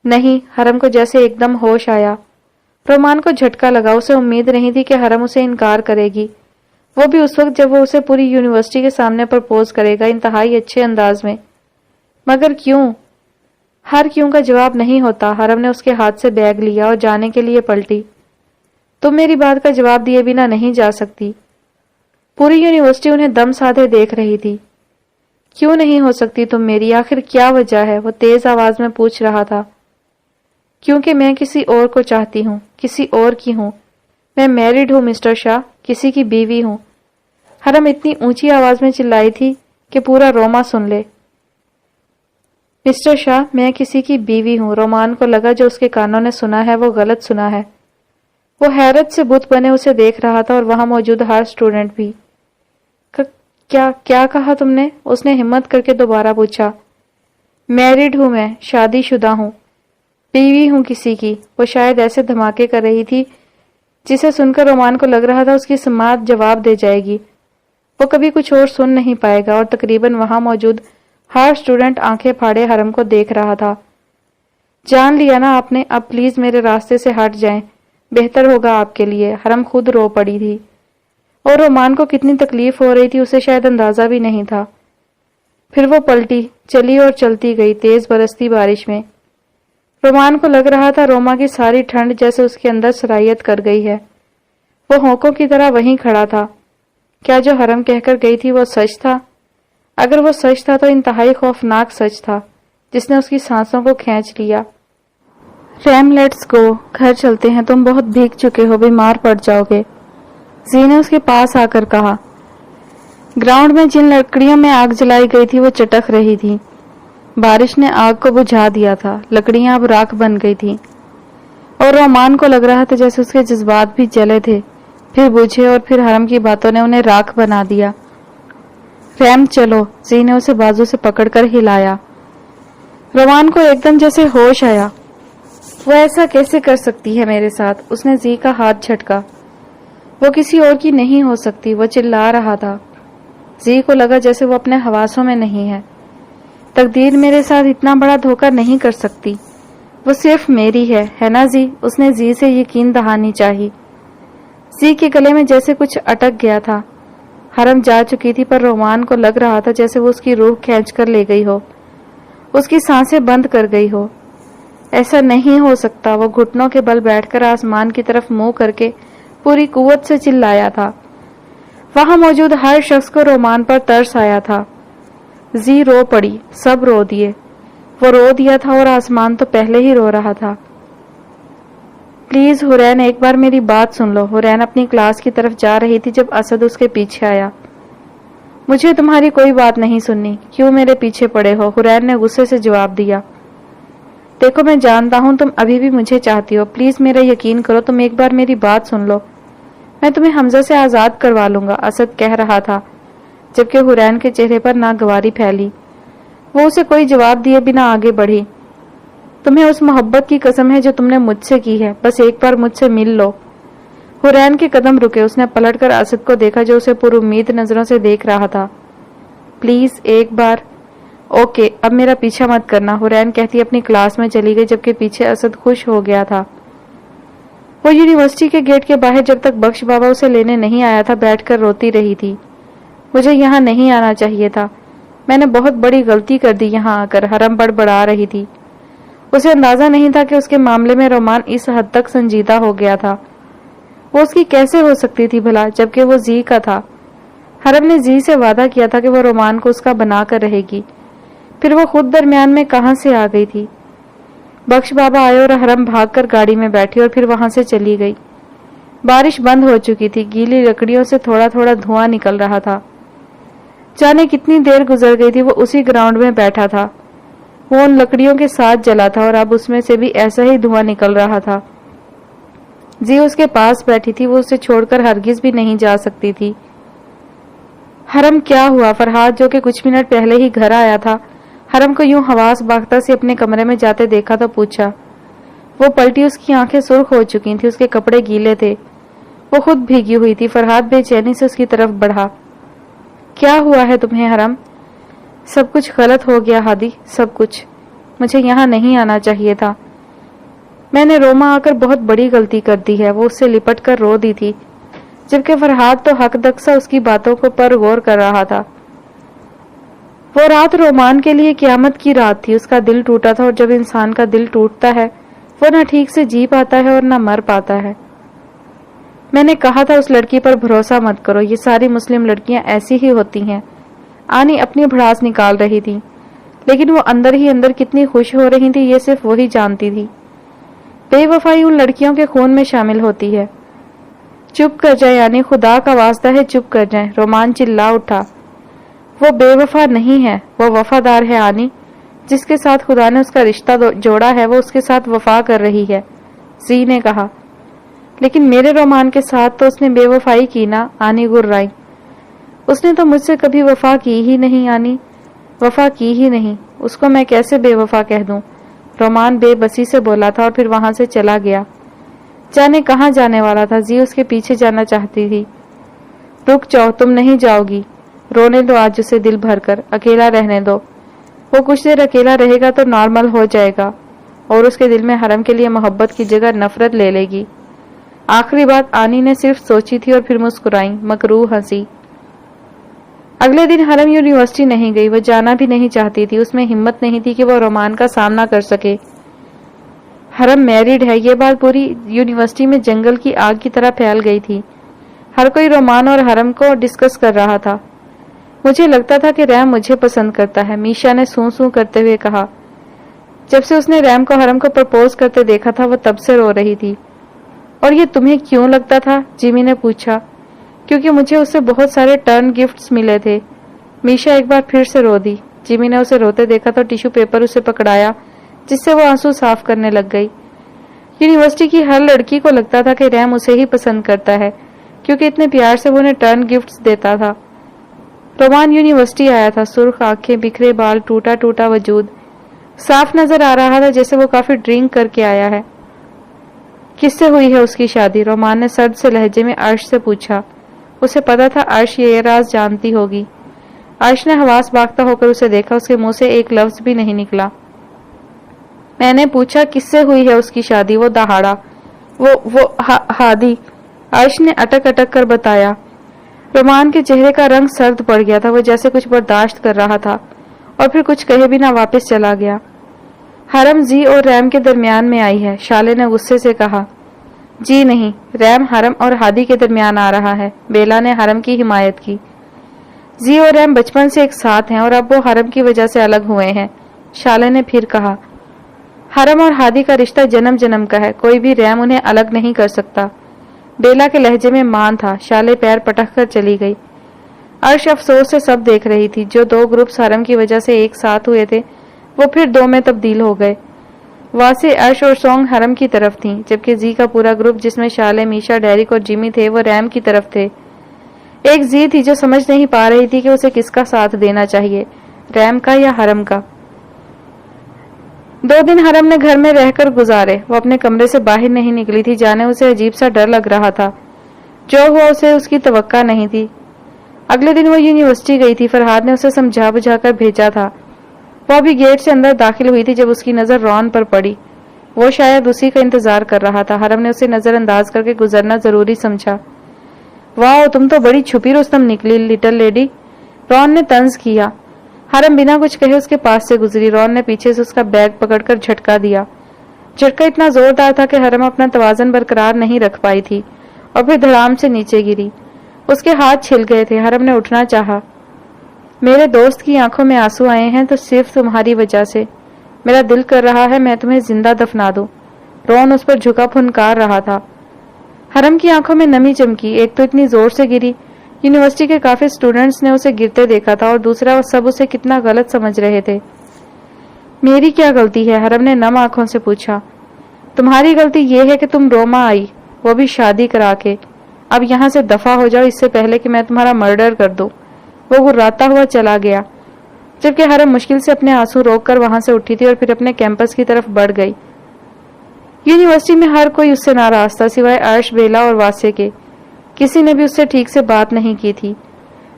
نہیں، حرم کو جیسے ایک دم ہوش آیا۔ رومان کو جھٹکا لگا، اسے امید نہیں تھی کہ حرم اسے انکار کرے گی، وہ بھی اس وقت جب وہ اسے پوری یونیورسٹی کے سامنے پرپوز کرے گا، انتہائی اچھے انداز میں۔ مگر کیوں؟ ہر کیوں کا جواب نہیں ہوتا۔ حرم نے اس کے ہاتھ سے بیگ لیا اور جانے کے لیے پلٹی۔ تم میری بات کا جواب دیے بنا نہیں جا سکتی۔ پوری یونیورسٹی انہیں دم سادھے دیکھ رہی تھی۔ کیوں نہیں ہو سکتی تم میری؟ آخر کیا وجہ ہے؟ وہ تیز آواز میں پوچھ رہا تھا۔ کیونکہ میں کسی اور کو چاہتی ہوں، کسی اور کی ہوں۔ میں میرڈ ہوں مسٹر شاہ، کسی کی بیوی ہوں۔ حرم اتنی اونچی آواز میں چلائی تھی کہ پورا روما سن لے۔ مسٹر شاہ، میں کسی کی بیوی ہوں۔ رومان کو لگا جو اس کے کانوں نے سنا ہے وہ غلط سنا ہے۔ وہ حیرت سے بت بنے اسے دیکھ رہا تھا اور وہاں موجود ہر اسٹوڈنٹ بھی۔ کیا کہا تم نے؟ اس نے ہمت کر کے دوبارہ پوچھا۔ میریڈ ہوں میں، شادی شدہ ہوں، بیوی ہوں کسی کی۔ وہ شاید ایسے دھماکے کر رہی تھی جسے سن کر رومان کو لگ رہا تھا اس کی سماعت جواب دے جائے گی، وہ کبھی کچھ اور سن نہیں پائے گا، اور تقریباً وہاں موجود ہر اسٹوڈنٹ آنکھیں پھاڑے حرم کو دیکھ رہا تھا۔ جان لیا نا آپ نے، اب پلیز میرے راستے سے ہٹ جائیں، بہتر ہوگا آپ کے لیے۔ حرم خود رو پڑی تھی، اور رومان کو کتنی تکلیف ہو رہی تھی اسے شاید اندازہ بھی نہیں تھا۔ پھر وہ پلٹی، چلی اور چلتی گئی تیز برستی بارش میں۔ رومان کو لگ رہا تھا روما کی ساری ٹھنڈ جیسے اس کے اندر سرایت کر گئی ہے۔ وہ ہونکوں کی طرح وہیں کھڑا تھا۔ کیا جو حرم کہہ کر گئی تھی وہ سچ تھا؟ اگر وہ سچ تھا تو انتہائی خوفناک سچ تھا جس نے اس کی سانسوں کو کھینچ لیا۔ ریم، لیٹس گو، گھر چلتے ہیں، تم بہت بھیگ چکے ہو، بیمار پڑ جاؤ گے، زی نے اس کے پاس آ کر کہا۔ گراؤنڈ میں جن لکڑیوں میں آگ جلائی گئی تھی وہ چٹک رہی تھی۔ بارش نے آگ کو بجھا دیا تھا، لکڑیاں اب راکھ بن گئی تھی، اور رومان کو لگ رہا تھا جیسے اس کے جذبات بھی جلے تھے، پھر بجھے، اور پھر حرم کی باتوں نے انہیں راکھ بنا دیا۔ ریم چلو، زی نے اسے بازو سے پکڑ کر ہلایا۔ رومان کو ایک دم جیسے ہوش آیا۔ وہ ایسا کیسے کر سکتی ہے میرے ساتھ؟ اس نے زی کا ہاتھ جھٹکا۔ وہ کسی اور کی نہیں ہو سکتی، وہ چلا رہا تھا۔ زی کو لگا جیسے وہ اپنے حواسوں میں نہیں ہے۔ تقدیر میرے ساتھ اتنا بڑا دھوکہ نہیں کر سکتی، وہ صرف میری ہے نا زی؟ اس نے زی سے یقین دہانی چاہی۔ زی کے گلے میں جیسے کچھ اٹک گیا تھا۔ حرم جا چکی تھی پر رومان کو لگ رہا تھا جیسے وہ اس کی روح کھینچ کر لے گئی ہو، اس کی سانسیں بند کر گئی ہو۔ ایسا نہیں ہو سکتا، وہ گھٹنوں کے بل بیٹھ کر آسمان کی طرف منہ کر کے پوری قوت سے چلایا تھا۔ وہاں موجود ہر شخص کو رومان پر ترس آیا تھا۔ زی رو پڑی، سب رو دیے۔ وہ رو دیا تھا اور آسمان تو پہلے ہی رو رہا تھا۔ پلیز حرین، ایک بار میری بات سن لو۔ حرین اپنی کلاس کی طرف جا رہی تھی جب اسد اس کے پیچھے آیا۔ مجھے تمہاری کوئی بات نہیں سننی، کیوں میرے پیچھے پڑے ہو؟ حرین نے غصے سے جواب دیا۔ دیکھو میں جانتا ہوں تم ابھی بھی مجھے چاہتی ہو، پلیز میرا یقین کرو، تم ایک بار میری بات سن لو، میں تمہیں حمزہ سے آزاد کروا لوں گا، اسد کہہ رہا تھا، جبکہ حرین کے چہرے پر ناگواری پھیلی۔ وہ اسے کوئی جواب دیے بنا آگے بڑھی۔ تمہیں اس محبت کی قسم ہے جو تم نے مجھ سے کی ہے، بس ایک بار مجھ سے مل لو۔ حرین کے قدم رکے، اس نے پلٹ کر اسد کو دیکھا جو اسے پر امید نظروں سے دیکھ رہا تھا۔ پلیز ایک بار۔ اوکے، اب میرا پیچھا مت کرنا، حرین کہتی اپنی کلاس میں چلی گئی جبکہ پیچھے اسد خوش ہو گیا تھا۔ وہ یونیورسٹی کے گیٹ کے باہر جب تک بخش بابا اسے لینے نہیں آیا تھا بیٹھ کر روتی رہی تھی۔ مجھے یہاں نہیں آنا چاہیے تھا، میں نے بہت بڑی غلطی کر دی یہاں آ کر، حرم بڑبڑا رہی تھی۔ اسے اندازہ نہیں تھا کہ اس کے معاملے میں رومان اس حد تک سنجیدہ ہو گیا تھا۔ وہ اس کی کیسے ہو سکتی تھی بھلا، جبکہ وہ زی کا تھا۔ حرم نے زی سے وعدہ کیا تھا کہ وہ رومان کو اس کا بنا کر رہے گی، پھر وہ خود درمیان میں کہاں سے آ گئی تھی؟ بخش بابا آئے اور حرم بھاگ کر گاڑی میں بیٹھی اور پھر وہاں سے چلی گئی۔ بارش بند ہو چکی تھی، گیلی لکڑیوں سے تھوڑا تھوڑا دھواں نکل رہا تھا۔ جانے کتنی دیر گزر گئی تھی وہ اسی گراؤنڈ میں بیٹھا تھا۔ وہ ان لکڑیوں کے ساتھ جلا تھا اور اب اس میں سے بھی ایسا ہی دھواں نکل رہا تھا۔ زی اس کے پاس بیٹھی تھی، وہ اسے چھوڑ کر ہرگز بھی نہیں جا سکتی تھی۔ حرم کیا ہوا؟ فرحاد جو کہ کچھ منٹ پہلے ہی گھر آیا تھا، حرم کو یوں حواس باختہ سے اپنے کمرے میں جاتے دیکھا تو پوچھا۔ وہ پلٹی، اس کی آنکھیں سرخ ہو چکی تھی، اس کے کپڑے گیلے تھے، وہ خود بھیگی ہوئی تھی۔ فرحاد بے چینی سے اس کی طرف بڑھا۔ کیا ہوا ہے تمہیں حرم؟ سب کچھ غلط ہو گیا ہادی، سب کچھ، مجھے یہاں نہیں آنا چاہیے تھا، میں نے روما آ کر بہت بڑی غلطی کر دی ہے۔ وہ اس سے لپٹ کر رو دی تھی، جبکہ فرحاد تو حق دقسا اس کی باتوں کو پر غور کر رہا تھا۔ وہ رات رومان کے لیے قیامت کی رات تھی، اس کا دل ٹوٹا تھا، اور جب انسان کا دل ٹوٹتا ہے وہ نہ ٹھیک سے جی پاتا ہے اور نہ مر پاتا ہے۔ میں نے کہا تھا اس لڑکی پر بھروسہ مت کرو، یہ ساری مسلم لڑکیاں ایسی ہی ہوتی ہیں۔ آنی اپنی بھڑاس نکال رہی تھی، لیکن وہ اندر ہی اندر کتنی خوش ہو رہی تھی یہ صرف وہی جانتی تھی۔ بے وفائی ان لڑکیوں کے خون میں شامل ہوتی ہے چپ کر جائیں یعنی خدا کا واسطہ ہے چپ کر جائیں، رومان چلا اٹھا۔ وہ بے وفا نہیں ہے، وہ وفادار ہے آنی، جس کے ساتھ خدا نے اس کا رشتہ جوڑا ہے وہ اس کے ساتھ وفا کر رہی ہے، زی نے کہا۔ لیکن میرے رومان کے ساتھ تو اس نے بے وفائی کی نا، آنی گررائی۔ اس نے تو مجھ سے کبھی وفا کی ہی نہیں آنی، وفا کی ہی نہیں، اس کو میں کیسے بے وفا کہہ دوں، رومان بے بسی سے بولا تھا اور پھر وہاں سے چلا گیا۔ جانے کہاں جانے والا تھا، زی اس کے پیچھے جانا چاہتی تھی۔ رک جاؤ، تم نہیں جاؤ گی، رونے دو آج اسے دل بھر کر، اکیلا رہنے دو، وہ کچھ دیر اکیلا رہے گا تو نارمل ہو جائے گا اور اس کے دل میں حرم کے لیے محبت کی جگہ نفرت لے لے گی۔ آخری بات آنی نے صرف سوچی تھی اور پھر مسکرائیں، مکروہ ہنسی۔ اگلے دن حرم یونیورسٹی نہیں گئی، وہ جانا بھی نہیں چاہتی تھی، اس میں ہمت نہیں تھی کہ وہ رومان کا سامنا کر سکے۔ حرم میریڈ ہے، یہ بات پوری یونیورسٹی میں جنگل کی آگ کی طرح پھیل گئی تھی۔ ہر کوئی رومان اور حرم کو ڈسکس کر رہا تھا۔ مجھے لگتا تھا کہ ریم مجھے پسند کرتا ہے، میشا نے سوں سوں کرتے ہوئے کہا۔ جب سے اس نے ریم کو حرم کو پرپوز کرتے دیکھا تھا وہ تب سے رو رہی تھی۔ اور یہ تمہیں کیوں لگتا تھا؟ جیمی نے پوچھا۔ کیونکہ مجھے اسے بہت سارے ٹرن گفٹس ملے تھے۔ میشا ایک بار پھر سے رو دی۔ جیمی نے اسے روتے دیکھا تو ٹیشو پیپر اسے پکڑایا جس سے وہ آنسو صاف کرنے لگ گئی۔ یونیورسٹی کی ہر لڑکی کو لگتا تھا کہ ریم اسے ہی پسند کرتا ہے کیونکہ اتنے پیار سے وہ انہیں ٹرن گفٹس دیتا تھا۔ رومان یونیورسٹی آیا تھا، سرخ آنکھیں، بکھرے بال، ٹوٹا ٹوٹا وجود، صاف نظر آ رہا تھا جیسے وہ کافی ڈرنک کر کے آیا ہے۔ کس سے ہوئی ہے اس کی شادی؟ رومان نے سرد سے لہجے میں عرش سے پوچھا۔ اسے پتا تھا عرش یہ راز جانتی ہوگی۔ عرش نے حواس باختہ ہو کر اسے دیکھا، اس کے منہ سے ایک لفظ بھی نہیں نکلا۔ میں نے پوچھا کس سے ہوئی ہے اس کی شادی؟ وہ دہاڑا۔ وہ ہادی، عرش نے اٹک اٹک کر بتایا۔ رومان کے چہرے کا رنگ سرد پڑ گیا تھا، وہ جیسے کچھ برداشت کر رہا تھا اور پھر کچھ کہے بنا واپس چلا گیا۔ حرم زی اور ریم کے درمیان میں آئی ہے، شالے نے غصے سے کہا۔ جی نہیں، ریم حرم اور ہادی کے درمیان آ رہا ہے، بیلا نے حرم کی حمایت کی۔ زی اور ریم بچپن سے ایک ساتھ ہیں اور اب وہ حرم کی وجہ سے الگ ہوئے ہیں، شالے نے پھر کہا۔ حرم اور ہادی کا رشتہ جنم جنم کا ہے، کوئی بھی ریم انہیں الگ نہیں کر سکتا۔ بیلا کے لہجے میں مان تھا، شالے پیر پٹک کر چلی گئی۔ عرش افسوس سے سب دیکھ رہی تھی، جو دو گروپس حرم کی وجہ سے ایک ساتھ ہوئے تھے وہ پھر دو میں تبدیل ہو گئے۔ واسے، عرش اور سونگ حرم کی طرف تھیں، جبکہ زی کا پورا گروپ جس میں شالے، میشا، ڈیرک اور جیمی تھے وہ ریم کی طرف تھے۔ ایک زی تھی جو سمجھ نہیں پا رہی تھی کہ اسے کس کا ساتھ دینا چاہیے، ریم کا یا حرم کا۔ 2 دن حرم نے گھر میں رہ کر گزارے، وہ اپنے کمرے سے باہر نہیں نکلی تھی، جانے اسے عجیب سا ڈر لگ رہا تھا، جو ہوا اسے اس کی توقع نہیں تھی۔ اگلے دن وہ یونیورسٹی گئی تھی، فرحاد نے اسے سمجھا بجھا کر بھیجا تھا۔ وہ ابھی گیٹ سے اندر داخل ہوئی تھی جب اس کی نظر رون پر پڑی، وہ شاید اسی کا انتظار کر رہا تھا۔ حرم نے اسے نظر انداز کر کے گزرنا ضروری سمجھا۔ واہ، تم تو بڑی چھپی رستم نکلی لٹل لیڈی، رون نے طنز کیا۔ حرم بنا کچھ کہے اس کے پاس سے گزری، رون نے پیچھے سے اس کا بیگ پکڑ کر جھٹکا دیا۔ جھٹکا اتنا زوردار تھا کہ حرم اپنا توازن برقرار نہیں رکھ پائی تھی اور پھر دھڑام سے نیچے گری، اس کے ہاتھ چھل گئے تھے۔ حرم نے اٹھنا چاہا۔ میرے دوست کی آنکھوں میں آنسو آئے ہیں تو صرف تمہاری وجہ سے، میرا دل کر رہا ہے میں تمہیں زندہ دفنا دوں۔ رون اس پر جھکا پھنکار رہا تھا۔ حرم کی آنکھوں میں نمی چمکی، ایک تو اتنی زور سے گری، یونیورسٹی کے کافی اسٹوڈنٹس نے اسے گرتے دیکھا تھا، اور دوسرا وہ سب اسے کتنا غلط سمجھ رہے تھے۔ میری کیا غلطی ہے؟ حرم نے نم آنکھوں سے پوچھا۔ تمہاری غلطی یہ ہے کہ تم روما آئی، وہ بھی شادی کرا کے۔ اب یہاں سے دفع ہو جاؤ اس سے پہلے کہ میں تمہارا مرڈر کر دوں۔ وہ گراتا ہوا چلا گیا، جبکہ حرم مشکل سے اپنے آنسو روک کر وہاں سے اٹھی تھی اور پھر اپنے کیمپس کی طرف بڑھ گئی۔ یونیورسٹی میں ہر کوئی اس سے ناراض تھا سوائے عرش، بیلا اور واسے کے، کسی نے بھی اس سے ٹھیک سے بات نہیں کی تھی۔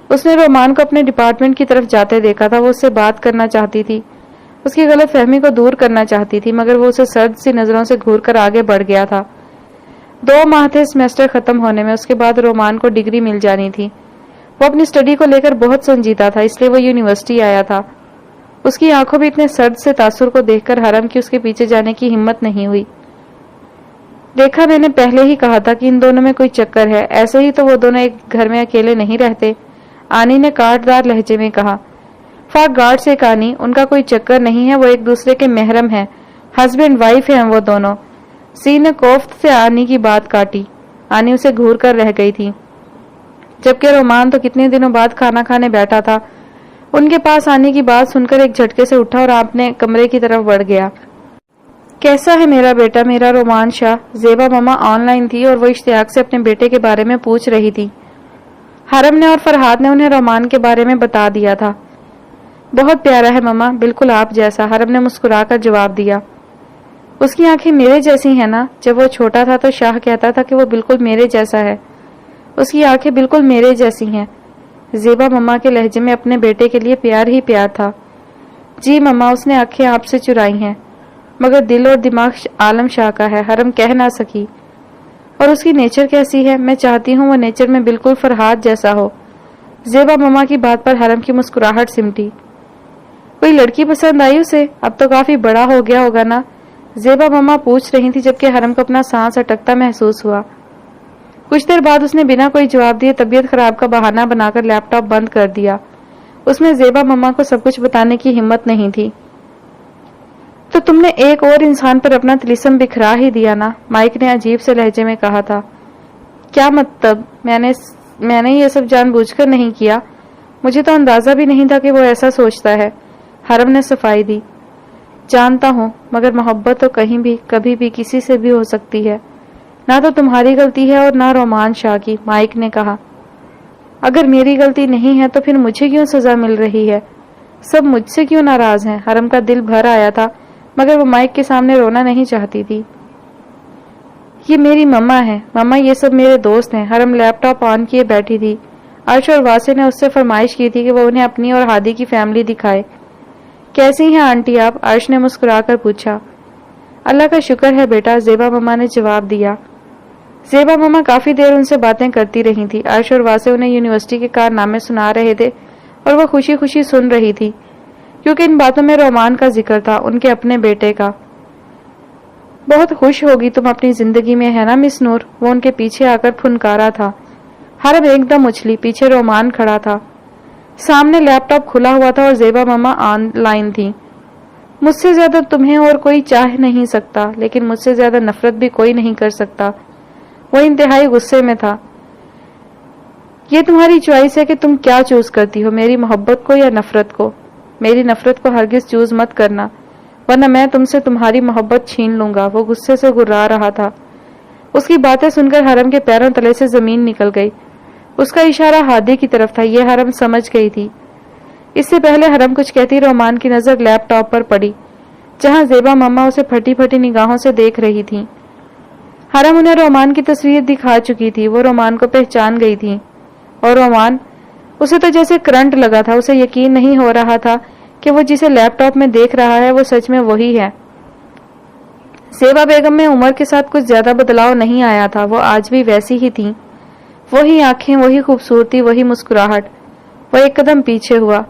اس نے رومان کو اپنے ڈپارٹمنٹ کی طرف جاتے دیکھا تھا، وہ اس سے بات کرنا چاہتی تھی، اس کی غلط فہمی کو دور کرنا چاہتی تھی، مگر وہ اسے سرد سی نظروں سے گھور کر آگے بڑھ گیا تھا۔ 2 ماہ تھے سیمسٹر ختم ہونے میں، اس کے بعد رومان کو ڈگری مل جانی تھی۔ وہ اپنی سٹڈی کو لے کر بہت سنجیدہ تھا، اس لیے وہ یونیورسٹی آیا تھا۔ اس کی آنکھوں بھی اتنے سرد سے تاثر کو دیکھ کر حرم کی اس کے پیچھے جانے کی ہمت نہیں ہوئی۔ دیکھا، میں نے پہلے ہی کہا تھا کہ ان دونوں میں کوئی چکر ہے، ایسے ہی تو وہ دونوں ایک گھر میں اکیلے نہیں رہتے، آنی نے کاٹدار لہجے میں کہا۔ فاک گارڈ سے کہانی، ان کا کوئی چکر نہیں ہے، وہ ایک دوسرے کے محرم ہیں، ہسبینڈ وائف ہیں وہ دونوں۔ سی نے کوفت سے آنی کی بات کاٹی۔ آنی اسے گھور کر رہ گئی تھی، جبکہ رومان تو کتنے دنوں بعد کھانا کھانے بیٹھا تھا۔ ان کے پاس آنے کی بات سن کر ایک جھٹکے سے اٹھا اور اپنے کمرے کی طرف بڑھ گیا۔ کیسا ہے میرا بیٹا، میرا رومان شاہ؟ زیبا ماما آن لائن تھی اور وہ اشتیاق سے اپنے بیٹے کے بارے میں پوچھ رہی تھی۔ حرم نے اور فرحاد نے انہیں رومان کے بارے میں بتا دیا تھا۔ بہت پیارا ہے ماما، بالکل آپ جیسا، حرم نے مسکرا کر جواب دیا۔ اس کی آنکھیں میرے جیسی ہیں نا؟ جب وہ چھوٹا تھا تو شاہ کہتا تھا کہ وہ بالکل میرے جیسا ہے۔ اس کی آنکھیں بالکل میرے جیسی ہیں۔ زیبا ماما کے لہجے میں اپنے بیٹے کے لیے پیار ہی پیار تھا۔ جی ماما، اس نے آنکھیں آپ سے چرائی ہیں، مگر دل اور دماغ عالم شاہ کا ہے، حرم کہہ نہ سکی۔ اور اس کی نیچر کیسی ہے؟ میں چاہتی ہوں وہ نیچر میں بالکل فرحاد جیسا ہو۔ زیبا ماما کی بات پر حرم کی مسکراہٹ سمٹی۔ کوئی لڑکی پسند آئی اسے؟ اب تو کافی بڑا ہو گیا ہوگا نا؟ زیبا ماما پوچھ رہی تھی، جبکہ حرم کو اپنا سانس اٹکتا محسوس ہوا۔ کچھ دیر بعد اس نے بنا کوئی جواب دیے طبیعت خراب کا بہانہ بنا کر لیپ ٹاپ بند کر دیا۔ اس میں زیبا ماما کو سب کچھ بتانے کی ہمت نہیں تھی۔ تو تم نے ایک اور انسان پر اپنا طلسم بکھرا ہی دیا نا؟ مائک نے عجیب سے لہجے میں کہا تھا۔ کیا مطلب؟ میں نے یہ سب جان بوجھ کر نہیں کیا، مجھے تو اندازہ بھی نہیں تھا کہ وہ ایسا سوچتا ہے، حرم نے صفائی دی۔ جانتا ہوں، مگر محبت تو کہیں بھی کبھی بھی کسی سے بھی ہو سکتی ہے، نہ تو تمہاری غلطی ہے اور نہ رومان شاہ کی، مائک نے کہا۔ اگر میری غلطی نہیں ہے تو پھر مجھے کیوں سزا مل رہی ہے؟ سب مجھ سے کیوں ناراض ہیں؟ حرم کا دل بھر آیا تھا، مگر وہ مائک کے سامنے رونا نہیں چاہتی تھی۔ یہ میری مما ہے، مما یہ سب میرے دوست ہیں۔ حرم لیپ ٹاپ آن کیے بیٹھی تھی۔ عرش اور واسع نے اس سے فرمائش کی تھی کہ وہ انہیں اپنی اور ہادی کی فیملی دکھائے۔ کیسی ہیں آنٹی آپ؟ عرش نے مسکرا کر پوچھا۔ اللہ کا شکر ہے بیٹا، زیبا مما نے جواب دیا۔ زیبا مما کافی دیر ان سے باتیں کرتی رہی تھی۔ عرش اور واسع انہیں یونیورسٹی کے کارنامے سنا رہے تھے اور وہ خوشی خوشی سن رہی تھی، کیونکہ ان باتوں میں رومان کا ذکر تھا، ان کے اپنے بیٹے کا۔ بہت خوش ہوگی تم اپنی زندگی میں، ہے نا مس نور؟ وہ ان کے پیچھے آ کر پھنکارا تھا۔ حرم ایک دم اچھلی، پیچھے رومان کھڑا تھا۔ سامنے لیپ ٹاپ کھلا ہوا تھا اور زیبا مما آن لائن تھی۔ مجھ سے زیادہ تمہیں اور کوئی چاہ نہیں سکتا، لیکن مجھ سے زیادہ نفرت بھی کوئی نہیں کر سکتا۔ وہ انتہائی غصے میں تھا۔ یہ تمہاری چوائس ہے کہ تم کیا چوز کرتی ہو، میری محبت کو یا نفرت کو۔ میری نفرت کو ہرگز چوز مت کرنا، ورنہ میں تم سے تمہاری محبت چھین لوں گا۔ وہ غصے سے گرا رہا تھا۔ اس کی باتیں سن کر حرم کے پیروں تلے سے زمین نکل گئی۔ اس کا اشارہ ہادی کی طرف تھا، یہ حرم سمجھ گئی تھی۔ اس سے پہلے حرم کچھ کہتی رومان کی نظر لیپ ٹاپ پر پڑی، جہاں زیبا مما اسے پھٹی پھٹی نگاہوں سے دیکھ رہی تھی۔ حرم انہیں رومان کی تصویر دکھا چکی تھی، وہ رومان کو پہچان گئی تھی۔ اور رومان، اسے تو جیسے کرنٹ لگا تھا، اسے یقین نہیں ہو رہا تھا کہ وہ جسے لیپ ٹاپ میں دیکھ رہا ہے وہ سچ میں وہی ہے۔ زیبا بیگم میں عمر کے ساتھ کچھ زیادہ بدلاؤ نہیں آیا تھا، وہ آج بھی ویسی ہی تھی، وہی آنکھیں، وہی خوبصورتی، وہی مسکراہٹ۔ وہ ایک قدم پیچھے ہوا۔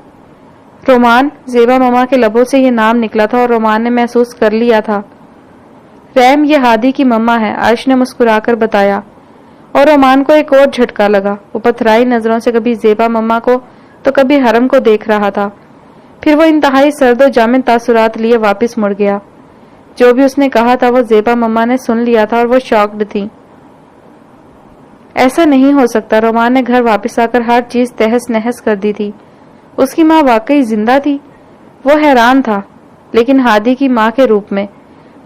رومان، زیبا مما کے لبوں سے یہ نام نکلا تھا اور رومان نے محسوس کر لیا تھا۔ رحم، یہ ہادی کی مما ہے، عرش نے مسکرا کر بتایا۔ اور رومان کو ایک اور جھٹکا لگا۔ وہ پتھرائی نظروں سے کبھی زیبا مما کو تو کبھی حرم کو دیکھ رہا تھا، پھر وہ انتہائی سرد و جامد تاثرات لیے واپس مڑ گیا۔ جو بھی اس نے کہا تھا وہ زیبا مما نے سن لیا تھا اور وہ شاکڈ تھی۔ ایسا نہیں ہو سکتا، رومان نے گھر واپس آ کر ہر چیز تہس نہس کر دی تھی۔ اس کی ماں واقعی زندہ تھی؟ وہ حیران تھا، لیکن ہادی کی ماں کے روپ میں۔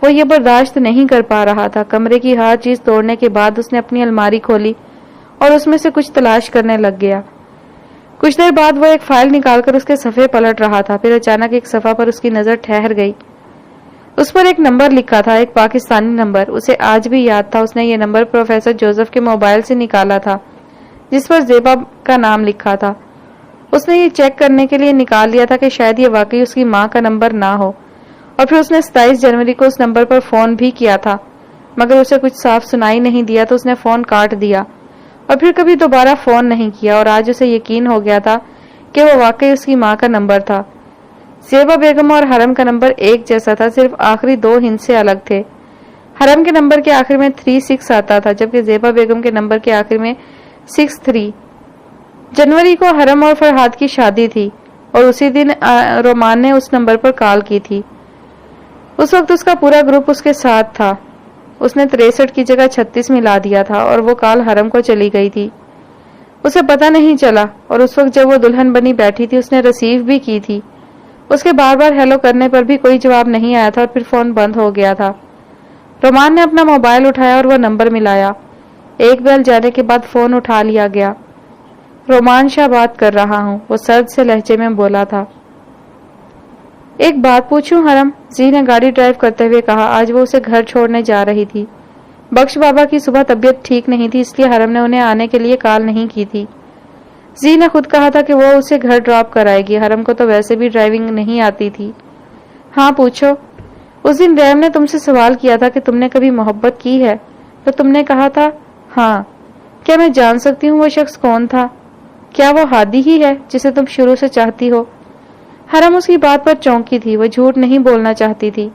وہ یہ برداشت نہیں کر پا رہا تھا۔ کمرے کی ہر چیز توڑنے کے بعد اس نے اپنی الماری کھولی اور اس میں سے کچھ تلاش کرنے لگ گیا۔ کچھ دیر بعد وہ ایک فائل نکال کر اس کے صفحے پلٹ رہا تھا، پھر اچانک ایک صفحہ پر اس کی نظر ٹھہر گئی۔ اس پر ایک نمبر لکھا تھا، ایک پاکستانی نمبر۔ اسے آج بھی یاد تھا، اس نے یہ نمبر پروفیسر جوزف کے موبائل سے نکالا تھا، جس پر زیبا کا نام لکھا تھا۔ اس نے یہ چیک کرنے کے لیے نکال لیا تھا کہ شاید یہ واقعی اس کی ماں کا نمبر نہ ہو، اور پھر اس نے 27 جنوری کو اس نمبر پر فون بھی کیا تھا، مگر اسے کچھ صاف سنائی نہیں دیا تو اس نے فون کاٹ دیا اور پھر کبھی دوبارہ فون نہیں کیا، اور آج اسے یقین ہو گیا تھا کہ وہ واقعی اس کی ماں کا نمبر تھا۔ زیبا بیگم اور حرم کا نمبر ایک جیسا تھا، صرف آخری 2 ہند سے الگ تھے۔ حرم کے نمبر کے آخر میں 36 آتا تھا، جبکہ زیبا بیگم کے نمبر کے آخر میں 63۔ جنوری کو حرم اور فرحاد کی شادی تھی اور اسی دن رومان نے اس نمبر پر کال کی تھی۔ اس وقت اس کا پورا گروپ اس کے ساتھ تھا۔ اس نے 63 کی جگہ 36 ملا دیا تھا اور وہ کال حرم کو چلی گئی تھی۔ اسے پتہ نہیں چلا، اور اس وقت جب وہ دلہن بنی بیٹھی تھی اس نے ریسیو بھی کی تھی۔ اس کے بار بار ہیلو کرنے پر بھی کوئی جواب نہیں آیا تھا اور پھر فون بند ہو گیا تھا۔ رومان نے اپنا موبائل اٹھایا اور وہ نمبر ملایا۔ ایک بیل جانے کے بعد فون اٹھا لیا گیا۔ رومان شاہ بات کر رہا ہوں، وہ سرد سے لہجے میں بولا تھا۔ ایک بات پوچھوں حرم؟ زی نے گاڑی ڈرائیو کرتے ہوئے کہا۔ آج وہ اسے گھر چھوڑنے جا رہی تھی۔ بخش بابا کی صبح طبیعت ٹھیک نہیں تھی، اس لیے حرم نے انہیں آنے کے لیے کال نہیں کی تھی۔ زی نے خود کہا تھا کہ وہ اسے گھر ڈراپ کرائے گی۔ حرم کو تو ویسے بھی ڈرائیونگ نہیں آتی تھی۔ ہاں پوچھو۔ اس دن ریم نے تم سے سوال کیا تھا کہ تم نے کبھی محبت کی ہے، تو تم نے کہا تھا ہاں۔ کیا میں جان سکتی ہوں وہ شخص کون تھا؟ کیا وہ ہادی ہی ہے جسے تم شروع سے چاہتی ہو؟ حرم اس کی بات پر چونکی تھی، وہ جھوٹ نہیں بولنا چاہتی تھی۔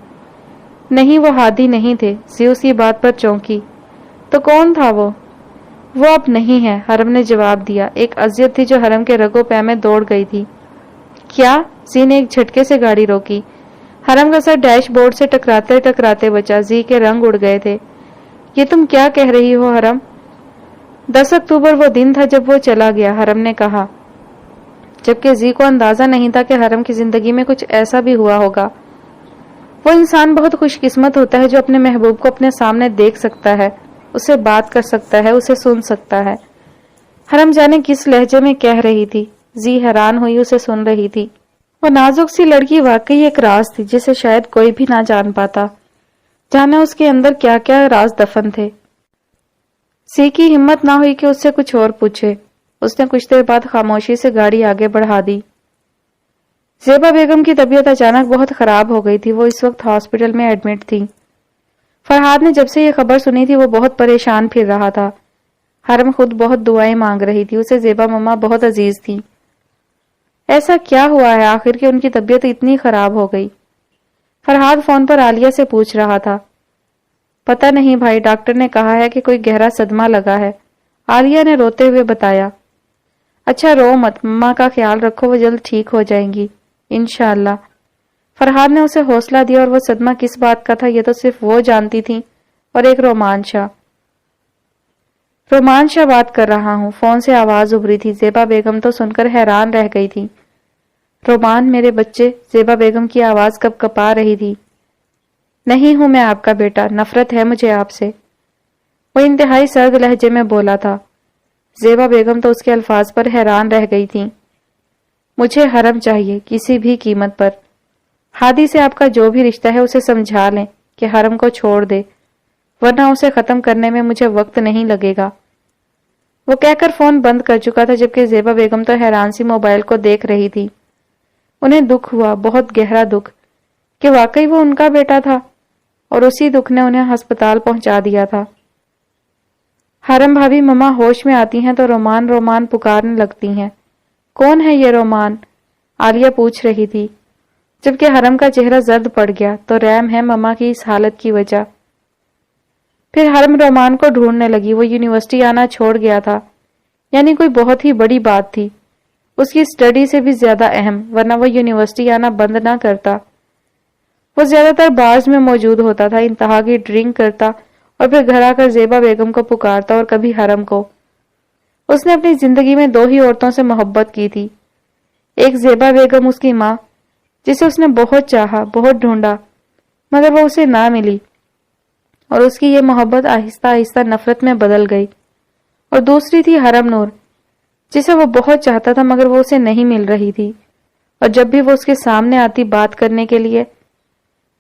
نہیں، وہ ہادی نہیں تھے۔ زی اس کی بات پر چونکی۔ تو کون تھا وہ؟ وہ اب نہیں ہے، حرم نے جواب دیا۔ ایک اذیت تھی جو حرم کے رگو پے میں دوڑ گئی تھی۔ کیا؟ زی نے ایک جھٹکے سے گاڑی روکی۔ حرم کا سر ڈیش بورڈ سے ٹکراتے ٹکراتے بچا۔ زی کے رنگ اڑ گئے تھے۔ یہ تم کیا کہہ رہی ہو حرم؟ 10 اکتوبر وہ دن تھا جب وہ چلا گیا، حرم نے کہا، جبکہ زی کو اندازہ نہیں تھا کہ حرم کی زندگی میں کچھ ایسا بھی ہوا ہوگا۔ وہ انسان بہت خوش قسمت ہوتا ہے جو اپنے محبوب کو اپنے سامنے دیکھ سکتا ہے، اسے بات کر سکتا ہے، اسے سن سکتا ہے۔ حرم جانے کس لہجے میں کہہ رہی تھی۔ زی حیران ہوئی اسے سن رہی تھی۔ وہ نازک سی لڑکی واقعی ایک راز تھی جسے شاید کوئی بھی نہ جان پاتا۔ جانے اس کے اندر کیا کیا راز دفن تھے۔ سی کی ہمت نہ ہوئی کہ اس سے کچھ اور پوچھے۔ اس نے کچھ دیر بعد خاموشی سے گاڑی آگے بڑھا دی۔ زیبا بیگم کی طبیعت اچانک بہت خراب ہو گئی تھی۔ وہ اس وقت ہاسپٹل میں ایڈمٹ تھی۔ فرحاد نے جب سے یہ خبر سنی تھی وہ بہت پریشان پھر رہا تھا۔ حرم خود بہت دعائیں مانگ رہی تھی، اسے زیبا مما بہت عزیز تھی۔ ایسا کیا ہوا ہے آخر کہ ان کی طبیعت اتنی خراب ہو گئی؟ فرحاد فون پر عالیہ سے پوچھ رہا تھا۔ پتہ نہیں بھائی، ڈاکٹر نے کہا ہے کہ کوئی گہرا صدمہ لگا ہے، عالیہ نے روتے ہوئے بتایا۔ اچھا رو مت، مما کا خیال رکھو، وہ جلد ٹھیک ہو جائیں گی انشاءاللہ۔ فرحاد نے اسے حوصلہ دیا، اور وہ صدمہ کس بات کا تھا یہ تو صرف وہ جانتی تھی اور ایک رومان شاہ۔ رومان شاہ بات کر رہا ہوں، فون سے آواز ابھری تھی۔ زیبا بیگم تو سن کر حیران رہ گئی تھی۔ رومان میرے بچے، زیبا بیگم کی آواز کپ کپا رہی تھی۔ نہیں ہوں میں آپ کا بیٹا، نفرت ہے مجھے آپ سے، وہ انتہائی سرد لہجے میں بولا تھا۔ زیبا بیگم تو اس کے الفاظ پر حیران رہ گئی تھی۔ مجھے حرم چاہیے کسی بھی قیمت پر۔ ہادی سے آپ کا جو بھی رشتہ ہے اسے سمجھا لیں کہ حرم کو چھوڑ دے، ورنہ اسے ختم کرنے میں مجھے وقت نہیں لگے گا۔ وہ کہہ کر فون بند کر چکا تھا، جبکہ زیبا بیگم تو حیران سی موبائل کو دیکھ رہی تھی۔ انہیں دکھ ہوا، بہت گہرا دکھ، کہ واقعی وہ ان کا بیٹا تھا، اور اسی دکھ نے انہیں ہسپتال پہنچا دیا تھا۔ حرم بھابھی مما ہوش میں آتی ہیں تو رومان رومان پکارنے لگتی ہیں۔ کون ہے یہ رومان؟ عالیہ پوچھ رہی تھی، جبکہ حرم کا چہرہ زرد پڑ گیا۔ تو ریم ہے مما کی اس حالت کی وجہ۔ پھر حرم رومان کو ڈھونڈنے لگی۔ وہ یونیورسٹی آنا چھوڑ گیا تھا، یعنی کوئی بہت ہی بڑی بات تھی، اس کی اسٹڈی سے بھی زیادہ اہم، ورنہ وہ یونیورسٹی آنا بند نہ کرتا۔ وہ زیادہ تر بارز میں موجود ہوتا تھا، انتہا کی ڈرنک کرتا اور پھر گھر آ کر زیبا بیگم کو پکارتا اور کبھی حرم کو۔ اس نے اپنی زندگی میں 2 ہی عورتوں سے محبت کی تھی، ایک زیبا بیگم اس کی ماں، جسے اس نے بہت چاہا، بہت ڈھونڈا، مگر وہ اسے نہ ملی، اور اس کی یہ محبت آہستہ آہستہ نفرت میں بدل گئی۔ اور دوسری تھی حرم نور، جسے وہ بہت چاہتا تھا مگر وہ اسے نہیں مل رہی تھی، اور جب بھی وہ اس کے سامنے آتی بات کرنے کے لیے،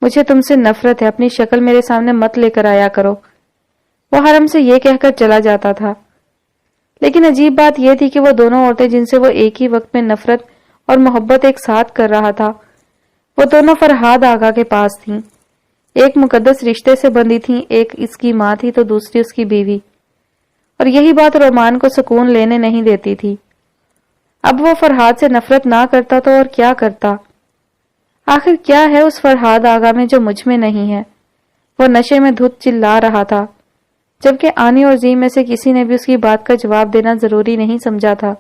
مجھے تم سے نفرت ہے، اپنی شکل میرے سامنے مت لے کر آیا کرو، وہ حرم سے یہ کہہ کر چلا جاتا تھا۔ لیکن عجیب بات یہ تھی کہ وہ دونوں عورتیں جن سے وہ ایک ہی وقت میں نفرت اور محبت ایک ساتھ کر رہا تھا، وہ دونوں فرحاد آغا کے پاس تھیں۔ ایک مقدس رشتے سے بندھی تھیں، ایک اس کی ماں تھی تو دوسری اس کی بیوی، اور یہی بات رومان کو سکون لینے نہیں دیتی تھی۔ اب وہ فرحاد سے نفرت نہ کرتا تو اور کیا کرتا؟ آخر کیا ہے اس فرحاد آغا میں جو مجھ میں نہیں ہے؟ وہ نشے میں دھت چلا رہا تھا، جبکہ آنی اور زی میں سے کسی نے بھی اس کی بات کا جواب دینا ضروری نہیں سمجھا تھا۔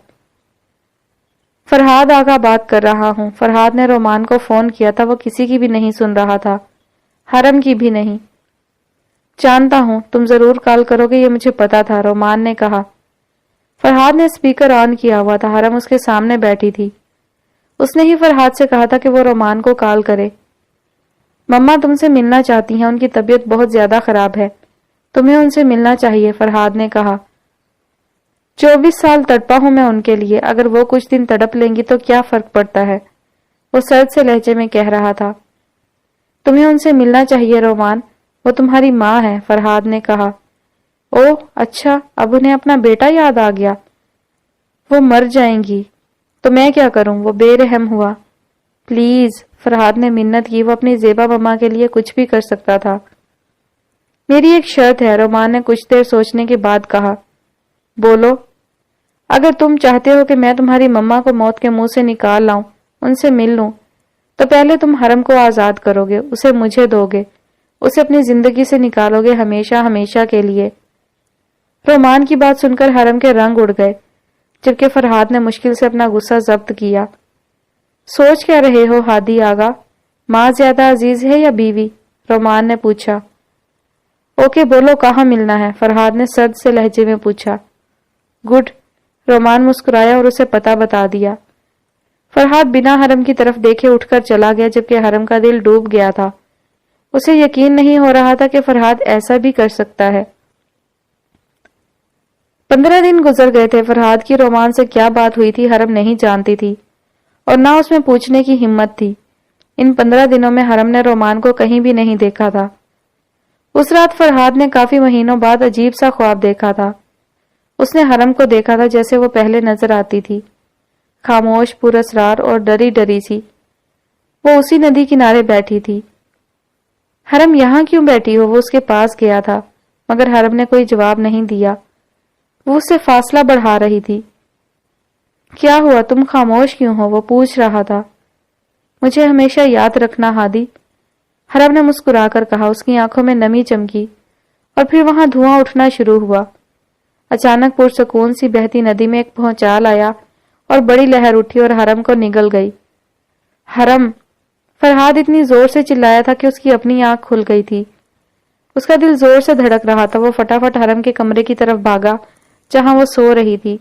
فرحاد آغا بات کر رہا ہوں۔ فرحاد نے رومان کو فون کیا تھا، وہ کسی کی بھی نہیں سن رہا تھا، حرم کی بھی نہیں۔ جانتا ہوں تم ضرور کال کرو گے، یہ مجھے پتا تھا، رومان نے کہا۔ فرحاد نے اسپیکر آن کیا ہوا تھا، حرم اس کے سامنے بیٹھی تھی۔ اس نے ہی فرحاد سے کہا تھا کہ وہ رومان کو کال کرے۔ مما تم سے ملنا چاہتی ہیں، ان کی طبیعت بہت زیادہ خراب ہے، تمہیں ان سے ملنا چاہیے، فرحاد نے کہا۔ 24 سال تڑپا ہوں میں ان کے لیے، اگر وہ کچھ دن تڑپ لیں گی تو کیا فرق پڑتا ہے، وہ سرد سے لہجے میں کہہ رہا تھا۔ تمہیں ان سے ملنا چاہیے رومان، وہ تمہاری ماں ہے، فرحاد نے کہا۔ اوہ اچھا، اب انہیں اپنا بیٹا یاد آ گیا۔ وہ مر جائیں گی تو میں کیا کروں، وہ بے رحم ہوا۔ پلیز، فرحاد نے منت کی، وہ اپنی زیبا مما کے لیے کچھ بھی کر سکتا تھا۔ میری ایک شرط ہے، رومان نے کچھ دیر سوچنے کے بعد کہا۔ بولو۔ اگر تم چاہتے ہو کہ میں تمہاری مما کو موت کے منہ سے نکال لاؤں، ان سے مل لوں، تو پہلے تم حرم کو آزاد کرو گے، اسے مجھے دو گے، اسے اپنی زندگی سے نکالو گے ہمیشہ ہمیشہ کے لیے۔ رومان کی بات سن کر حرم کے رنگ اڑ گئے، جبکہ فرحاد نے مشکل سے اپنا غصہ ضبط کیا۔ سوچ کیا رہے ہو ہادی آغا، ماں زیادہ عزیز ہے یا بیوی، رومان نے پوچھا۔ اوکے بولو کہاں ملنا ہے، فرحاد نے سرد سے لہجے میں پوچھا۔ گڈ، رومان مسکرایا اور اسے پتہ بتا دیا۔ فرحاد بنا حرم کی طرف دیکھے اٹھ کر چلا گیا، جبکہ حرم کا دل ڈوب گیا تھا۔ اسے یقین نہیں ہو رہا تھا کہ فرحاد ایسا بھی کر سکتا ہے۔ 15 دن گزر گئے تھے، فرحاد کی رومان سے کیا بات ہوئی تھی حرم نہیں جانتی تھی، اور نہ اس میں پوچھنے کی ہمت تھی۔ ان 15 دنوں میں حرم نے رومان کو کہیں بھی نہیں دیکھا تھا۔ اس رات فرحاد نے کافی مہینوں بعد عجیب سا خواب دیکھا تھا۔ اس نے حرم کو دیکھا تھا جیسے وہ پہلے نظر آتی تھی، خاموش، پراسرار اور ڈری ڈری سی۔ وہ اسی ندی کنارے بیٹھی تھی۔ حرم یہاں کیوں بیٹھی ہو، وہ اس کے پاس گیا تھا، مگر حرم نے کوئی جواب نہیں دیا۔ وہ اس سے فاصلہ بڑھا رہی تھی۔ کیا ہوا، تم خاموش کیوں ہو، وہ پوچھ رہا تھا۔ مجھے ہمیشہ یاد رکھنا ہادی، حرم نے مسکرا کر کہا۔ اس کی آنکھوں میں نمی چمکی اور پھر وہاں دھواں اٹھنا شروع ہوا۔ اچانک پرسکون سی بہتی ندی میں ایک بھونچال آیا اور بڑی لہر اٹھی اور حرم کو نگل گئی۔ حرم، فرحاد اتنی زور سے چلایا تھا کہ اس کی اپنی آنکھ کھل گئی تھی۔ اس کا دل زور سے دھڑک رہا تھا۔ وہ فٹافٹ حرم کے کمرے کی طرف بھاگا جہاں وہ سو رہی تھی۔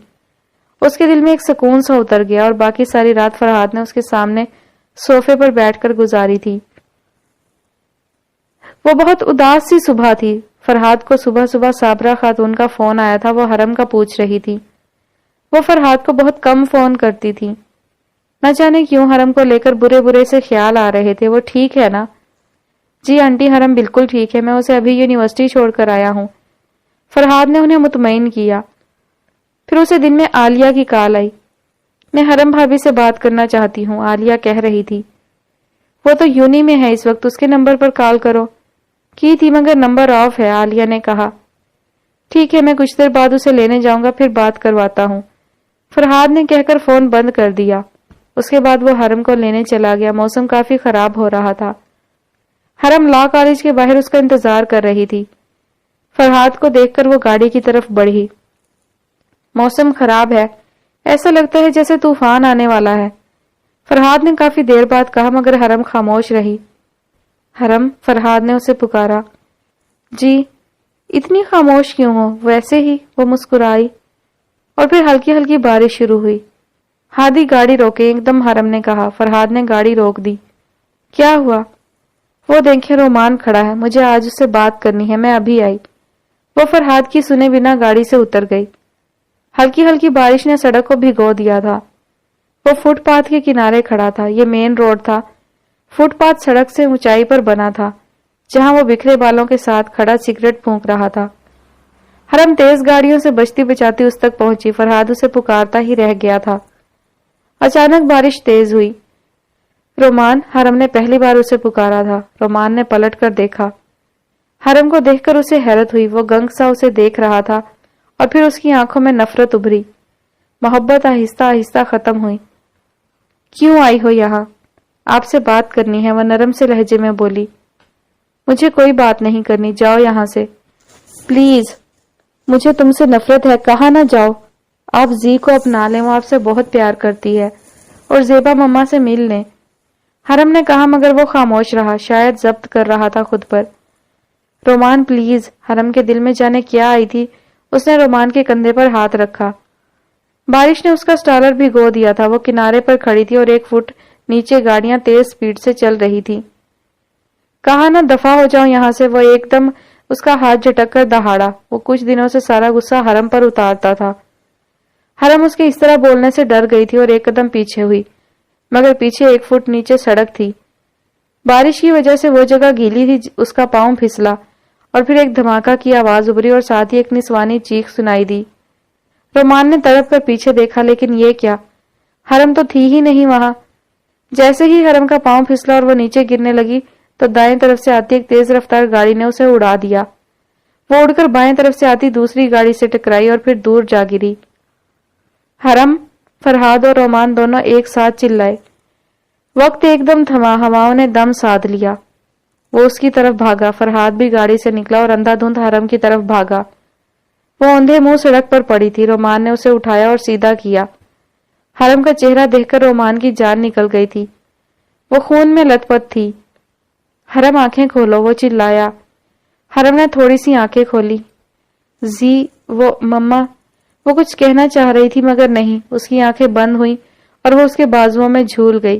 اس کے دل میں ایک سکون سا اتر گیا، اور باقی ساری رات فرحاد نے اس کے سامنے صوفے پر بیٹھ کر گزاری تھی۔ وہ بہت اداس سی صبح تھی۔ فرحاد کو صبح صبح صابرہ خاتون کا فون آیا تھا، وہ حرم کا پوچھ رہی تھی۔ وہ فرحاد کو بہت کم فون کرتی تھی، نہ جانے کیوں حرم کو لے کر برے برے سے خیال آ رہے تھے۔ وہ ٹھیک ہے نا؟ جی آنٹی، حرم بالکل ٹھیک ہے، میں اسے ابھی یونیورسٹی چھوڑ کر آیا ہوں، فرحاد نے انہیں مطمئن کیا۔ پھر اسے دن میں عالیہ کی کال آئی۔ میں حرم بھابھی سے بات کرنا چاہتی ہوں، عالیہ کہہ رہی تھی۔ وہ تو یونی میں ہے اس وقت، اس کے نمبر پر کال کرو۔ کی تھی مگر نمبر آف ہے، عالیہ نے کہا۔ ٹھیک ہے، میں کچھ دیر بعد اسے لینے جاؤں گا، پھر بات کرواتا ہوں، فرحاد نے کہہ کر فون بند کر دیا۔ اس کے بعد وہ حرم کو لینے چلا گیا۔ موسم کافی خراب ہو رہا تھا۔ حرم لا کالج کے باہر اس کا انتظار کر رہی تھی۔ فرحاد کو دیکھ کر وہ گاڑی کی طرف بڑھی۔ موسم خراب ہے، ایسا لگتا ہے جیسے طوفان آنے والا ہے، فرحاد نے کافی دیر بعد کہا، مگر حرم خاموش رہی۔ حرم، فرحاد نے اسے پکارا۔ جی، اتنی خاموش کیوں ہو؟ ویسے ہی، وہ مسکرائی، اور پھر ہلکی ہلکی بارش شروع ہوئی۔ ہادی گاڑی روکے، ایک دم حرم نے کہا۔ فرحاد نے گاڑی روک دی۔ کیا ہوا؟ وہ دیکھیں رومان کھڑا ہے، مجھے آج اس سے بات کرنی ہے، میں ابھی آئی۔ وہ فرحاد کی سنے بنا گاڑی سے اتر گئی۔ ہلکی ہلکی بارش نے سڑک کو بھگو دیا تھا۔ وہ فٹ پاتھ کے کنارے کھڑا تھا۔ یہ مین روڈ تھا۔ فٹ پاتھ سڑک سے اونچائی پر بنا تھا، جہاں وہ بکھرے بالوں کے ساتھ کھڑا سگریٹ پھونک رہا تھا۔ حرم تیز گاڑیوں سے بچتی بچاتی اس تک پہنچی۔ فرحاد اسے پکارتا ہی رہ گیا تھا۔ اچانک بارش تیز ہوئی۔ رومان، حرم نے پہلی بار اسے پکارا تھا۔ رومان نے پلٹ کر دیکھا۔ حرم کو دیکھ کر اسے حیرت ہوئی۔ وہ گنگ سا اسے دیکھ رہا تھا، اور پھر اس کی آنکھوں میں نفرت ابھری۔ محبت آہستہ آہستہ ختم ہوئی۔ کیوں آئی ہو یہاں؟ آپ سے بات کرنی ہے، وہ نرم سے لہجے میں بولی۔ مجھے کوئی بات نہیں کرنی، جاؤ یہاں سے پلیز، مجھے تم سے نفرت ہے، کہاں نہ جاؤ۔ آپ زی کو اپنا لیں، وہ آپ سے بہت پیار کرتی ہے، اور زیبا مما سے مل لیں، حرم نے کہا، مگر وہ خاموش رہا، شاید ضبط کر رہا تھا خود پر۔ رومان پلیز. حرم کے دل میں جانے کیا آئی تھی. اس نے رومان کے کندھے پر ہاتھ رکھا. بارش نے اس کا سٹالر بھگو دیا تھا. وہ کنارے پر کھڑی تھی اور 1 فٹ نیچے گاڑیاں تیز سپیڈ سے چل رہی تھی. کہا نہ دفع ہو جاؤ یہاں سے. وہ ایک دم اس کا ہاتھ جھٹک کر دہاڑا. وہ کچھ دنوں سے سارا غصہ حرم پر اتارتا تھا. حرم اس کے اس طرح بولنے سے ڈر گئی تھی اور 1 قدم پیچھے ہوئی، مگر پیچھے 1 فٹ نیچے سڑک تھی. بارش کی وجہ سے وہ جگہ گیلی تھی. اس کا پاؤں پھسلا اور پھر ایک دھماکہ کی آواز ابھری اور ساتھ ہی ایک نسوانی چیخ سنائی دی. رومان نے تڑپ کر پیچھے دیکھا، لیکن یہ کیا؟ حرم تو تھی ہی نہیں وہاں. جیسے ہی حرم کا پاؤں پھسلا اور وہ نیچے گرنے لگی تو دائیں طرف سے آتی ایک تیز رفتار گاڑی نے اسے اڑا دیا. وہ اڑ کر بائیں طرف سے آتی دوسری گاڑی سے ٹکرائی اور پھر دور جا گری. حرم! فرحاد اور رومان دونوں ایک ساتھ چلائے. وقت ایک دم تھما. ہواؤں نے دم سادھ لیا. وہ اس کی طرف بھاگا. فرحاد بھی گاڑی سے نکلا اور اندھا دھند حرم کی طرف بھاگا. وہ اوندھے منہ سڑک پر پڑی تھی. رومان نے اسے اٹھایا اور سیدھا کیا. حرم کا چہرہ دیکھ کر رومان کی جان نکل گئی تھی. وہ خون میں لت پت تھی. حرم آنکھیں کھولو، وہ چلایا. حرم نے تھوڑی سی آنکھیں کھولی. وہ مما. وہ کچھ کہنا چاہ رہی تھی مگر نہیں. اس کی آنکھیں بند ہوئیں اور وہ اس کے بازوؤں میں جھول گئی.